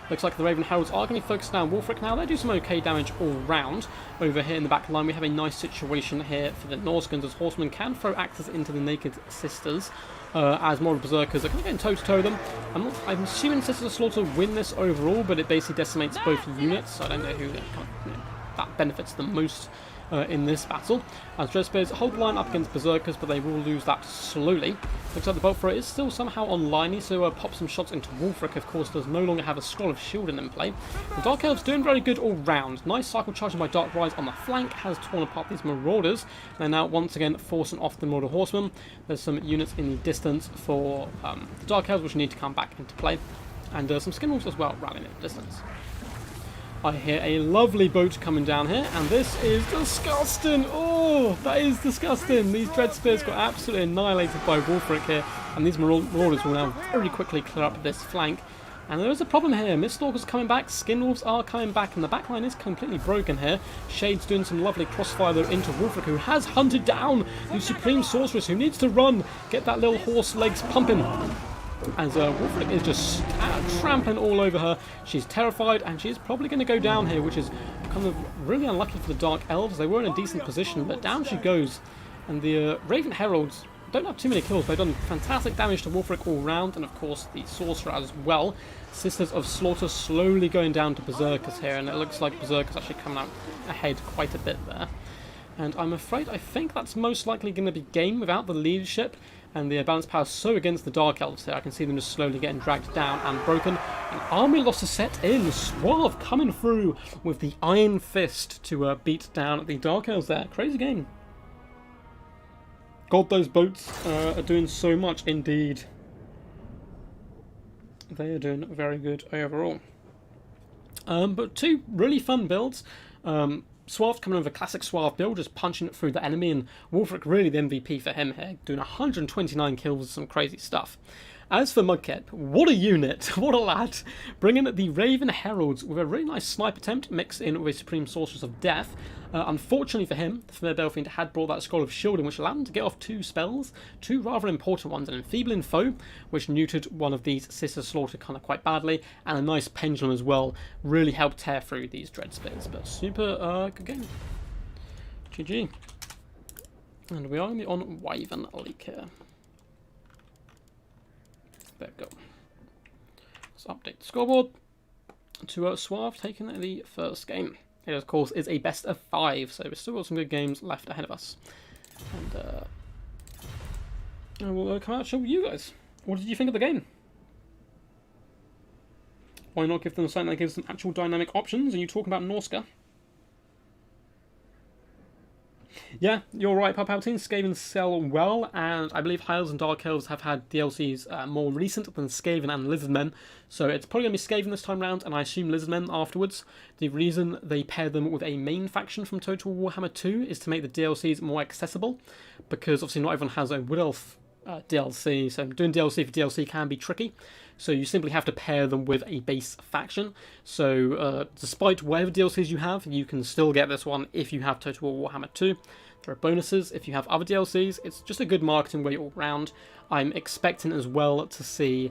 Looks like the Raven Heralds are going to be focused down Wolfric now. They do some okay damage all round. Over here in the back line, we have a nice situation here for the Norscans, as Horsemen can throw axes into the Naked Sisters, as more Berserkers are kind of getting toe-to-toe them. I'm assuming Sisters of Slaughter win this overall, but it basically decimates both units, so I don't know who that benefits the most in this battle. As Dread Spears hold the line up against Berserkers, but they will lose that slowly. Looks like the Bolt Thrower is still somehow online, so pop some shots into Wolfric. Of course, does no longer have a Scroll of Shielding in play. The Dark Elves doing very good all round. Nice cycle charging by Dark Rise on the flank has torn apart these Marauders. They're now once again forcing off the Marauder Horsemen. There's some units in the distance for the Dark Elves which need to come back into play, and some Skin Wolves as well rallying in the distance. I hear a lovely boat coming down here, and this is disgusting. Oh, that is disgusting. These Dread Spears got absolutely annihilated by Wolfric here, and these Marauders will now very quickly clear up this flank. And there is a problem here. Miststalker's coming back, Skinwolves are coming back, and the backline is completely broken here. Shade's doing some lovely crossfire though into Wolfric, who has hunted down the Supreme Sorceress, who needs to run, get that little horse legs pumping. As Wolfric is just trampling all over her. She's terrified, and she's probably going to go down here, which is kind of really unlucky for the Dark Elves. They were in a decent position, but down she goes. And the Raven Heralds don't have too many kills. They've done fantastic damage to Wolfric all round, and of course the Sorcerer as well. Sisters of Slaughter slowly going down to Berserkers here, and it looks like Berserkers actually coming out ahead quite a bit there. And I'm afraid I think that's most likely going to be game without the leadership, and the balance power so against the Dark Elves here. I can see them just slowly getting dragged down and broken. An army loss is set in. Suave coming through with the Iron Fist to beat down the Dark Elves there. Crazy game. God, those boats are doing so much indeed. They are doing very good overall. But two really fun builds. Suave coming in with a classic Suave build, just punching it through the enemy, and Wolfric really the MVP for him here, doing 129 kills with some crazy stuff. As for Mudkip, what a unit, what a lad, bringing the Raven Heralds with a really nice snipe attempt mixed in with Supreme Sorceress of Death. Unfortunately for him, the Familiar Belfiend had brought that Scroll of Shielding, which allowed him to get off two spells, two rather important ones, an Enfeebling Foe, which neutered one of these Sister Slaughter kind of quite badly, and a nice Pendulum as well, really helped tear through these Dread Spears, but super good game. GG. And we are going to be on Wyvern League here. There we go. Let's update the scoreboard to Suave taking the first game. It, of course, is a best of 5, so we've still got some good games left ahead of us. And we'll come out and show you guys. What did you think of the game? Why not give them something that gives them actual dynamic options? Are you talking about Norska? Yeah, you're right, Palpatine. Skaven sell well, and I believe Heralds and Dark Elves have had DLCs more recent than Skaven and Lizardmen, so it's probably going to be Skaven this time round, and I assume Lizardmen afterwards. The reason they pair them with a main faction from Total Warhammer 2 is to make the DLCs more accessible, because obviously not everyone has a Wood Elf DLC, so doing DLC for DLC can be tricky. So you simply have to pair them with a base faction. So despite whatever DLCs you have, you can still get this one if you have Total War Warhammer 2. There are bonuses if you have other DLCs. It's just a good marketing way all round. I'm expecting as well to see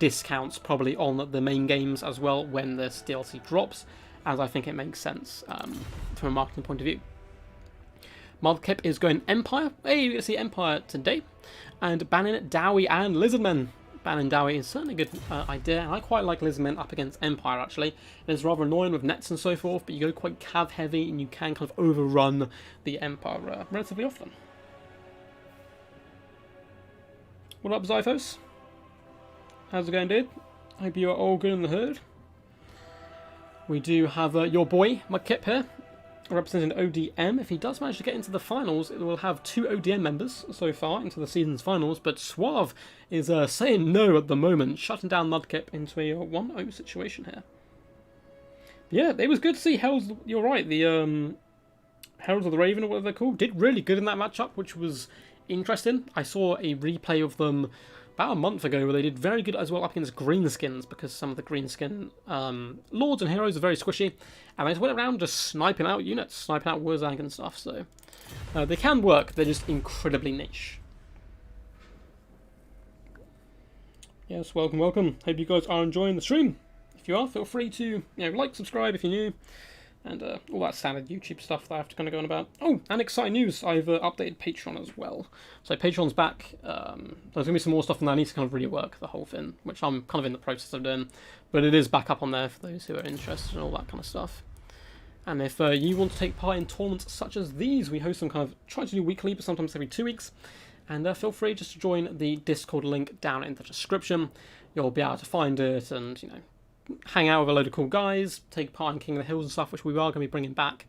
discounts probably on the main games as well when this DLC drops, as I think it makes sense from a marketing point of view. Mudkip is going Empire. Hey, you're going to see Empire today. And banning Dowie and Lizardmen. Banning Dowie is certainly a good idea, and I quite like Lizardmen up against Empire actually. It's rather annoying with nets and so forth, but you go quite cav heavy and you can kind of overrun the Empire relatively often. What up, Zyphos? How's it going, dude? Hope you are all good in the hood. We do have your boy, Mudkip here, representing ODM. If he does manage to get into the finals, it will have 2 ODM members so far into the season's finals, but Suave is saying no at the moment, shutting down Mudkip into a 1-0 situation here. But yeah, it was good to see Heralds, you're right, the Heralds of the Raven, or whatever they're called, did really good in that matchup, which was interesting. I saw a replay of them about a month ago where they did very good as well up against Greenskins, because some of the Greenskin lords and heroes are very squishy, and they just went around just sniping out units, sniping out Wurzag and stuff, so they can work, they're just incredibly niche. Yes, welcome, welcome. Hope you guys are enjoying the stream. If you are, feel free to like, subscribe if you're new, and all that standard YouTube stuff that I have to kind of go on about. Oh, and exciting news, I've updated Patreon as well. So Patreon's back. There's going to be some more stuff on that. I need to kind of rework the whole thing, which I'm kind of in the process of doing. But it is back up on there for those who are interested in all that kind of stuff. And if you want to take part in tournaments such as these, we host them kind of, try to do weekly, but sometimes every 2 weeks. And feel free just to join the Discord link down in the description. You'll be able to find it and, hang out with a load of cool guys, take part in King of the Hills and stuff, which we are going to be bringing back.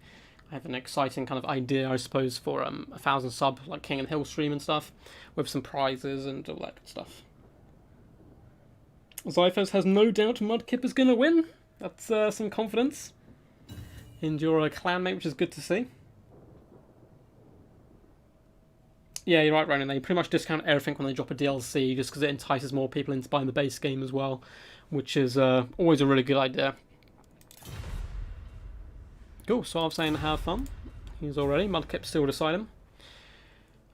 I have an exciting kind of idea, I suppose, for a 1,000 sub, like King of the Hill stream and stuff, with some prizes and all that good stuff. Zyphos has no doubt Mudkip is going to win. That's some confidence in your clanmate, which is good to see. Yeah, you're right, Ronan. They pretty much discount everything when they drop a DLC just because it entices more people into buying the base game as well, which is always a really good idea. Cool, so I'm saying have fun. He's all ready. Mudkip still deciding.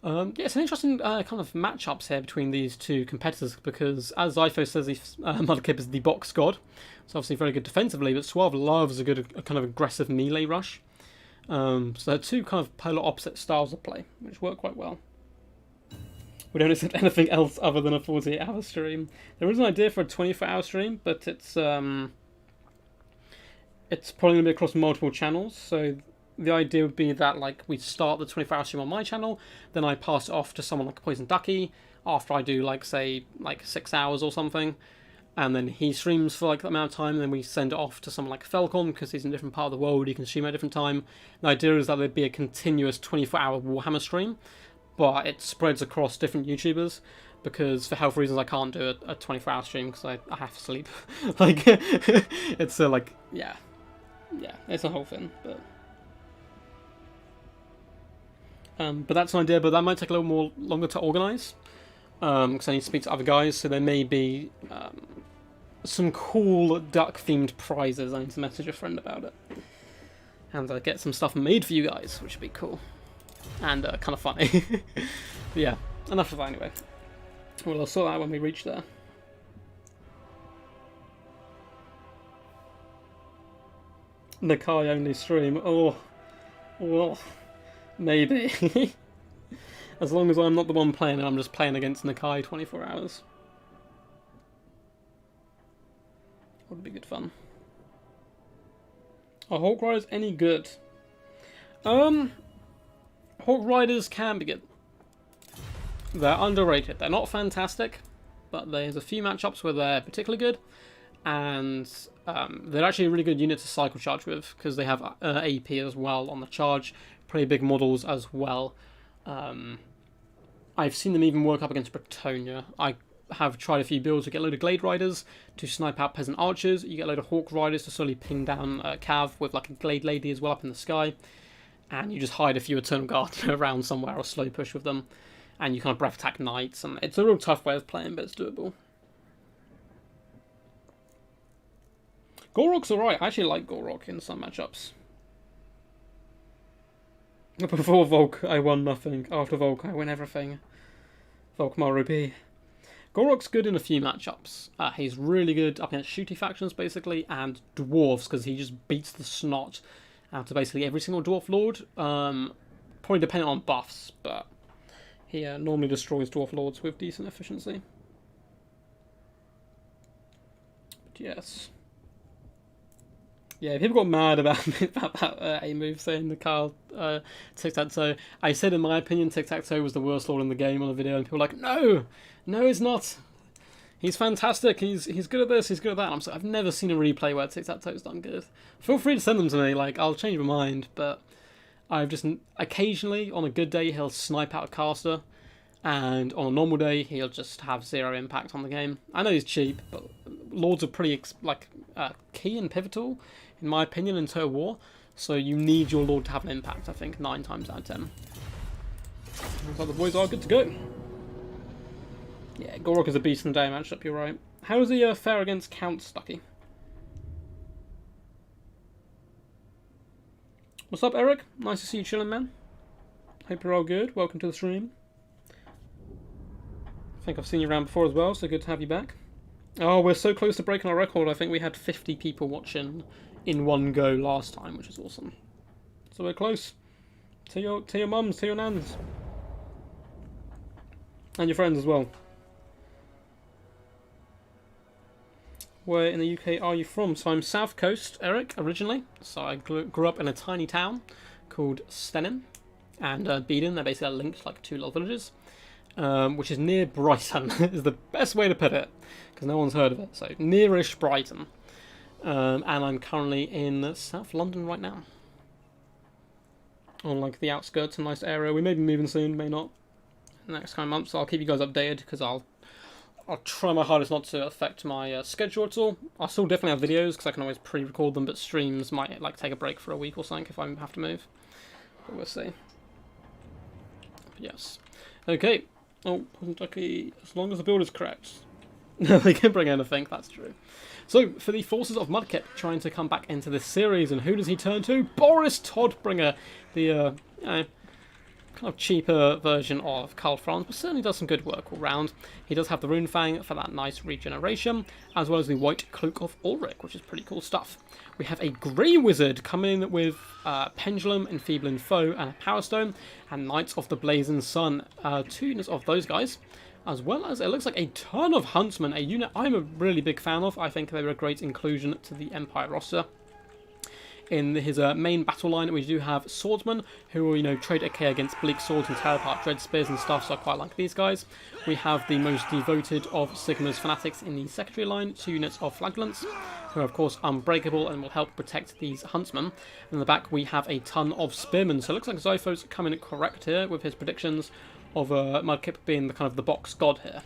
Yeah, it's an interesting kind of matchups here between these two competitors because, as Zypho says, Mudkip is the box god. It's obviously very good defensively, but Suave loves a kind of aggressive melee rush. So they're two kind of polar opposite styles of play, which work quite well. We don't accept anything else other than a 48-hour stream. There is an idea for a 24-hour stream, but it's probably going to be across multiple channels. So the idea would be that like we start the 24-hour stream on my channel, then I pass it off to someone like Poison Ducky after I do like say like 6 hours or something, and then he streams for like that amount of time, and then we send it off to someone like Falcon because he's in a different part of the world, he can stream at a different time. The idea is that there'd be a continuous 24-hour Warhammer stream, but it spreads across different YouTubers because for health reasons I can't do a 24-hour stream because I have to sleep. Like it's like yeah, it's a whole thing, but that's an idea, but that might take a little more longer to organise because I need to speak to other guys, so there may be some cool duck-themed prizes. I need to message a friend about it and get some stuff made for you guys, which would be cool and kind of funny. But yeah, enough of that anyway. Well, I'll sort that out when we reach there. Nakai only stream. Oh, well, maybe. As long as I'm not the one playing and I'm just playing against Nakai 24 hours. Would be good fun. Are Hawk Riders any good? Hawk Riders can be good. They're underrated. They're not fantastic, but there's a few matchups where they're particularly good, and they're actually a really good unit to cycle charge with because they have AP as well on the charge. Pretty big models as well. I've seen them even work up against Bretonia. I have tried a few builds to get a load of Glade Riders to snipe out Peasant Archers. You get a load of Hawk Riders to slowly ping down Cav with like a Glade Lady as well up in the sky. And you just hide a few Eternal Guard around somewhere or slow push with them. And you kind of breath attack Knights. And it's a real tough way of playing, but it's doable. Gorok's alright. I actually like Gorok in some matchups. Before Volk, I won nothing. After Volk, I win everything. Volkmar Ruby. Gorok's good in a few matchups. He's really good up against shooty factions, basically, and dwarves, because he just beats the snot out of basically every single dwarf lord. Probably dependent on buffs, but he normally destroys dwarf lords with decent efficiency. But yes. Yeah, people got mad about that A move saying the Carl tic-tac-toe. I said in my opinion tic-tac-toe was the worst lord in the game on the video, and people were like, no, it's not. He's fantastic. He's good at this. He's good at that. And I'm so I've never seen a replay where tic-tac-toe's done good. Feel free to send them to me. Like I'll change my mind, but I've just occasionally on a good day he'll snipe out a caster, and on a normal day he'll just have zero impact on the game. I know he's cheap, but lords are pretty key and pivotal, in my opinion, in Total War. So you need your lord to have an impact, I think, 9 times out of 10. Looks like the boys are good to go. Yeah, Gorok is a beast in the day matchup, you're right. How does he fare against Count Ducky? What's up, Eric? Nice to see you chilling, man. Hope you're all good. Welcome to the stream. I think I've seen you around before as well, so good to have you back. Oh, we're so close to breaking our record. I think we had 50 people watching in one go last time, which is awesome. So we're close. Tell your mums, tell your nans. And your friends as well. Where in the UK are you from? So I'm South Coast, Eric, originally. So I grew up in a tiny town called Stenham and Beedon. They're basically linked like 2 little villages. Which is near Brighton, is the best way to put it, because no one's heard of it. So, nearish Brighton. And I'm currently in South London right now. On like the outskirts, a nice area. We may be moving soon, may not. In the next kind of months, so I'll keep you guys updated, because I'll try my hardest not to affect my schedule at all. I'll still definitely have videos, because I can always pre-record them, but streams might like take a break for a week or something if I have to move. But we'll see. yes. Okay. Oh, Ducky, as long as the build is correct. They can bring anything, that's true. So, for the forces of Mudkip trying to come back into this series, and who does he turn to? Boris Toddbringer, the kind of cheaper version of Karl Franz, but certainly does some good work all round. He does have the Rune Fang for that nice regeneration, as well as the White Cloak of Ulrich, which is pretty cool stuff. We have a Grey Wizard coming in with Pendulum, Enfeebling Foe, and a Power Stone, and Knights of the Blazing Sun, 2 units of those guys. As well as, it looks like a ton of Huntsmen, a unit I'm a really big fan of. I think they were a great inclusion to the Empire roster. In his main battle line, we do have Swordsmen, who will, you know, trade AK against Bleak Swords and tear apart Dread Spears and stuff, so I quite like these guys. We have the most devoted of Sigma's Fanatics in the secondary line, 2 units of Flagellants, who are of course unbreakable and will help protect these Huntsmen. In the back, we have a ton of Spearmen, so it looks like Zypho's coming correct here with his predictions of Mudkip being the kind of the box god here.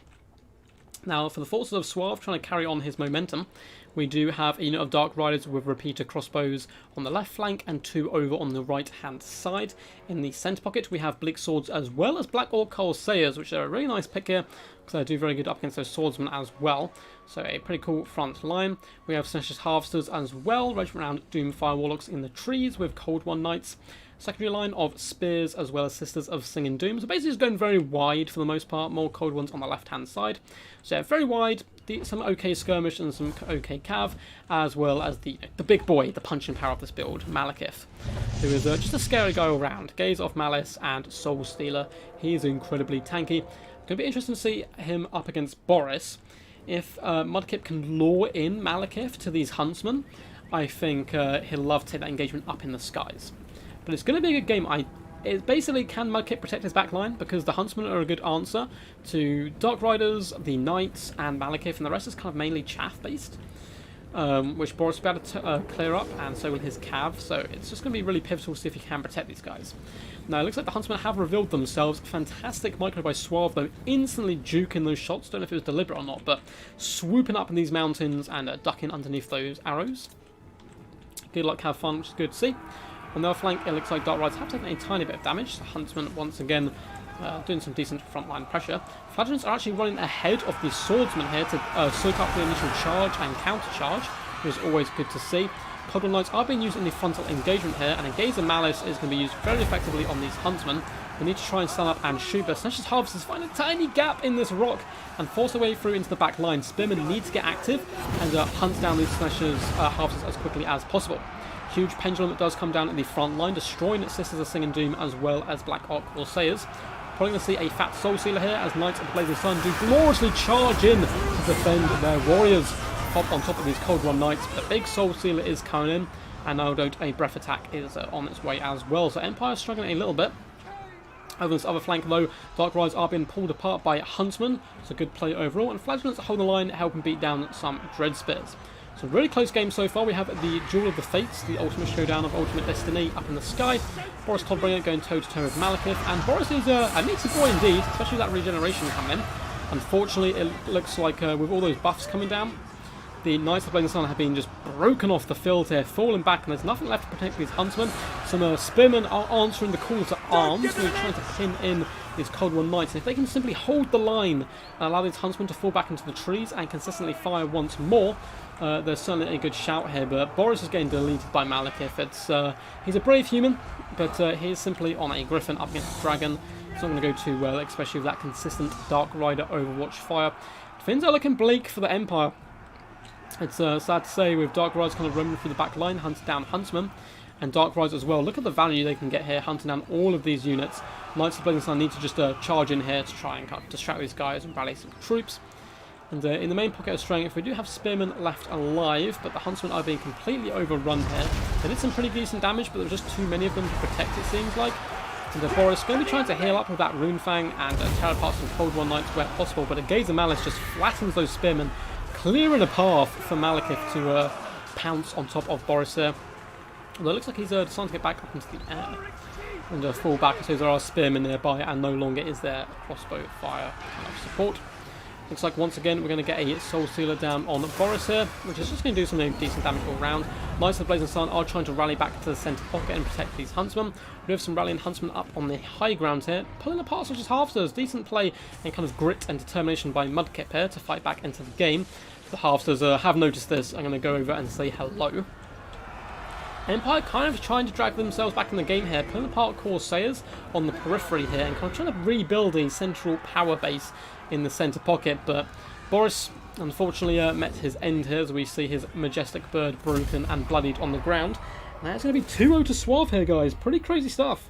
Now, for the forces of Suave trying to carry on his momentum, we do have a unit of Dark Riders with repeater crossbows on the left flank and 2 over on the right-hand side. In the centre pocket, we have Bleak Swords as well as Black Orc Corsairs, which are a really nice pick here because they do very good up against those swordsmen as well. So a pretty cool front line. We have Sensuous Harvesters as well, regiment around Doomfire Warlocks in the trees with Cold One Knights. Secondary line of Spears as well as Sisters of Singing Doom. So basically just going very wide for the most part, more Cold Ones on the left hand side. So yeah, very wide, some okay skirmish and some okay cav, as well as the big boy, the punching power of this build, Malekith, who is just a scary guy all round. Gaze of Malice and Soul Stealer. He is incredibly tanky. Going to be interesting to see him up against Boris. If Mudkip can lure in Malekith to these Huntsmen, I think he'll love to take that engagement up in the skies. But it's going to be a good game. It basically, can Mudkip protect his backline? Because the Huntsmen are a good answer to Dark Riders, the Knights, and Malekith, and the rest is kind of mainly chaff-based, which Boris will be able to clear up, and so will his Cav. So it's just going to be really pivotal to see if he can protect these guys. Now, it looks like the Huntsmen have revealed themselves. Fantastic micro by Suave, though, instantly juking those shots. Don't know if it was deliberate or not, but swooping up in these mountains and ducking underneath those arrows. Good luck, have fun, which is good to see. On the other flank, it looks like Dark Riders have taken a tiny bit of damage. The Huntsmen, once again, doing some decent frontline pressure. Flagellants are actually running ahead of the Swordsmen here to soak up the initial charge and counter-charge, which is always good to see. Cold One Knights are being used in the frontal engagement here, and a Gaze of Malice is going to be used very effectively on these Huntsmen. We need to try and stand up and shoot, but Snatcher's Harvesters find a tiny gap in this rock and force their way through into the back line. Spearmen need to get active and hunt down these Snatcher's Harvesters as quickly as possible. Huge Pendulum that does come down in the front line, destroying its Sisters of Singing Doom as well as Black Orc Corsairs. Probably going to see a fat Soul Stealer here as Knights of the Blazing Sun do gloriously charge in to defend their warriors. Hop on top of these Cold One Knights, but a big Soul Stealer is coming in, and no doubt a Breath Attack is on its way as well. So Empire's struggling a little bit. Over this other flank though, Dark Riders are being pulled apart by Huntsmen. It's a good play overall, and Flagellants hold the line, helping beat down some Dread Spears. So really close game so far. We have the Duel of the Fates, the ultimate showdown of Ultimate Destiny up in the sky. Boris Toddbringer going toe-to-toe with Malekith, and Boris is a meaty boy indeed, especially that regeneration coming in. Unfortunately, it looks like with all those buffs coming down, the Knights of the Blazing Sun have been just broken off the field here, falling back, and there's nothing left to protect these Huntsmen. Some Spearmen are answering the call to arms. We're trying to pin in these Cold One Knights. And if they can simply hold the line and allow these Huntsmen to fall back into the trees and consistently fire once more, there's certainly a good shout here. But Boris is getting deleted by Malekith. He's a brave human, but he's simply on a Griffin up against a Dragon. It's not going to go too well, especially with that consistent Dark Rider Overwatch fire. Things are looking bleak for the Empire. It's sad to say, with Dark Riders kind of roaming through the back line, hunting down Huntsmen, and Dark Riders as well. Look at the value they can get here, hunting down all of these units. Knights of the Blazing Sun need to just charge in here to try and kind of distract these guys and rally some troops. And in the main pocket of strength, we do have Spearmen left alive, but the Huntsmen are being completely overrun here. They did some pretty decent damage, but there were just too many of them to protect, it seems like. And Boris going to be trying to heal up with that Rune Fang and tear apart some Cold One Knights where possible, but a Gaze of Malice just flattens those Spearmen, clearing a path for Malekith to pounce on top of Boris here. Although it looks like he's deciding to get back up into the air and fall back, so there are Spearmen nearby, and no longer is there crossbow fire kind of support. Looks like once again we're going to get a Soul Stealer down on Boris here, which is just going to do some decent damage all round. Knights of the Blazing Sun are trying to rally back to the centre pocket and protect these Huntsmen. We have some rallying Huntsmen up on the high ground here, pulling apart such as Halfsters. Decent play and kind of grit and determination by Mudkip here to fight back into the game. The Halfsters have noticed this. I'm going to go over and say hello. Empire kind of trying to drag themselves back in the game here, pulling apart Corsairs on the periphery here and kind of trying to rebuild a central power base in the centre pocket, but Boris unfortunately met his end here as we see his majestic bird broken and bloodied on the ground. And that's going to be 2-0 to Suave here, guys. Pretty crazy stuff.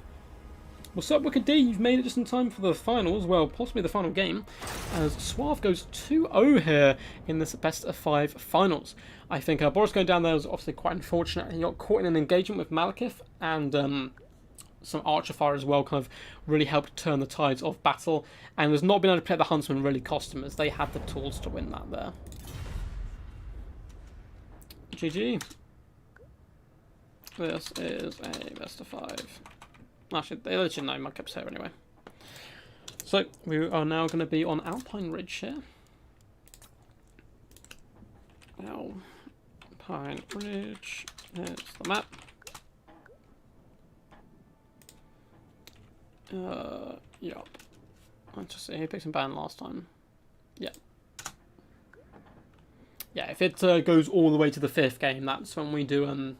What's up, Wicked D? You've made it just in time for the finals, well, possibly the final game, as Suave goes 2-0 here in this best-of-5 finals. I think Boris going down there was obviously quite unfortunate. He got caught in an engagement with Mudkip, and some archer fire as well kind of really helped turn the tides of battle, and was not being able to protect the Huntsman really cost him, as they had the tools to win that there. GG. This is a best-of-5. Actually, they let you know Mudkip's here anyway. So, we are now going to be on Alpine Ridge here. Alpine Ridge, there's the map. Yup. Let's just see, he picked some ban last time. Yeah. Yeah, if it goes all the way to the 5th game, that's when we do,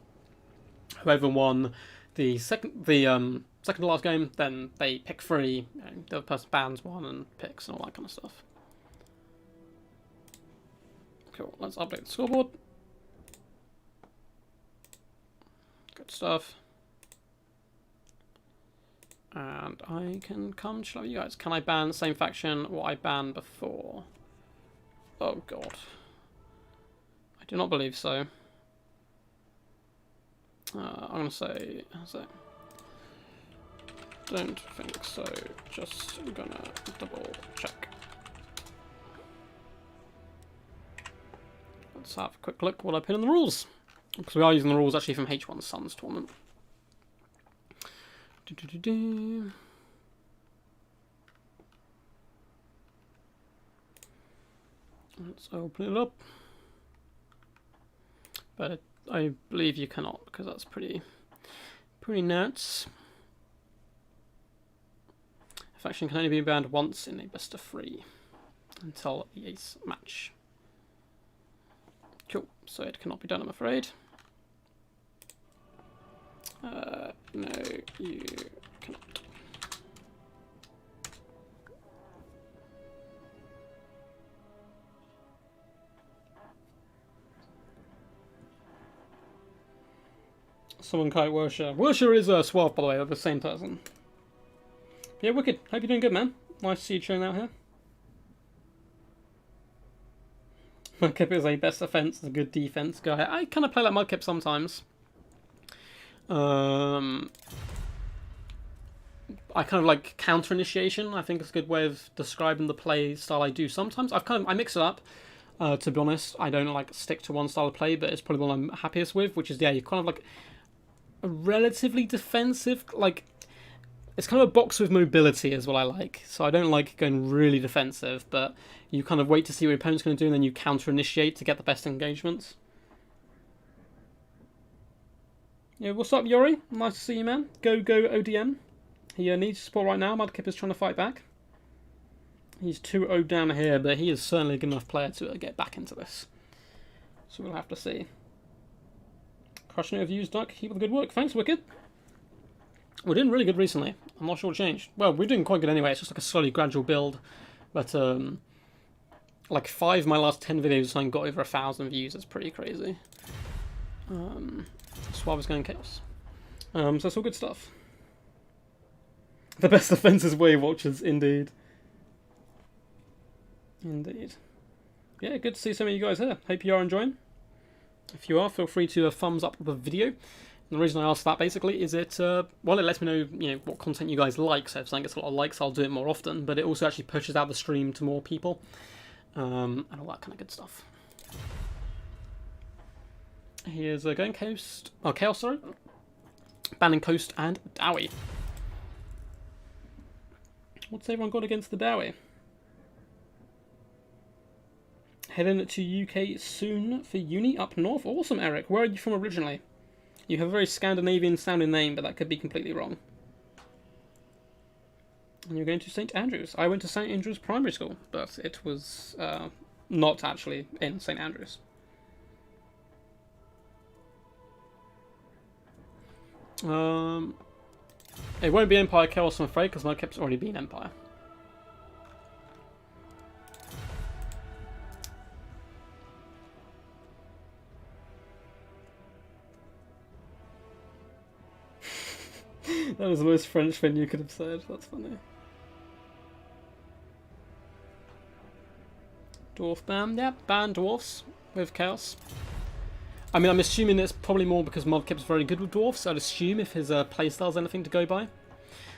whoever won the second to last game, then they pick 3, the other person bans 1 and picks and all that kind of stuff. Cool, let's update the scoreboard. Good stuff. And I can come show you guys. Can I ban the same faction what I banned before? Oh god. I do not believe so. I'm going to say, how's that? Don't think so. Just gonna double check. Let's have a quick look what I put in the rules. Because we are using the rules actually from H1 Suns tournament. Let's open it up. But I believe you cannot, because that's pretty nuts. A faction can only be banned once in a best of 3 until the ace match. Cool, so it cannot be done, I'm afraid. No, you cannot. Someone kite Worsher. Worsher is Suave, by the way, they're the same person. Yeah, Wicked. Hope you're doing good, man. Nice to see you chilling out here. Mudkip is a best offense, a good defense guy. I kind of play like Mudkip sometimes. I kind of like counter initiation. I think it's a good way of describing the play style I do sometimes. I mix it up. To be honest, I don't like stick to one style of play, but it's probably the one I'm happiest with, which is, yeah, you're kind of like a relatively defensive, like, it's kind of a box with mobility is what I like. So I don't like going really defensive, but you kind of wait to see what your opponent's going to do, and then you counter initiate to get the best engagements. Yeah, what's up, Yori? Nice to see you, man. Go ODM. He needs support right now. Mudkip is trying to fight back. He's 2-0 down here, but he is certainly a good enough player to get back into this. So we'll have to see. Crushing overviews, Duck. Keep up the good work. Thanks, Wicked. We're doing really good recently. I'm not sure what changed. Well, we're doing quite good anyway. It's just like a slowly gradual build. But, like 5 of my last 10 videos I got over 1,000 views. That's pretty crazy. Suave is going chaos. So that's all good stuff. The best defense is Wave Watchers, indeed. Indeed. Yeah, good to see some of you guys here. Hope you are enjoying. If you are, feel free to thumbs up the video. And the reason I asked that basically is well, it lets me know, what content you guys like. So if something gets a lot of likes, I'll do it more often. But it also actually pushes out the stream to more people, and all that kind of good stuff. He is going Coast. Oh, Chaos, sorry. Banning Coast and Dowie. What's everyone got against the Dowie? Heading to UK soon for uni up north. Awesome, Eric. Where are you from originally? You have a very Scandinavian sounding name, but that could be completely wrong. And you're going to St Andrews. I went to St Andrews Primary School, but it was not actually in St Andrews. It won't be Empire Chaos, I'm afraid, because Mudkip's already been Empire. That was the most French thing you could have said. That's funny. Dwarf band, yeah, band dwarfs with Chaos. I mean, I'm assuming it's probably more because Mudkip's very good with dwarfs, so I'd assume if his playstyle's anything to go by.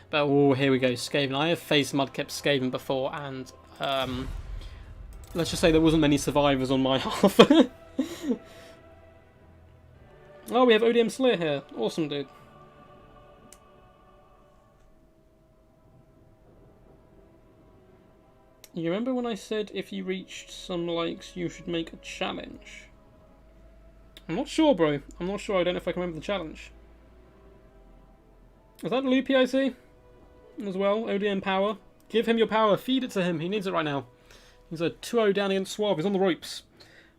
But, oh, here we go, Skaven. I have faced Mudkip Skaven before, and let's just say there wasn't many survivors on my half. Oh, we have ODM Slayer here. Awesome, dude. You remember when I said if you reached some likes, you should make a challenge? I'm not sure, bro. I'm not sure. I don't know if I can remember the challenge. Is that Loopy I see? As well, ODM power. Give him your power. Feed it to him. He needs it right now. He's a 2-0 down against Suave. He's on the ropes.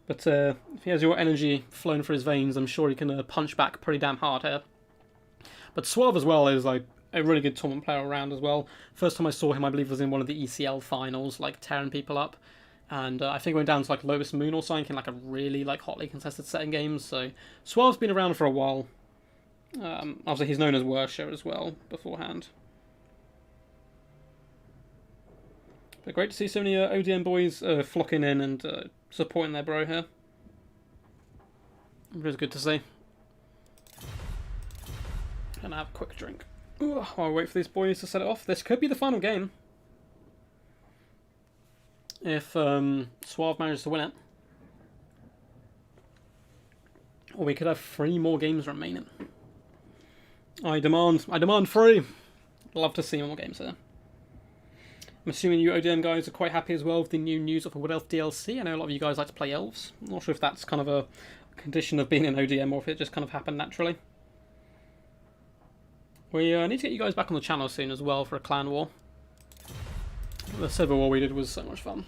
But if he has your energy flowing through his veins, I'm sure he can punch back pretty damn hard here. But Suave as well is like a really good tournament player around as well. First time I saw him, I believe, was in one of the ECL finals, like tearing people up. And I think it went down to like Lowest Moon or something in like a really like hotly contested set in games. So Suave's been around for a while. Obviously he's known as Worsher as well beforehand. But great to see so many ODM boys flocking in and supporting their bro here. It was good to see. Gonna have a quick drink. Ooh, while I wait for these boys to set it off. This could be the final game. If Suave manages to win it. Or we could have 3 more games remaining. I demand 3! Love to see more games here. I'm assuming you ODM guys are quite happy as well with the new news of the Wood Elf DLC. I know a lot of you guys like to play elves. I'm not sure if that's kind of a condition of being an ODM or if it just kind of happened naturally. We need to get you guys back on the channel soon as well for a clan war. The Civil War we did was so much fun.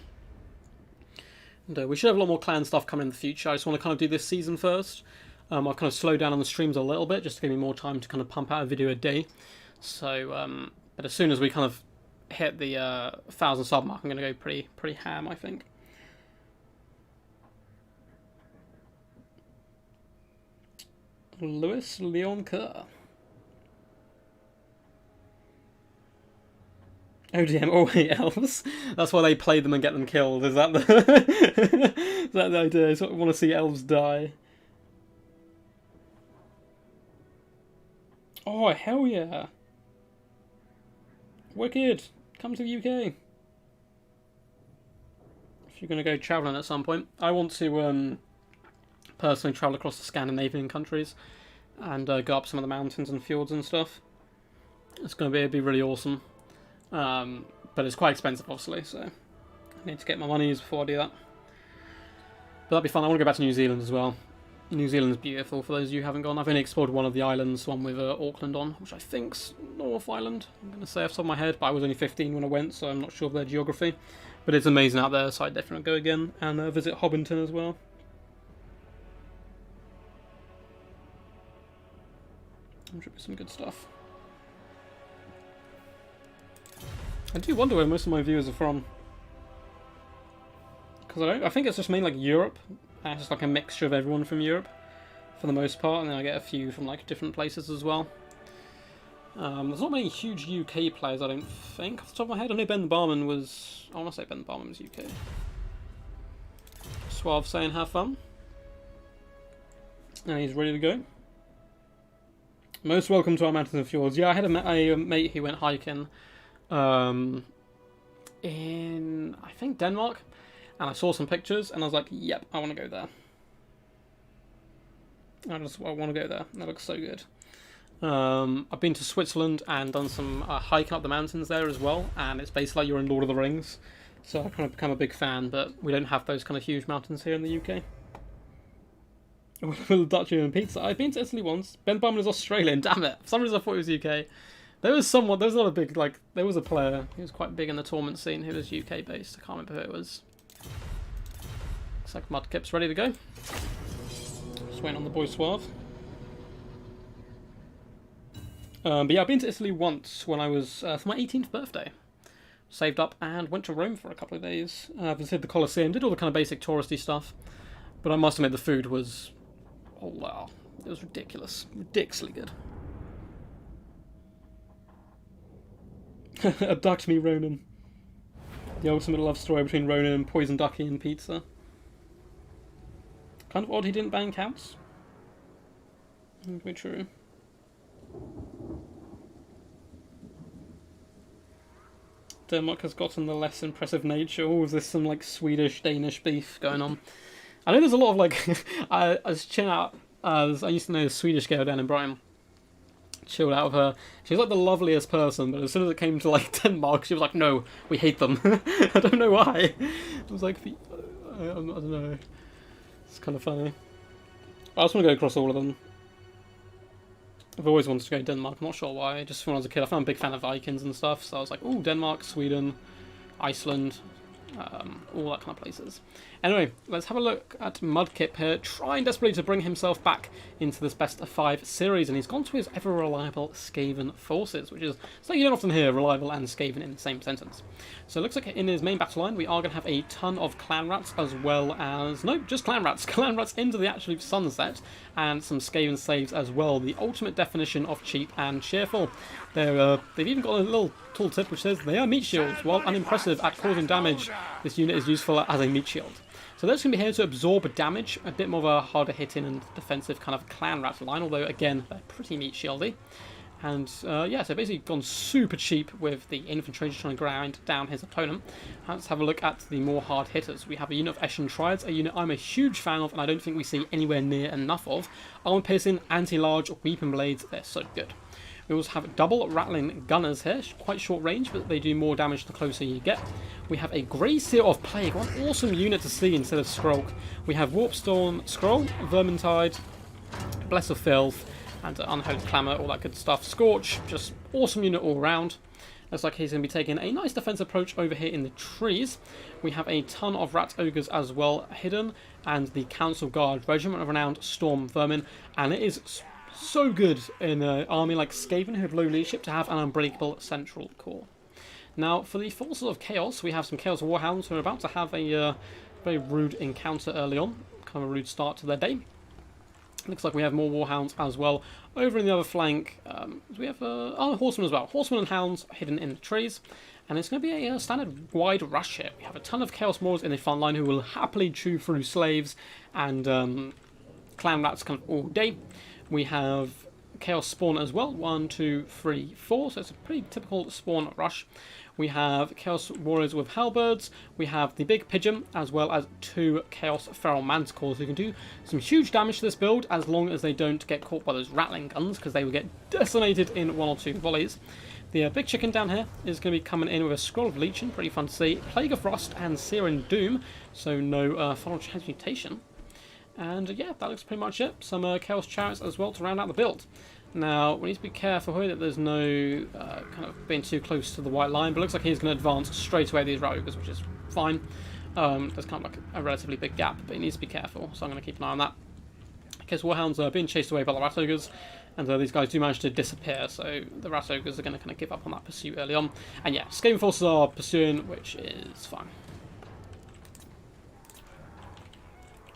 And we should have a lot more clan stuff coming in the future. I just want to kind of do this season first. I'll kind of slow down on the streams a little bit just to give me more time to kind of pump out a video a day. So, but as soon as we kind of hit the 1,000 sub mark, I'm going to go pretty ham, I think. Lewis Leon Kerr. ODM always elves. That's why they play them and get them killed. Is that the is that the idea? I sort of want to see elves die. Oh hell yeah! Wicked. Come to the UK. If you're going to go travelling at some point, I want to personally travel across the Scandinavian countries and go up some of the mountains and fjords and stuff. It's going to be really awesome. But it's quite expensive, obviously, so I need to get my monies before I do that. But that'd be fun. I want to go back to New Zealand as well. New Zealand's beautiful, for those of you who haven't gone. I've only explored one of the islands, one with Auckland on, which I think's North Island. I'm going to say off the top of my head, but I was only 15 when I went, so I'm not sure of their geography. But it's amazing out there, so I'd definitely go again, and visit Hobbiton as well. There should be some good stuff. I do wonder where most of my viewers are from. Because I think it's just mainly like Europe. It's just like a mixture of everyone from Europe for the most part, and then I get a few from like different places as well. There's not many huge UK players, I don't think, off the top of my head. I know Ben the Barman was... I want to say Ben the Barman was UK. Suave saying have fun. And he's ready to go. Most welcome to our mountains and fjords. Yeah, I had a mate who went hiking in, I think, Denmark, and I saw some pictures and I was like, yep, I want to go there. I want to go there. That looks so good. I've been to Switzerland and done some hiking up the mountains there as well, and it's basically like you're in Lord of the Rings. So I've kind of become a big fan, but we don't have those kind of huge mountains here in the UK. With Ducky and pizza. I've been to Italy once. Ben Bowman is Australian, damn it. For some reason I thought it was UK. There was another big, like, there was a player who was quite big in the tournament scene who was UK based. I can't remember who it was. Looks like Mudkip's ready to go. Just waiting on the boy Suave. But yeah, I've been to Italy once when I was, for my 18th birthday. Saved up and went to Rome for a couple of days. Visited the Colosseum, did all the kind of basic touristy stuff. But I must admit the food was, oh wow, it was ridiculous. Ridiculously good. Abduct me, Ronan. The ultimate love story between Ronan and Poison Ducky and pizza. Kind of odd he didn't ban counts. Very true. Denmark has gotten the less impressive nature. Oh, is this some like Swedish-Danish beef going on? I know there's a lot of like, I was chilling out, I used to know a Swedish girl down in Brighton. Chilled out of her. She's like the loveliest person, but as soon as it came to like Denmark, she was like, no, we hate them. I don't know why. I was like, I don't know. It's kind of funny. I just want to go across all of them. I've always wanted to go to Denmark, I'm not sure why. Just when I was a kid, I found I'm a big fan of Vikings and stuff, so I was like, oh, Denmark, Sweden, Iceland, all that kind of places. Anyway, let's have a look at Mudkip here, trying desperately to bring himself back into this best of 5 series, and he's gone to his ever-reliable Skaven forces, which is something you don't often hear, reliable and Skaven in the same sentence. So it looks like in his main battle line we are going to have a ton of clan rats, as well as, no, just clan rats, clan rats into the actual sunset, and some Skaven slaves as well, the ultimate definition of cheap and cheerful. They've even got a little tooltip which says they are meat shields. While unimpressive at causing damage, this unit is useful as a meat shield. So they're just going to be here to absorb damage, a bit more of a harder hitting and defensive kind of clan rat line, although again, they're pretty meat shieldy. And yeah, so basically gone super cheap with the infantry just trying to grind down his opponent. Let's have a look at the more hard hitters. We have a unit of Eshin Triads, a unit I'm a huge fan of and I don't think we see anywhere near enough of. Armor piercing, anti-large, weapon blades, they're so good. We also have double rattling gunners here, quite short range, but they do more damage the closer you get. We have a Grey Seal of Plague, what an awesome unit to see instead of Skrulk. We have Warpstorm Skrull, Vermintide, Bless of Filth, and Unholy Clamour, all that good stuff. Scorch, just awesome unit all round. Looks like he's going to be taking a nice defense approach over here in the trees. We have a ton of Rat Ogres as well hidden, and the Council Guard, Regiment of Renowned Storm Vermin, and it is so good in an army like Skaven who have low leadership to have an unbreakable central core. Now, for the forces of Chaos, we have some Chaos Warhounds who are about to have a very rude encounter early on, kind of a rude start to their day. Looks like we have more Warhounds as well. Over in the other flank, we have Horsemen as well. Horsemen and Hounds hidden in the trees. And it's going to be a standard wide rush here. We have a ton of Chaos Maulers in the front line who will happily chew through slaves and clan rats kind of all day. We have Chaos Spawn as well, 1, 2, 3, 4, so it's a pretty typical spawn rush. We have Chaos Warriors with Halberds, we have the Big Pigeon, as well as 2 Chaos Feral Manticores who can do some huge damage to this build, as long as they don't get caught by those rattling guns, because they will get decimated in 1 or 2 volleys. The Big Chicken down here is going to be coming in with a Scroll of Leeching, pretty fun to see, Plague of Frost and Searing Doom, so no Final Transmutation. And yeah, that looks pretty much it. Some Chaos Chariots as well to round out the build. Now, we need to be careful here that there's no kind of being too close to the white line, but it looks like he's going to advance straight away these Rogues, which is fine. There's kind of like a relatively big gap, but he needs to be careful, so I'm going to keep an eye on that. Chaos Warhounds are being chased away by the Rat Ogres, and these guys do manage to disappear, so the Rat Ogres are going to kind of give up on that pursuit early on. And yeah, Skaven forces are pursuing, which is fine.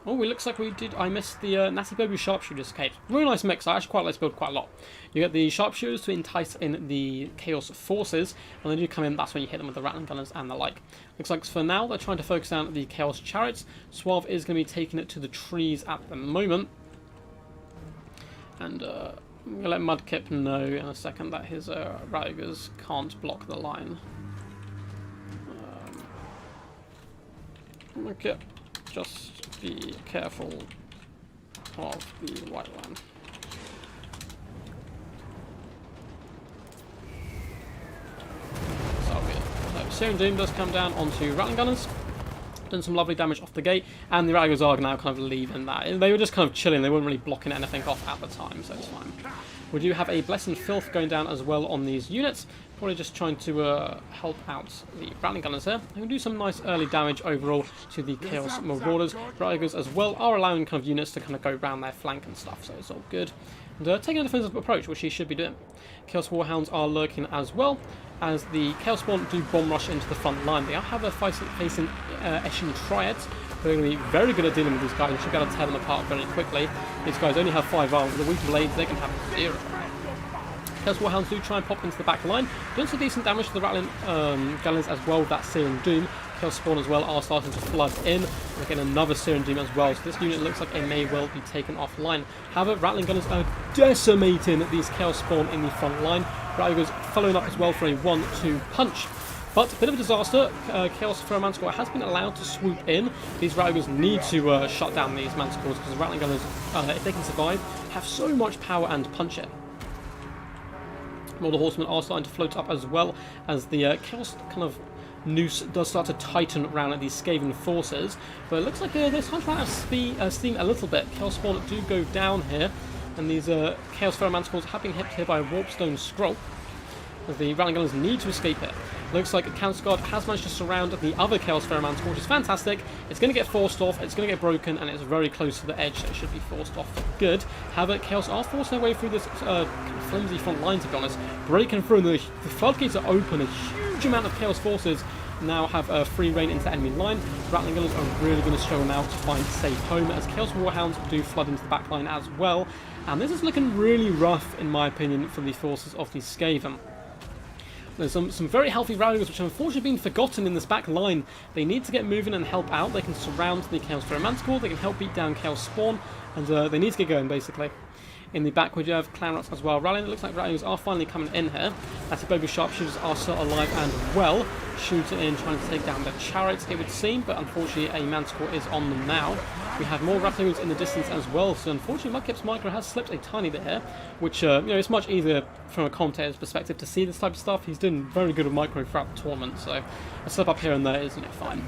Oh, it looks like I missed the Natty Baby Sharpshooters cage. Really nice mix. I actually quite like this build quite a lot. You get the Sharpshooters to entice in the Chaos Forces, and then you come in, that's when you hit them with the Rattling Gunners and the like. Looks like for now, they're trying to focus down the Chaos Chariots. Suave is going to be taking it to the trees at the moment. And I'm going to let Mudkip know in a second that his Raugers can't block the line. Mudkip, just be careful of the white line. Searing Doom does come down onto Rattling Gunners. Done some lovely damage off the gate, and the Ragos are now kind of leaving that. They were just kind of chilling, they weren't really blocking anything off at the time, so it's fine. We do have a Blessed Filth going down as well on these units, probably just trying to help out the Rattling Gunners here. And we do some nice early damage overall to the Chaos Marauders. Ragos as well are allowing kind of units to kind of go around their flank and stuff, so it's all good. And taking a defensive approach, which he should be doing. Chaos Warhounds are lurking as well, as the Chaos Spawn do bomb rush into the front line. They have a facing Eshin Triads. They're going to be very good at dealing with these guys and should be able to tear them apart very quickly. These guys only have 5 arms. With the weak blades, they can have 0. Chaos Warhounds do try and pop into the back line. Doing some decent damage to the Rattling Gunners as well with that Searing Doom. Chaos Spawn as well are starting to flood in. We're getting another Searing Doom as well, so this unit looks like it may well be taken offline. However, Rattling Gunners are decimating these Chaos Spawn in the front line. Ragos following up as well for a 1-2 punch. But a bit of a disaster. Chaos Feral Manticore has been allowed to swoop in. These Ragos need to shut down these Manticores because the Rattling Gunners, if they can survive, have so much power and punch it. More the Horsemen are starting to float up as well as the Chaos kind of noose does start to tighten around these Skaven forces. But it looks like they're starting to run out of steam a little bit. Chaos Spawn do go down here, and these Chaos Feral Manticores have been hit here by a Warpstone Scroll, as the Rattling Gunners need to escape it. Looks like Council Guard has managed to surround the other Chaos Feral Manticore, which is fantastic. It's going to get forced off, it's going to get broken, and it's very close to the edge, so it should be forced off for good. However, Chaos are forcing their way through this flimsy front line, to be honest. Breaking through, and the floodgates are open. A huge amount of Chaos forces now have free reign into the enemy line. Rattling Gunners are really going to struggle now to find a safe home, as Chaos Warhounds do flood into the back line as well. And this is looking really rough, in my opinion, for the forces of the Skaven. There's some very healthy Ragos which have unfortunately been forgotten in this back line. They need to get moving and help out. They can surround the Chaos Feral Manticore, they can help beat down Chaos Spawn, and they need to get going, basically. In the back we do have Clan Rats as well rallying. It looks like Ragos are finally coming in here. That's the Bobo Sharpshooters are still alive and well. Shooting in, trying to take down the chariots, it would seem, but unfortunately a Manticore is on them now. We have more Rattlers in the distance as well, so unfortunately Mudkip's micro has slipped a tiny bit here, which, it's much easier from a commentator's perspective to see this type of stuff. He's doing very good with micro throughout the tournament, so a slip up here and there is, fine.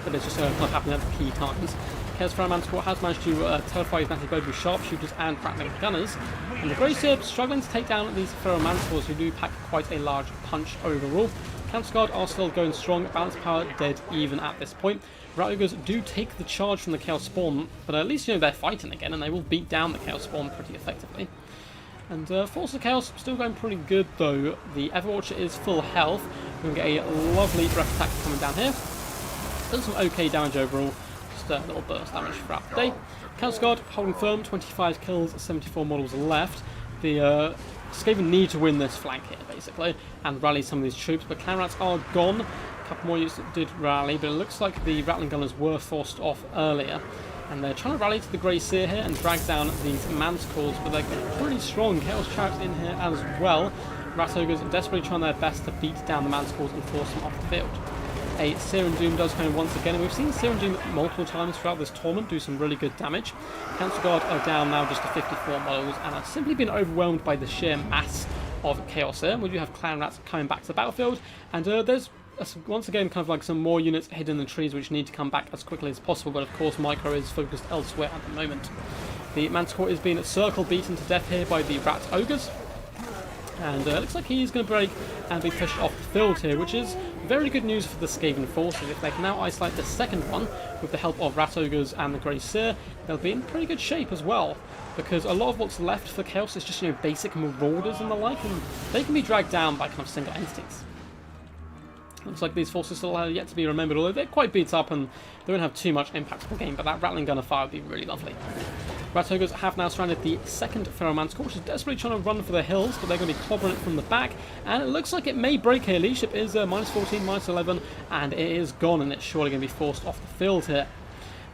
But it's just kind of happening at the key times. Chaos Feral Manticore has managed to terrify his Natty Bobo Sharpshooters and Rattling Gunners, and the Grey Serb struggling to take down these Feral Manticores who do pack quite a large punch overall. Council Guard are still going strong, balance power dead even at this point. Ragos do take the charge from the Chaos Spawn, but at least they're fighting again and they will beat down the Chaos Spawn pretty effectively. And Force of Chaos still going pretty good though. The Everwatcher is full health. We're going to get a lovely breath attack coming down here. Does some okay damage overall, just a little burst damage throughout the day. Council Guard holding firm, 25 kills, 74 models left. The Skaven need to win this flank here, basically, and rally some of these troops, but Clan Rats are gone. A couple more units did rally, but it looks like the Rattling Gunners were forced off earlier, and they're trying to rally to the Grey Seer here and drag down these Manticores, but they're pretty strong. Chaos Chariots in here as well. Rat Ogres are desperately trying their best to beat down the Manticores and force them off the field. A Searing Doom does come in once again, and we've seen Searing Doom multiple times throughout this tournament do some really good damage. Council Guard are down now just to 54 models and are simply being overwhelmed by the sheer mass of chaos here. We do have Clan Rats coming back to the battlefield, and there's once again kind of like some more units hidden in the trees which need to come back as quickly as possible, but of course Micro is focused elsewhere at the moment. The Manticore is being circle beaten to death here by the Rat Ogres, and it looks like he's going to break and be pushed off the field here, which is very good news for the Skaven forces. If they can now isolate the second one with the help of Rat Ogres and the Grey Seer, they'll be in pretty good shape as well, because a lot of what's left for Chaos is just basic Marauders and the like, and they can be dragged down by kind of single entities. Looks like these forces still are yet to be remembered, although they're quite beat up and they won't have too much impact per game, but that Rattling Gunner fire would be really lovely. Rat Ogres have now surrounded the second Feral Manticore, which is desperately trying to run for the hills, but they're going to be clobbering it from the back, and it looks like it may break here. Leadership is minus 14, minus 11, and it is gone, and it's surely going to be forced off the field here.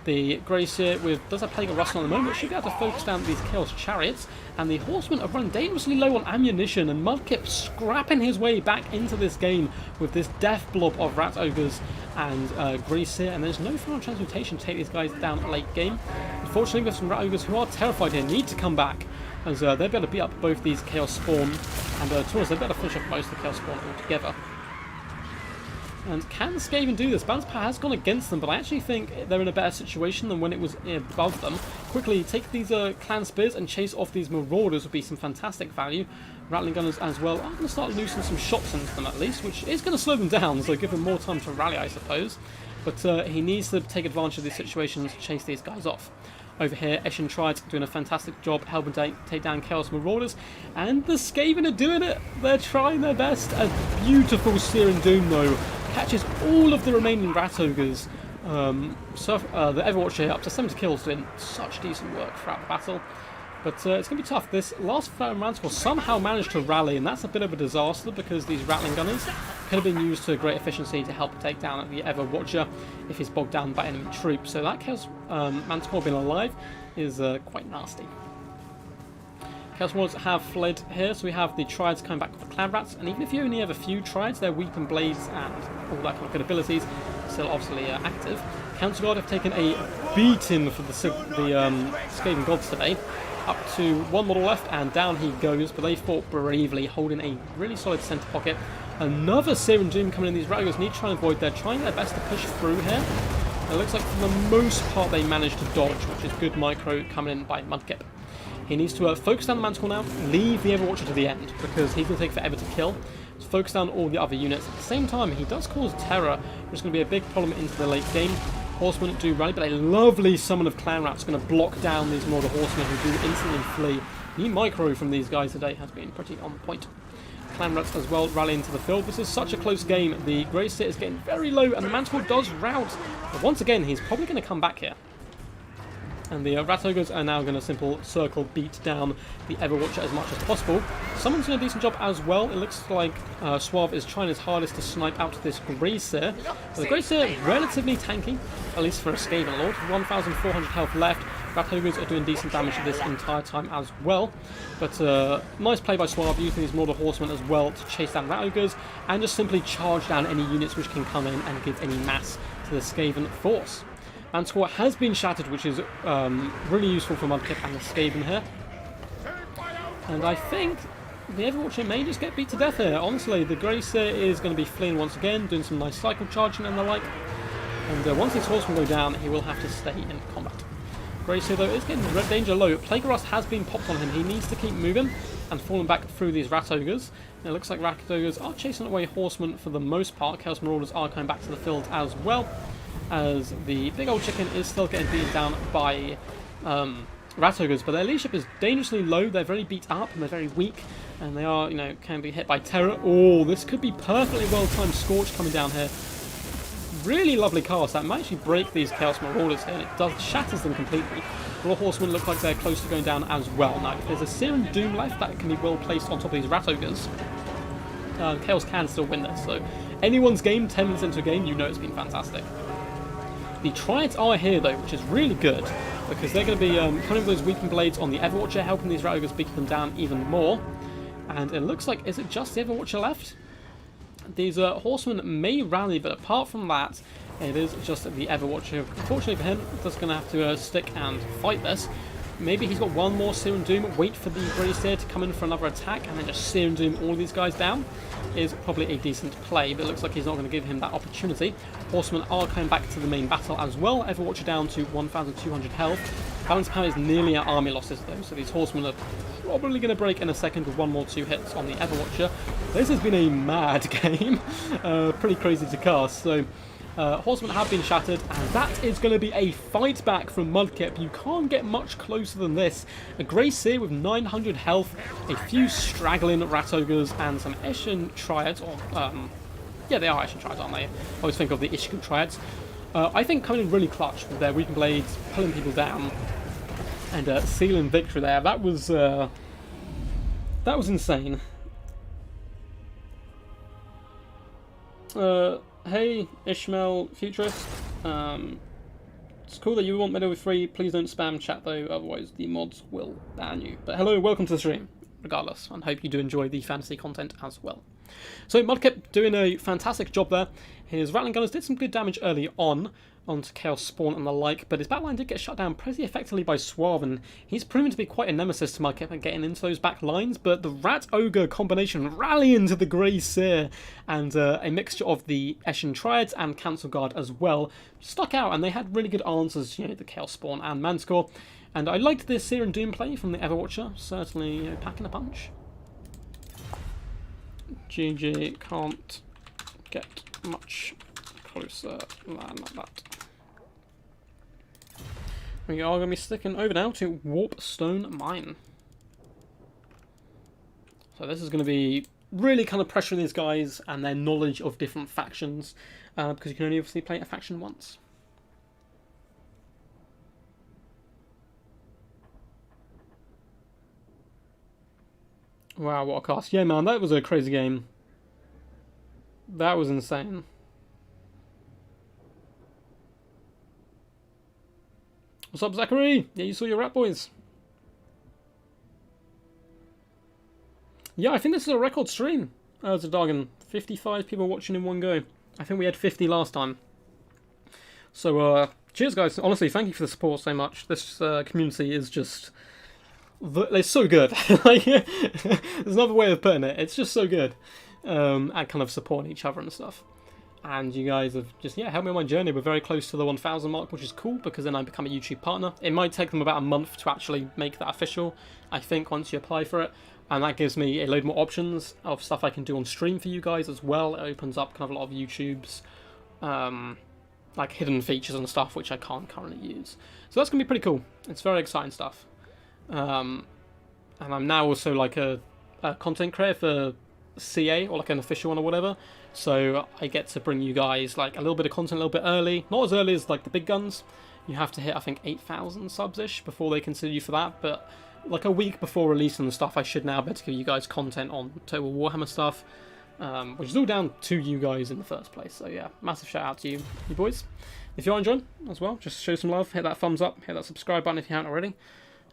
The Grey Seer does have Plague of Rust on the moment, should be able to focus down these Chaos Chariots, and the Horsemen are running dangerously low on ammunition, and Mudkip scrapping his way back into this game with this death blob of Rat Ogres and Grey Seer, and there's no final transmutation to take these guys down late game. Unfortunately, there's some Rat Ogres who are terrified here, need to come back, as they'll be able to beat up both these Chaos Spawn, and to us, they'll be able to finish off most of the Chaos Spawn altogether. And can Skaven do this? Balance power has gone against them, but I actually think they're in a better situation than when it was above them. Quickly take these clan spears and chase off these marauders would be some fantastic value. Rattling gunners as well. I'm going to start loosening some shots into them at least, which is going to slow them down, so give them more time to rally, I suppose. But he needs to take advantage of these situations to chase these guys off. Over here, Eshin Triads doing a fantastic job helping take down Chaos Marauders, and the Skaven are doing it. They're trying their best. A beautiful Searing Doom, though, catches all of the remaining Rat Ogres. The Everwatcher here up to 70 kills, doing such decent work throughout the battle. But it's going to be tough. This last Manticore somehow managed to rally, and that's a bit of a disaster because these Rattling Gunners could have been used to great efficiency to help take down the Everwatcher if he's bogged down by enemy troops. So that Chaos Manticore being alive is quite nasty. Chaos Wards have fled here, so we have the Triads coming back with the Clan Rats, and even if you only have a few Triads, their weapon blades and all that kind of good abilities still obviously active. Council Guard have taken a beating for the Skaven Gods today. Up to one model left, and down he goes, but they fought bravely, holding a really solid centre pocket. Another Searing Doom coming in. These Ratogers need to try and avoid. They're trying their best to push through here. It looks like for the most part they managed to dodge, which is good micro coming in by Mudkip. He needs to focus down the Manticore now, leave the Everwatcher to the end, because he's going to take forever to kill. So focus down all the other units. At the same time, he does cause terror, which is going to be a big problem into the late game. Horsemen do rally, but a lovely summon of Clan Rats going to block down these Marauder Horsemen who do instantly flee. The micro from these guys today has been pretty on point. Clan Rats as well rally into the field. This is such a close game. The Grey Seer is getting very low, and the Manticore does rout. But once again, he's probably going to come back here. And the Rat Ogres are now going to simple circle beat down the Everwatcher as much as possible. Someone's doing a decent job as well. It looks like Suave is trying his hardest to snipe out this Grey Seer. The Grey Seer relatively tanky, at least for a Skaven Lord. 1,400 health left. Rat Ogres are doing decent damage this entire time as well. But nice play by Suave, using his Marauder Horsemen as well to chase down Rat Ogres and just simply charge down any units which can come in and give any mass to the Skaven force. Manticore has been shattered, which is really useful for Mudkip and the Skaven here. And I think the Everwatcher may just get beat to death here. Honestly, the Grey Seer is going to be fleeing once again, doing some nice cycle charging and the like. And once his horsemen go down, he will have to stay in combat. Grey Seer, though, is getting danger low. Plague Rust has been popped on him. He needs to keep moving and falling back through these Rat Ogres. It looks like Rat Ogres are chasing away horsemen for the most part. Chaos Marauders are coming back to the field as well, as the big old chicken is still getting beaten down by Rat Ogres, but their leadership is dangerously low. They're very beat up and they're very weak, and they are, can be hit by terror. Oh, this could be perfectly well-timed Scorch coming down here. Really lovely cast. That might actually break these Chaos Marauders here, and it does shatters them completely. Raw Horsemen look like they're close to going down as well. Now, if there's a Searing Doom left, that can be well placed on top of these Rat Ogres. Chaos can still win this, so anyone's game, 10 minutes into a game, it's been fantastic. The Triads are here, though, which is really good, because they're going to be coming with those Weeping Blades on the Everwatcher, helping these Rat Ogres beat them down even more. And it looks like, is it just the Everwatcher left? These Horsemen may rally, but apart from that, it is just the Everwatcher. Unfortunately for him, he's just going to have to stick and fight this. Maybe he's got one more Searing Doom, wait for the Grey Seer to come in for another attack, and then just Searing Doom all these guys down. Is probably a decent play, but it looks like he's not going to give him that opportunity. Horsemen are coming back to the main battle as well. Everwatcher down to 1,200 health. Balance power is nearly at army losses, though, so these Horsemen are probably going to break in a second with one more 2 hits on the Everwatcher. This has been a mad game. Pretty crazy to cast, so Horsemen have been shattered, and that is going to be a fight back from Mudkip. You can't get much closer than this. A Grey Seer with 900 health, a few straggling Rat Ogres, and some Eshin Triads, or yeah, they are Eshin Triads, aren't they? I always think of the Ishku Triads. I think coming in really clutch with their Weeping Blades, pulling people down, and sealing victory there. That was insane. Hey, Ishmael Futurist. It's cool that you want Meadow with free. Please don't spam chat though, otherwise the mods will ban you. But hello, welcome to the stream, regardless, and hope you do enjoy the fantasy content as well. So Mudkip doing a fantastic job there. His Rattling Gunners did some good damage early on onto Chaos Spawn and the like, but his backline did get shut down pretty effectively by Suave, and he's proven to be quite a nemesis to Mudkip and getting into those back lines, but the Rat Ogre combination rallying to the Grey Seer and a mixture of the Eshin Triads and Cancel Guard as well stuck out, and they had really good answers, you know, the Chaos Spawn and Manscore, and I liked the Seer and Doom play from the Everwatcher, certainly, you know, packing a punch. GG can't get much closer than that. We are going to be sticking over now to Warpstone Mine. So this is going to be really kind of pressuring these guys and their knowledge of different factions, because you can only obviously play a faction once. Wow, what a cost. Yeah, man, that was a crazy game. That was insane. What's up, Zachary? Yeah, you saw your Rat Boys. Yeah, I think this is a record stream. Zadargan. 55 people watching in one go. I think we had 50 last time. So, cheers, guys. Honestly, thank you for the support so much. This community is just... They're so good. Like, there's another way of putting it. It's just so good. And kind of supporting each other and stuff. And you guys have just, yeah, helped me on my journey. We're very close to the 1,000 mark, which is cool, because then I become a YouTube partner. It might take them about a month to actually make that official, I think, once you apply for it. And that gives me a load more options of stuff I can do on stream for you guys as well. It opens up kind of a lot of YouTube's like hidden features and stuff, which I can't currently use. So that's going to be pretty cool. It's very exciting stuff. And I'm now also like a content creator for CA, or like an official one or whatever, so I get to bring you guys like a little bit of content a little bit early, not as early as like the big guns. You have to hit, I think, 8,000 subs-ish before they consider you for that, but like a week before releasing the stuff, I should now be able to give you guys content on Total Warhammer stuff, which is all down to you guys in the first place. So yeah, massive shout out to you boys. If you're enjoying as well, just show some love, hit that thumbs up, hit that subscribe button if you haven't already,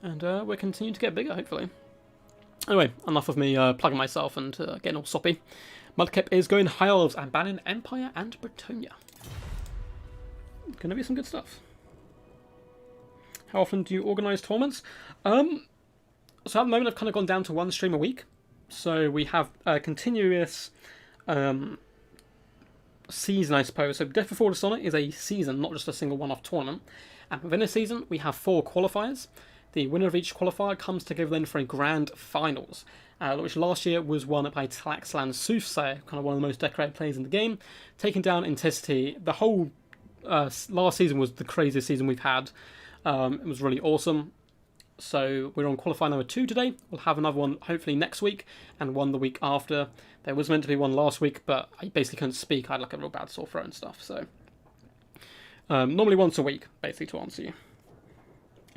and we'll continue to get bigger, hopefully. Anyway, enough of me plugging myself and getting all soppy. Mudkip is going High Elves and banning Empire and Bretonia. Gonna be some good stuff. How often do you organise tournaments? So at the moment I've kind of gone down to one stream a week. So we have a continuous season, I suppose. So Death Before Dishonour is a season, not just a single one-off tournament. And within a season we have 4 qualifiers. The winner of each qualifier comes together then for a grand finals, which last year was won by Tlaxlan Soothsayer, kind of one of the most decorated players in the game, taking down Intensity. The whole last season was the craziest season we've had. It was really awesome. So we're on qualifier number 2 today. We'll have another one hopefully next week, and one the week after. There was meant to be one last week, but I basically couldn't speak. I had like a real bad sore throat and stuff. So normally once a week, basically, to answer you.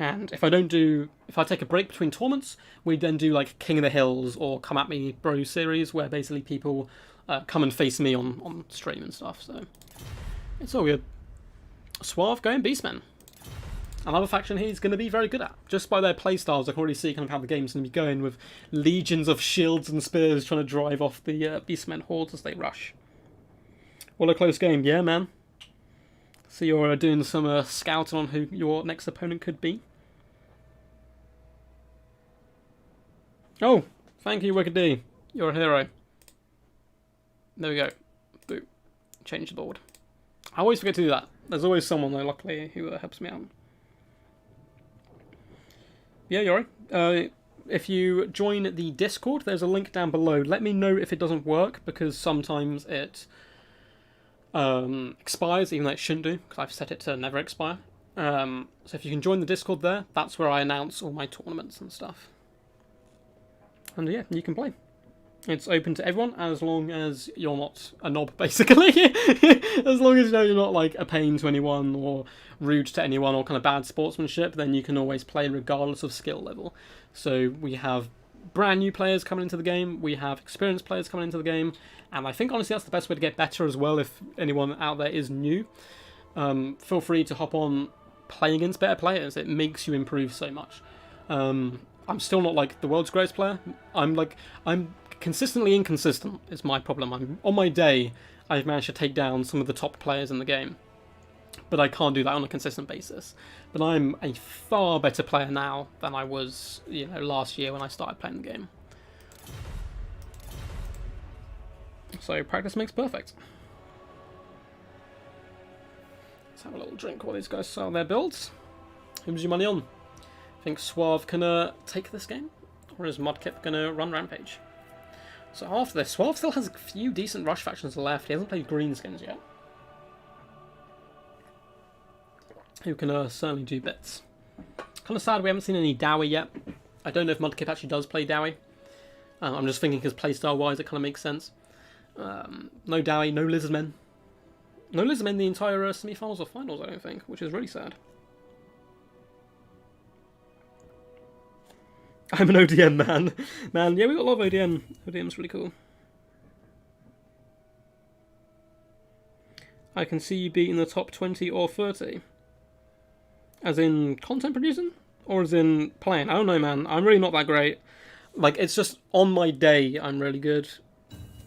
And if I take a break between tournaments, we then do like King of the Hills or Come At Me Bro series, where basically people come and face me on stream and stuff. So it's all good. Suave going Beastmen. Another faction he's going to be very good at. Just by their playstyles, I can already see kind of how the game's going to be going, with legions of shields and spears trying to drive off the Beastmen hordes as they rush. What a close game. Yeah, man. So you're doing some scouting on who your next opponent could be. Oh, thank you, Wicked D. You're a hero. There we go. Boom. Change the board. I always forget to do that. There's always someone, though, luckily, who helps me out. Yeah, Yori. If you join the Discord, there's a link down below. Let me know if it doesn't work, because sometimes it expires, even though it shouldn't do, because I've set it to never expire. So if you can join the Discord there, that's where I announce all my tournaments and stuff. And yeah, you can play. It's open to everyone, as long as you're not a knob, basically. As long as you know you're not like a pain to anyone, or rude to anyone, or kind of bad sportsmanship, then you can always play regardless of skill level. So we have brand new players coming into the game, we have experienced players coming into the game, and I think honestly that's the best way to get better as well. If anyone out there is new, feel free to hop on, play against better players. It makes you improve so much. I'm still not like the world's greatest player. I'm consistently inconsistent is my problem. On my day, I've managed to take down some of the top players in the game, but I can't do that on a consistent basis. But I'm a far better player now than I was, last year when I started playing the game. So practice makes perfect. Let's have a little drink while these guys sell their builds. Who's your money on? I think Suave can take this game, or is Mudkip going to run Rampage? So after this, Suave still has a few decent rush factions left. He hasn't played Greenskins yet, who can certainly do bits. Kind of sad we haven't seen any Dowie yet. I don't know if Mudkip actually does play Dowie. I'm just thinking because playstyle-wise it kind of makes sense. No Dowie, no Lizardmen. No Lizardmen the entire semi-finals or finals, I don't think, which is really sad. I'm an ODM man. Man, yeah, we got a lot of ODM. ODM's really cool. I can see you being in the top 20 or 30. As in content producing? Or as in playing? I don't know, man. I'm really not that great. Like, it's just on my day I'm really good.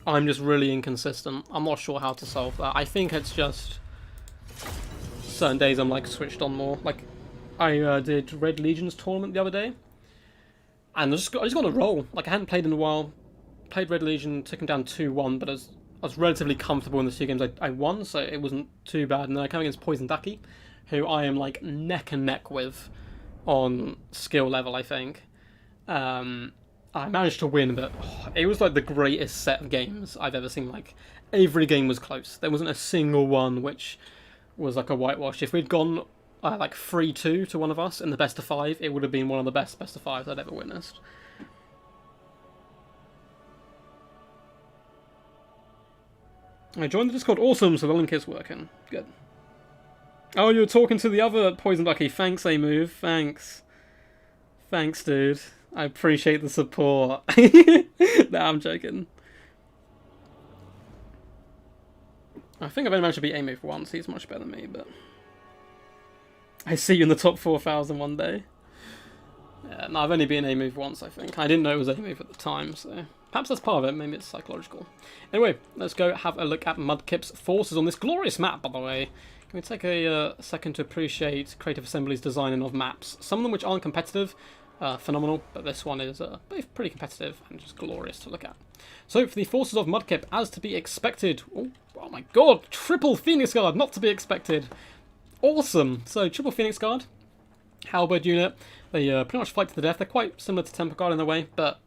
I'm just really inconsistent. I'm not sure how to solve that. I think it's just certain days I'm like switched on more. Like, I did Red Legion's tournament the other day, and I just got on a roll. Like, I hadn't played in a while. Played Red Legion, took him down 2-1, but I was relatively comfortable in the 2 games I won, so it wasn't too bad. And then I came against Poison Ducky, who I am like neck and neck with on skill level, I think. I managed to win, but it was like the greatest set of games I've ever seen. Like, every game was close. There wasn't a single one which was like a whitewash. If we'd gone like 3-2 to one of us in the best of 5, it would have been one of the best of 5s I'd ever witnessed. I joined the Discord. Awesome, so the link is working. Good. Oh, you were talking to the other Poison Ducky. Thanks, A-Move. Thanks. Thanks, dude. I appreciate the support. Nah, I'm joking. I think I've only managed to beat A-Move once. He's much better than me, but I see you in the top 4,000 one day. Yeah, no, I've only been A-Move once, I think. I didn't know it was A-Move at the time, so perhaps that's part of it. Maybe it's psychological. Anyway, let's go have a look at Mudkip's forces on this glorious map, by the way. Can we take a second to appreciate Creative Assembly's designing of maps? Some of them which aren't competitive, phenomenal, but this one is both pretty competitive and just glorious to look at. So for the forces of Mudkip, as to be expected, oh my god, triple Phoenix Guard, not to be expected. Awesome. So triple Phoenix Guard, Halberd unit, they pretty much fight to the death. They're quite similar to Temper Guard in a way, but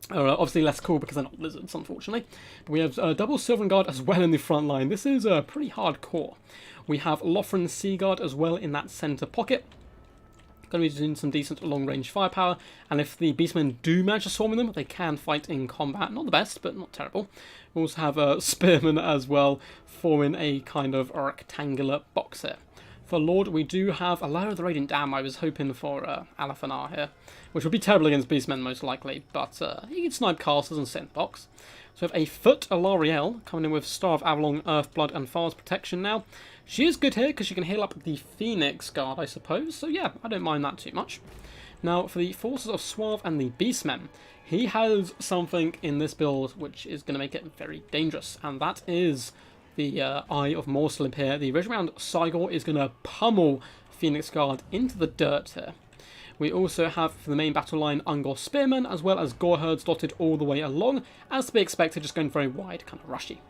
obviously less cool because they're not lizards, unfortunately. But we have double Sylvan Guard as well in the front line. This is pretty hardcore. We have Lothran Sea Guard as well in that centre pocket. Going to be doing some decent long-range firepower, and if the Beastmen do manage to swarm them, they can fight in combat. Not the best, but not terrible. We also have Spearmen as well, forming a kind of rectangular box here. For Lord, we do have a Lair of the Radiant Dam. I was hoping for Alaphanar here, which would be terrible against Beastmen most likely, but he can snipe castles and sit in box. So we have a Foot Alariel coming in with Star of Avalon, Earthblood, and Fire's Protection now. She is good here because she can heal up the Phoenix Guard, I suppose. So yeah, I don't mind that too much. Now, for the forces of Suave and the Beastmen, he has something in this build which is going to make it very dangerous, and that is the Eye of Morslib here. The Ridge Round Cygor is going to pummel Phoenix Guard into the dirt here. We also have, for the main battle line, Ungor Spearmen, as well as Gore Herds dotted all the way along, as to be expected, just going very wide, kind of rushy.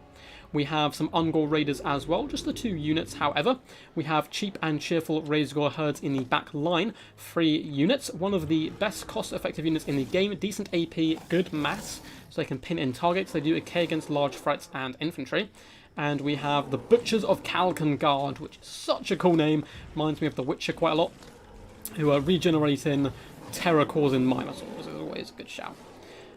We have some Ungor Raiders as well, just the 2 units, however. We have cheap and cheerful Razor Herds in the back line, 3 units. One of the best cost-effective units in the game, decent AP, good mass, so they can pin in targets. They do okay against large threats and infantry. And we have the Butchers of Kalkan Guard, which is such a cool name, reminds me of The Witcher quite a lot, who are regenerating terror-causing Minotaurs, which is always a good shout.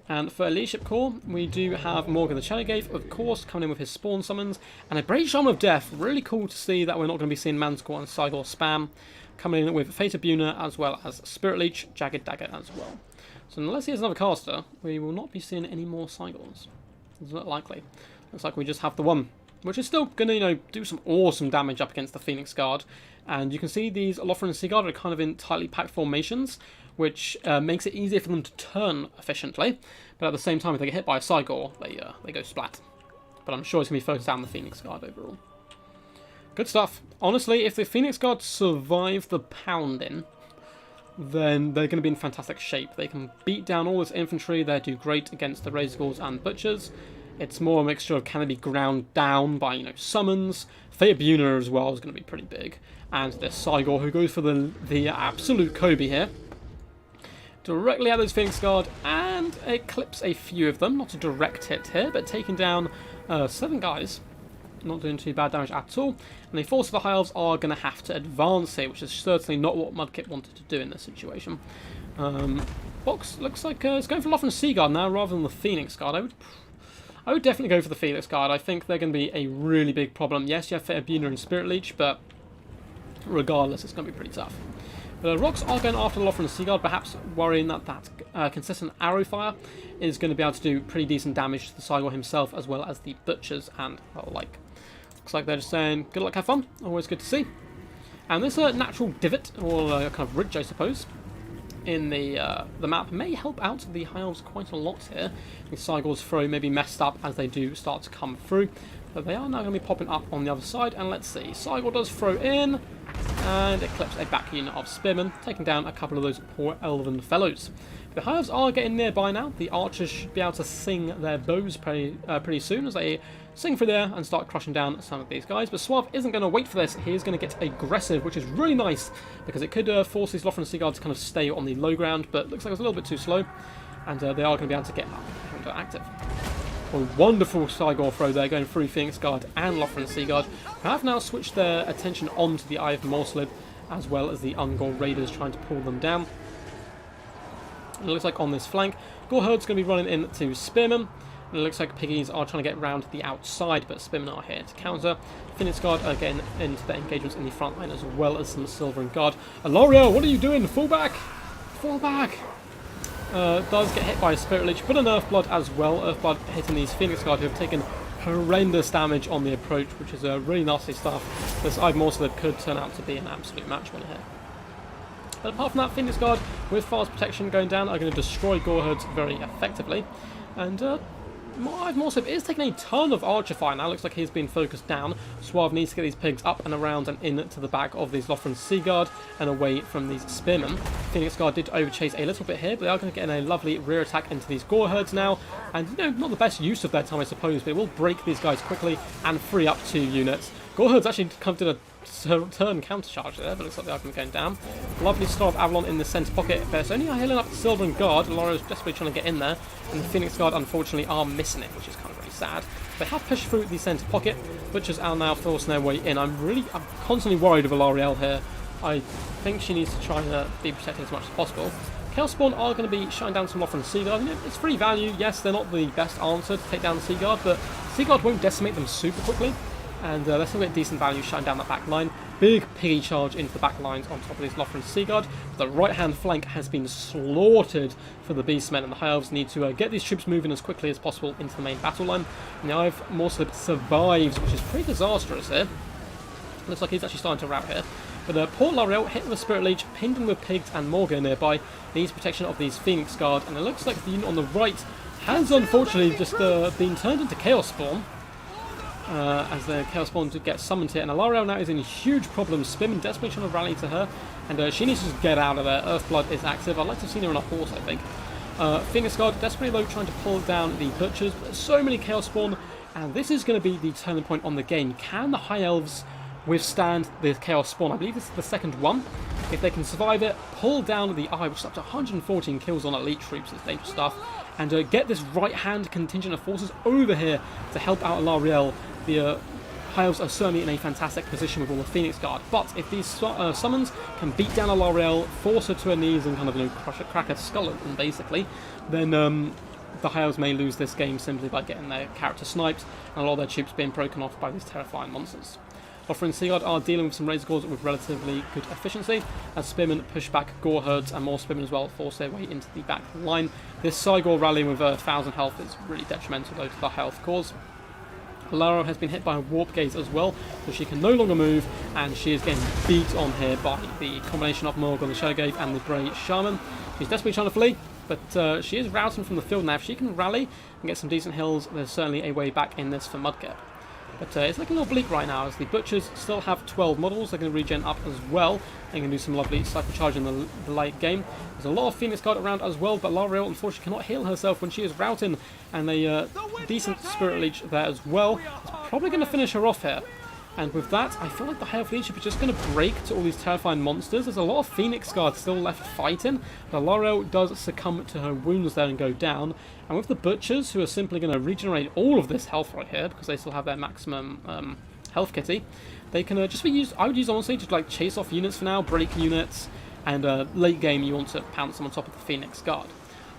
And for Leadership Corps, we do have Morgan the Chelligate, of course, coming in with his Spawn Summons, and a Brave Shaman of Death. Really cool to see that we're not going to be seeing Manscore and Cygor spam. Coming in with Fate of Buna, as well as Spirit Leech, Jagged Dagger as well. So unless he has another caster, we will not be seeing any more Cygors. It's not likely. Looks like we just have the one, which is still going to, do some awesome damage up against the Phoenix Guard. And you can see these Lothran Sea Guard are kind of in tightly packed formations, which makes it easier for them to turn efficiently. But at the same time, if they get hit by a Cygor, they go splat. But I'm sure it's going to be focused down the Phoenix Guard overall. Good stuff. Honestly, if the Phoenix Guard survive the pounding, then they're going to be in fantastic shape. They can beat down all this infantry. They do great against the Razorgors and Butchers. It's more a mixture of can they be ground down by, summons. Faerbuna as well is going to be pretty big. And this Cygor who goes for the absolute Kobe here. Directly at those Phoenix Guard and it clips a few of them. Not a direct hit here, but taking down 7 guys. Not doing too bad damage at all. And the force of the High Elves are going to have to advance here, which is certainly not what Mudkip wanted to do in this situation. Box looks like it's going for Lothran Seaguard now rather than the Phoenix Guard. I would definitely go for the Phoenix Guard. I think they're going to be a really big problem. Yes, you have Faerbuna and Spirit Leech, but regardless, it's going to be pretty tough. The Rocks are going after the Lothran Seaguard, perhaps worrying that consistent arrow fire is going to be able to do pretty decent damage to the Cygor himself, as well as the Butchers and the like. Looks like they're just saying, good luck, have fun. Always good to see. And this natural divot, or kind of ridge, I suppose, in the map may help out the High Elves quite a lot here. The Cygor's throw may be messed up as they do start to come through. But they are now going to be popping up on the other side. And let's see, Cygor does throw in. And it clips a back unit of Spearmen, taking down a couple of those poor elven fellows. The High Elves are getting nearby now. The archers should be able to sing their bows pretty soon as they sing through there and start crushing down some of these guys. But Suave isn't going to wait for this. He is going to get aggressive, which is really nice because it could force these Lothran Seaguards to kind of stay on the low ground, but looks like it's a little bit too slow. And they are going to be able to get up and active. A wonderful Cygor throw there, going through Phoenix Guard and Lothran Seaguard, who have now switched their attention onto the Eye of Morslib, as well as the Ungor Raiders trying to pull them down. And it looks like on this flank, Goreherd's going to be running into Spearmen. And it looks like Piggies are trying to get round the outside, but Spearmen are here to counter. Phoenix Guard are getting into their engagements in the front line, as well as some Silvern Guard. Alariel, what are you doing? Fall back! Fall back! Does get hit by a Spirit Leech, but an Earthblood as well. Earthblood hitting these Phoenix Guard who have taken horrendous damage on the approach, which is really nasty stuff. This Eye of Morslib could turn out to be an absolute match winner here. But apart from that, Phoenix Guard with fast protection going down are going to destroy Goreherds very effectively. And Eye of Morslib is taking a ton of archer fire now. Looks like he's been focused down. Suave needs to get these pigs up and around and into the back of these Lothran Seaguard and away from these Spearmen. Phoenix Guard did overchase a little bit here, but they are going to get in a lovely rear attack into these Goreherds now. And, not the best use of their time, I suppose, but it will break these guys quickly and free up 2 units. Goreherds actually kind of did a turn countercharge there, but looks like they are going to be going down. Lovely Star of Avalon in the centre pocket. There's only a healing up the Silvern Guard. Laura's desperately trying to get in there, and the Phoenix Guard unfortunately are missing it, which is kind of really sad. They have pushed through the centre pocket. Butchers are now forcing their way in. I'm constantly worried of Alariel here. I think she needs to try and be protected as much as possible. Chaos Spawn are going to be shutting down some Lothran Seaguard. It's free value. Yes, they're not the best answer to take down the Seaguard, but Seaguard won't decimate them super quickly. And they're still get decent value shutting down that back line. Big piggy charge into the back lines on top of these Lothran Seaguard. The right-hand flank has been slaughtered for the Beastmen, and the High Elves need to get these troops moving as quickly as possible into the main battle line. And the Eye of Morslib survives, which is pretty disastrous here. Looks like he's actually starting to rout here. But poor L'Oreal hit with a Spirit Leech, pinned him with pigs and Morgan nearby. Needs protection of these Phoenix Guard, and it looks like the unit on the right has unfortunately just been turned into Chaos Spawn. As the Chaos Spawn to get summoned here, and Alariel now is in huge problems. Spearman desperately trying to rally to her, and she needs to just get out of there. Earthblood is active. I'd like to have seen her on a horse, I think. Phoenix Guard desperately though trying to pull down the Butchers, but so many Chaos Spawn, and this is going to be the turning point on the game. Can the High Elves withstand the Chaos Spawn? I believe this is the second one. If they can survive it, pull down the Eye, which is up to 114 kills on elite troops, it's dangerous stuff, and get this right-hand contingent of forces over here to help out Alariel. The High Elves are certainly in a fantastic position with all the Phoenix Guard, but if these summons can beat down Alariel, force her to her knees and kind of crack her skull open basically, then the High Elves may lose this game simply by getting their character sniped and a lot of their troops being broken off by these terrifying monsters. Lothran Seaguard are dealing with some Razorgors with relatively good efficiency, as Spearmen push back Goreherds and more Spearmen as well force their way into the back line. This Cygor rally with 1,000 health is really detrimental though to the High Elf cause. Laro has been hit by a warp gaze as well, so she can no longer move, and she is getting beat on here by the combination of Morg on the Shadow Gaze and the Grey Shaman. She's desperately trying to flee, but she is routing from the field now. If she can rally and get some decent hills, there's certainly a way back in this for Mudkip. But it's looking a little bleak right now, as the Butchers still have 12 models. They're going to regen up as well. They're going to do some lovely cycle charge in the late game. There's a lot of Phoenix Guard around as well, but L'Oreal unfortunately cannot heal herself when she is routing. And a decent Spirit Leech there as well. It's probably going to finish her off here. And with that, I feel like the High Elf Leadership is just going to break to all these terrifying monsters. There's a lot of Phoenix Guards still left fighting, but L'Oreal does succumb to her wounds there and go down. And with the Butchers, who are simply going to regenerate all of this health right here, because they still have their maximum health kitty, they can just be used, I would use honestly, to like chase off units for now, break units, and late game you want to pounce them on top of the Phoenix Guard.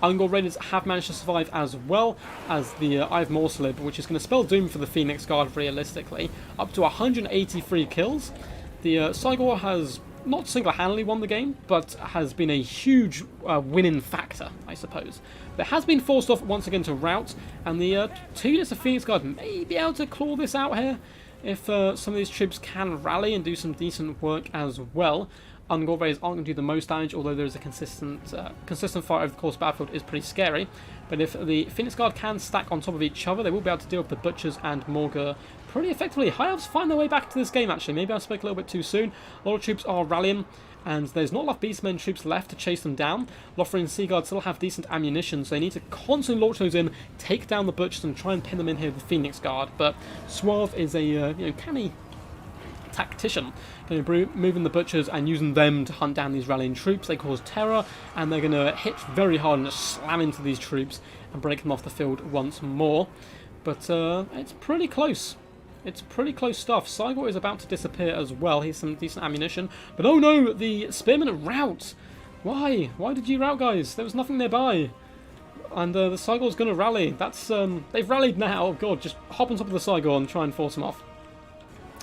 Ungor Raiders have managed to survive as well as the I've Morslib, which is going to spell doom for the Phoenix Guard realistically. Up to 183 kills. The Cygor has not single-handedly won the game, but has been a huge winning factor, I suppose. But has been forced off once again to rout, and the 2 units of Phoenix Guard may be able to claw this out here if some of these troops can rally and do some decent work as well. Ungor Raiders aren't going to do the most damage, although there is a consistent fight over the course of the battlefield is pretty scary. But if the Phoenix Guard can stack on top of each other, they will be able to deal with the Butchers and Morga pretty effectively. High Elves find their way back to this game, actually. Maybe I spoke a little bit too soon. A lot of troops are rallying, and there's not enough Beastmen troops left to chase them down. Lothar and Seaguard still have decent ammunition, so they need to constantly launch those in, take down the Butchers, and try and pin them in here with the Phoenix Guard. But Suave is a canny tactician, going to be moving the Butchers and using them to hunt down these rallying troops. They cause terror, and they're going to hit very hard and just slam into these troops and break them off the field once more. But it's pretty close. It's pretty close stuff. Cygor is about to disappear as well. He's some decent ammunition. But oh no, the Spearmen rout! Why? Why did you rout, guys? There was nothing nearby. And the Cygor's going to rally. That's they've rallied now. Oh god, just hop on top of the Cygor and try and force him off.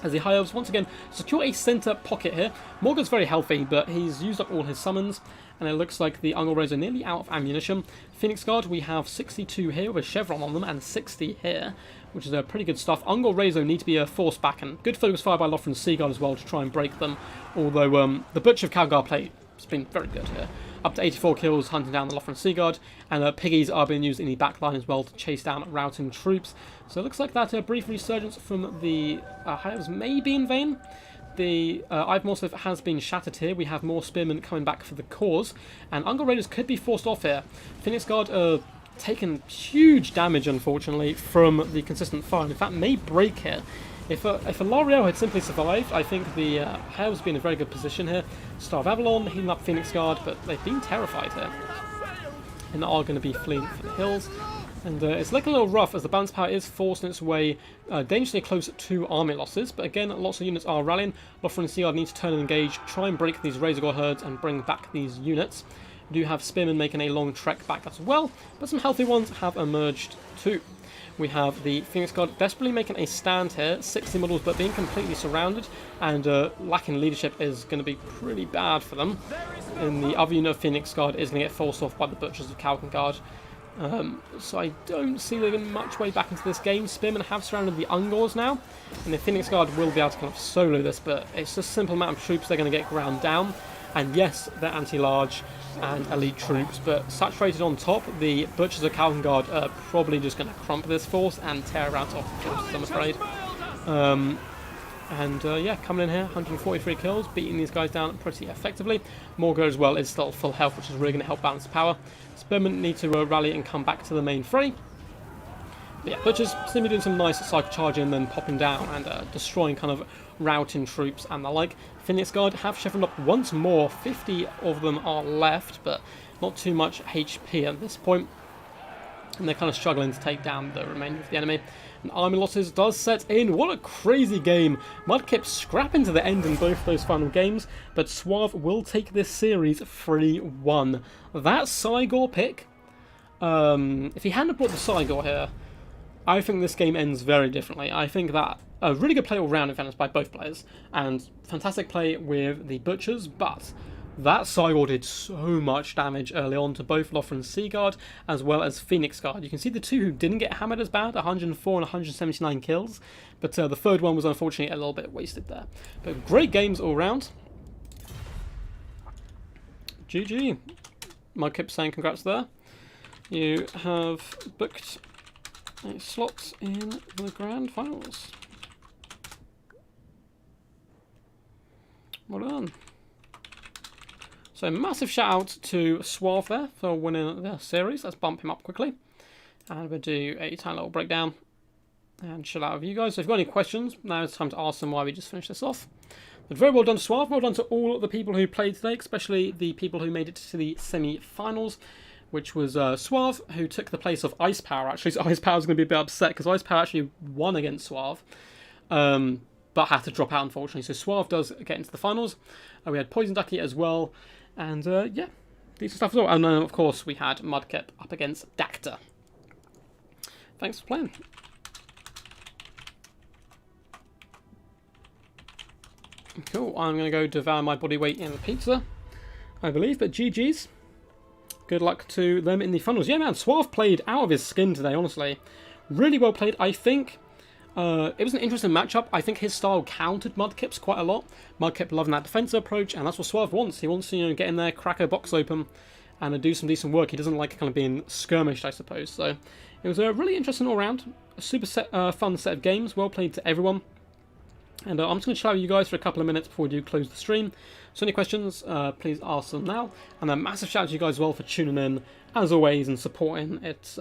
As the High Elves once again secure a centre pocket here. Morgan's very healthy, but he's used up all his summons, and it looks like the Ungor Raiders are nearly out of ammunition. Phoenix Guard, we have 62 here with Chevron on them, and 60 here, which is pretty good stuff. Ungor Raiders need to be forced back, and good focus fire by Lothar and Seaguard as well to try and break them, although the Butcher of Calgar play has been very good here. Up to 84 kills hunting down the Lothar and Seaguard, and Piggies are being used in the backline as well to chase down routing troops. So it looks like that brief resurgence from the High Elves may be in vain. The I've Morslib has been shattered here. We have more Spearmen coming back for the cause, and Ungor Raiders could be forced off here. Phoenix Guard taken huge damage, unfortunately, from the consistent fire, and in fact may break here. If a L'Oreal had simply survived, I think the High Elves would be in a very good position here. Star of Avalon, healing up Phoenix Guard, but they've been terrified here, and are going to be fleeing for the hills. And it's looking a little rough as the balance power is forcing its way dangerously close to army losses. But again, lots of units are rallying. Lothar and Seaguard need to turn and engage, try and break these Razorgore herds and bring back these units. We do have Spearmen making a long trek back as well, but some healthy ones have emerged too. We have the Phoenix Guard desperately making a stand here, 60 models, but being completely surrounded, and lacking leadership is going to be pretty bad for them. And the other unit of Phoenix Guard is going to get forced off by the Butchers of Calkengard. So I don't see there being much way back into this game. Spearmen have surrounded the Ungors now, and the Phoenix Guard will be able to kind of solo this, but it's just a simple amount of troops they're going to get ground down. And yes, they're anti-large and elite troops, but saturated on top, the Butchers of Calkengard are probably just going to crump this force and tear around off the forces, I'm afraid. Yeah, coming in here, 143 kills, beating these guys down pretty effectively. Morgo as well is still full health, which is really going to help balance power. Spearmen need to rally and come back to the main fray. But yeah, Butchers seem to be doing some nice cycle charging and then popping down and destroying kind of routing troops and the like. Phoenix Guard have chevroned up once more. 50 of them are left, but not too much HP at this point. And they're kind of struggling to take down the remainder of the enemy. And army losses does set in. What a crazy game. Mudkip scrapping to the end in both those final games, but Suave will take this series 3-1. That Cygor pick, if he hadn't brought the Cygor here, I think this game ends very differently. I think that a really good play all round in fairness by both players, and fantastic play with the Butchers, but That Cygor did so much damage early on to both Lothar and Seaguard, as well as Phoenix Guard. You can see the two who didn't get hammered as bad, 104 and 179 kills, but the third one was unfortunately a little bit wasted there. But great games all round. GG. Mudkip saying congrats there. You have booked a slot in the grand finals. Well done. So massive shout out to Suave there for winning the series. Let's bump him up quickly. And we'll do a tiny little breakdown and chill out with you guys. So if you've got any questions, now it's time to ask them while we just finish this off. But very well done to Suave. Well done to all the people who played today, especially the people who made it to the semi-finals, which was Suave, who took the place of Ice Power, actually. So Ice Power is going to be a bit upset because Ice Power actually won against Suave, but had to drop out, unfortunately. So Suave does get into the finals. We had Poison Ducky as well. And yeah, decent stuff as well. And then, of course, we had Mudkip up against Dacta. Thanks for playing. Cool. I'm going to go devour my body weight in the pizza, I believe. But GG's. Good luck to them in the finals. Yeah, man, Suave played out of his skin today, honestly. Really well played, I think. It was an interesting matchup. I think his style countered Mudkip's quite a lot. Mudkip loving that defensive approach, and that's what Suave wants. He wants to, get in there, crack a box open, and do some decent work. He doesn't like kind of being skirmished, I suppose. So it was a really interesting all-round, a super fun set of games. Well played to everyone. And I'm just going to chat with you guys for a couple of minutes before we do close the stream. So any questions, please ask them now. And a massive shout out to you guys as well for tuning in, as always, and supporting. It's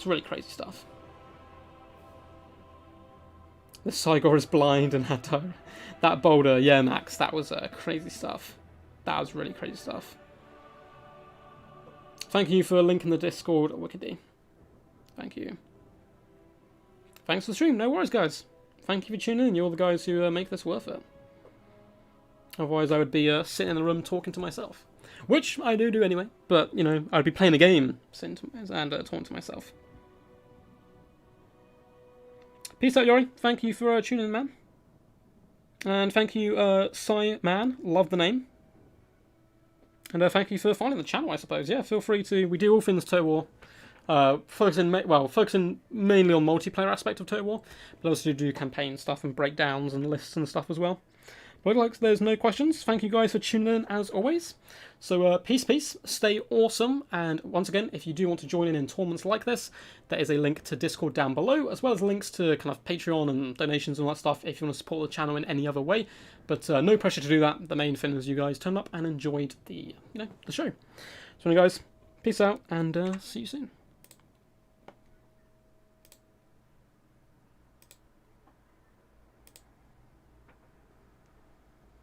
really crazy stuff. The Cygor is blind and had to... That boulder, yeah, Max, that was crazy stuff. That was really crazy stuff. Thank you for linking the Discord, Wickedy. Thank you. Thanks for the stream. No worries, guys. Thank you for tuning in. You're the guys who make this worth it. Otherwise, I would be sitting in the room talking to myself. Which I do anyway. But, I'd be playing a game and talking to myself. Peace out, Yori. Thank you for tuning in, man. And thank you, Sai Man. Love the name. And thank you for finding the channel, I suppose. Yeah, feel free to... We do all things Total War. Focusing mainly on multiplayer aspect of Total War. But also do campaign stuff and breakdowns and lists and stuff as well. But like there's no questions. Thank you guys for tuning in as always. So peace, stay awesome, and once again, if you do want to join in tournaments like this, there is a link to Discord down below, as well as links to kind of Patreon and donations and all that stuff if you want to support the channel in any other way. But no pressure to do that. The main thing is you guys turned up and enjoyed the the show. So anyway, guys, peace out and see you soon.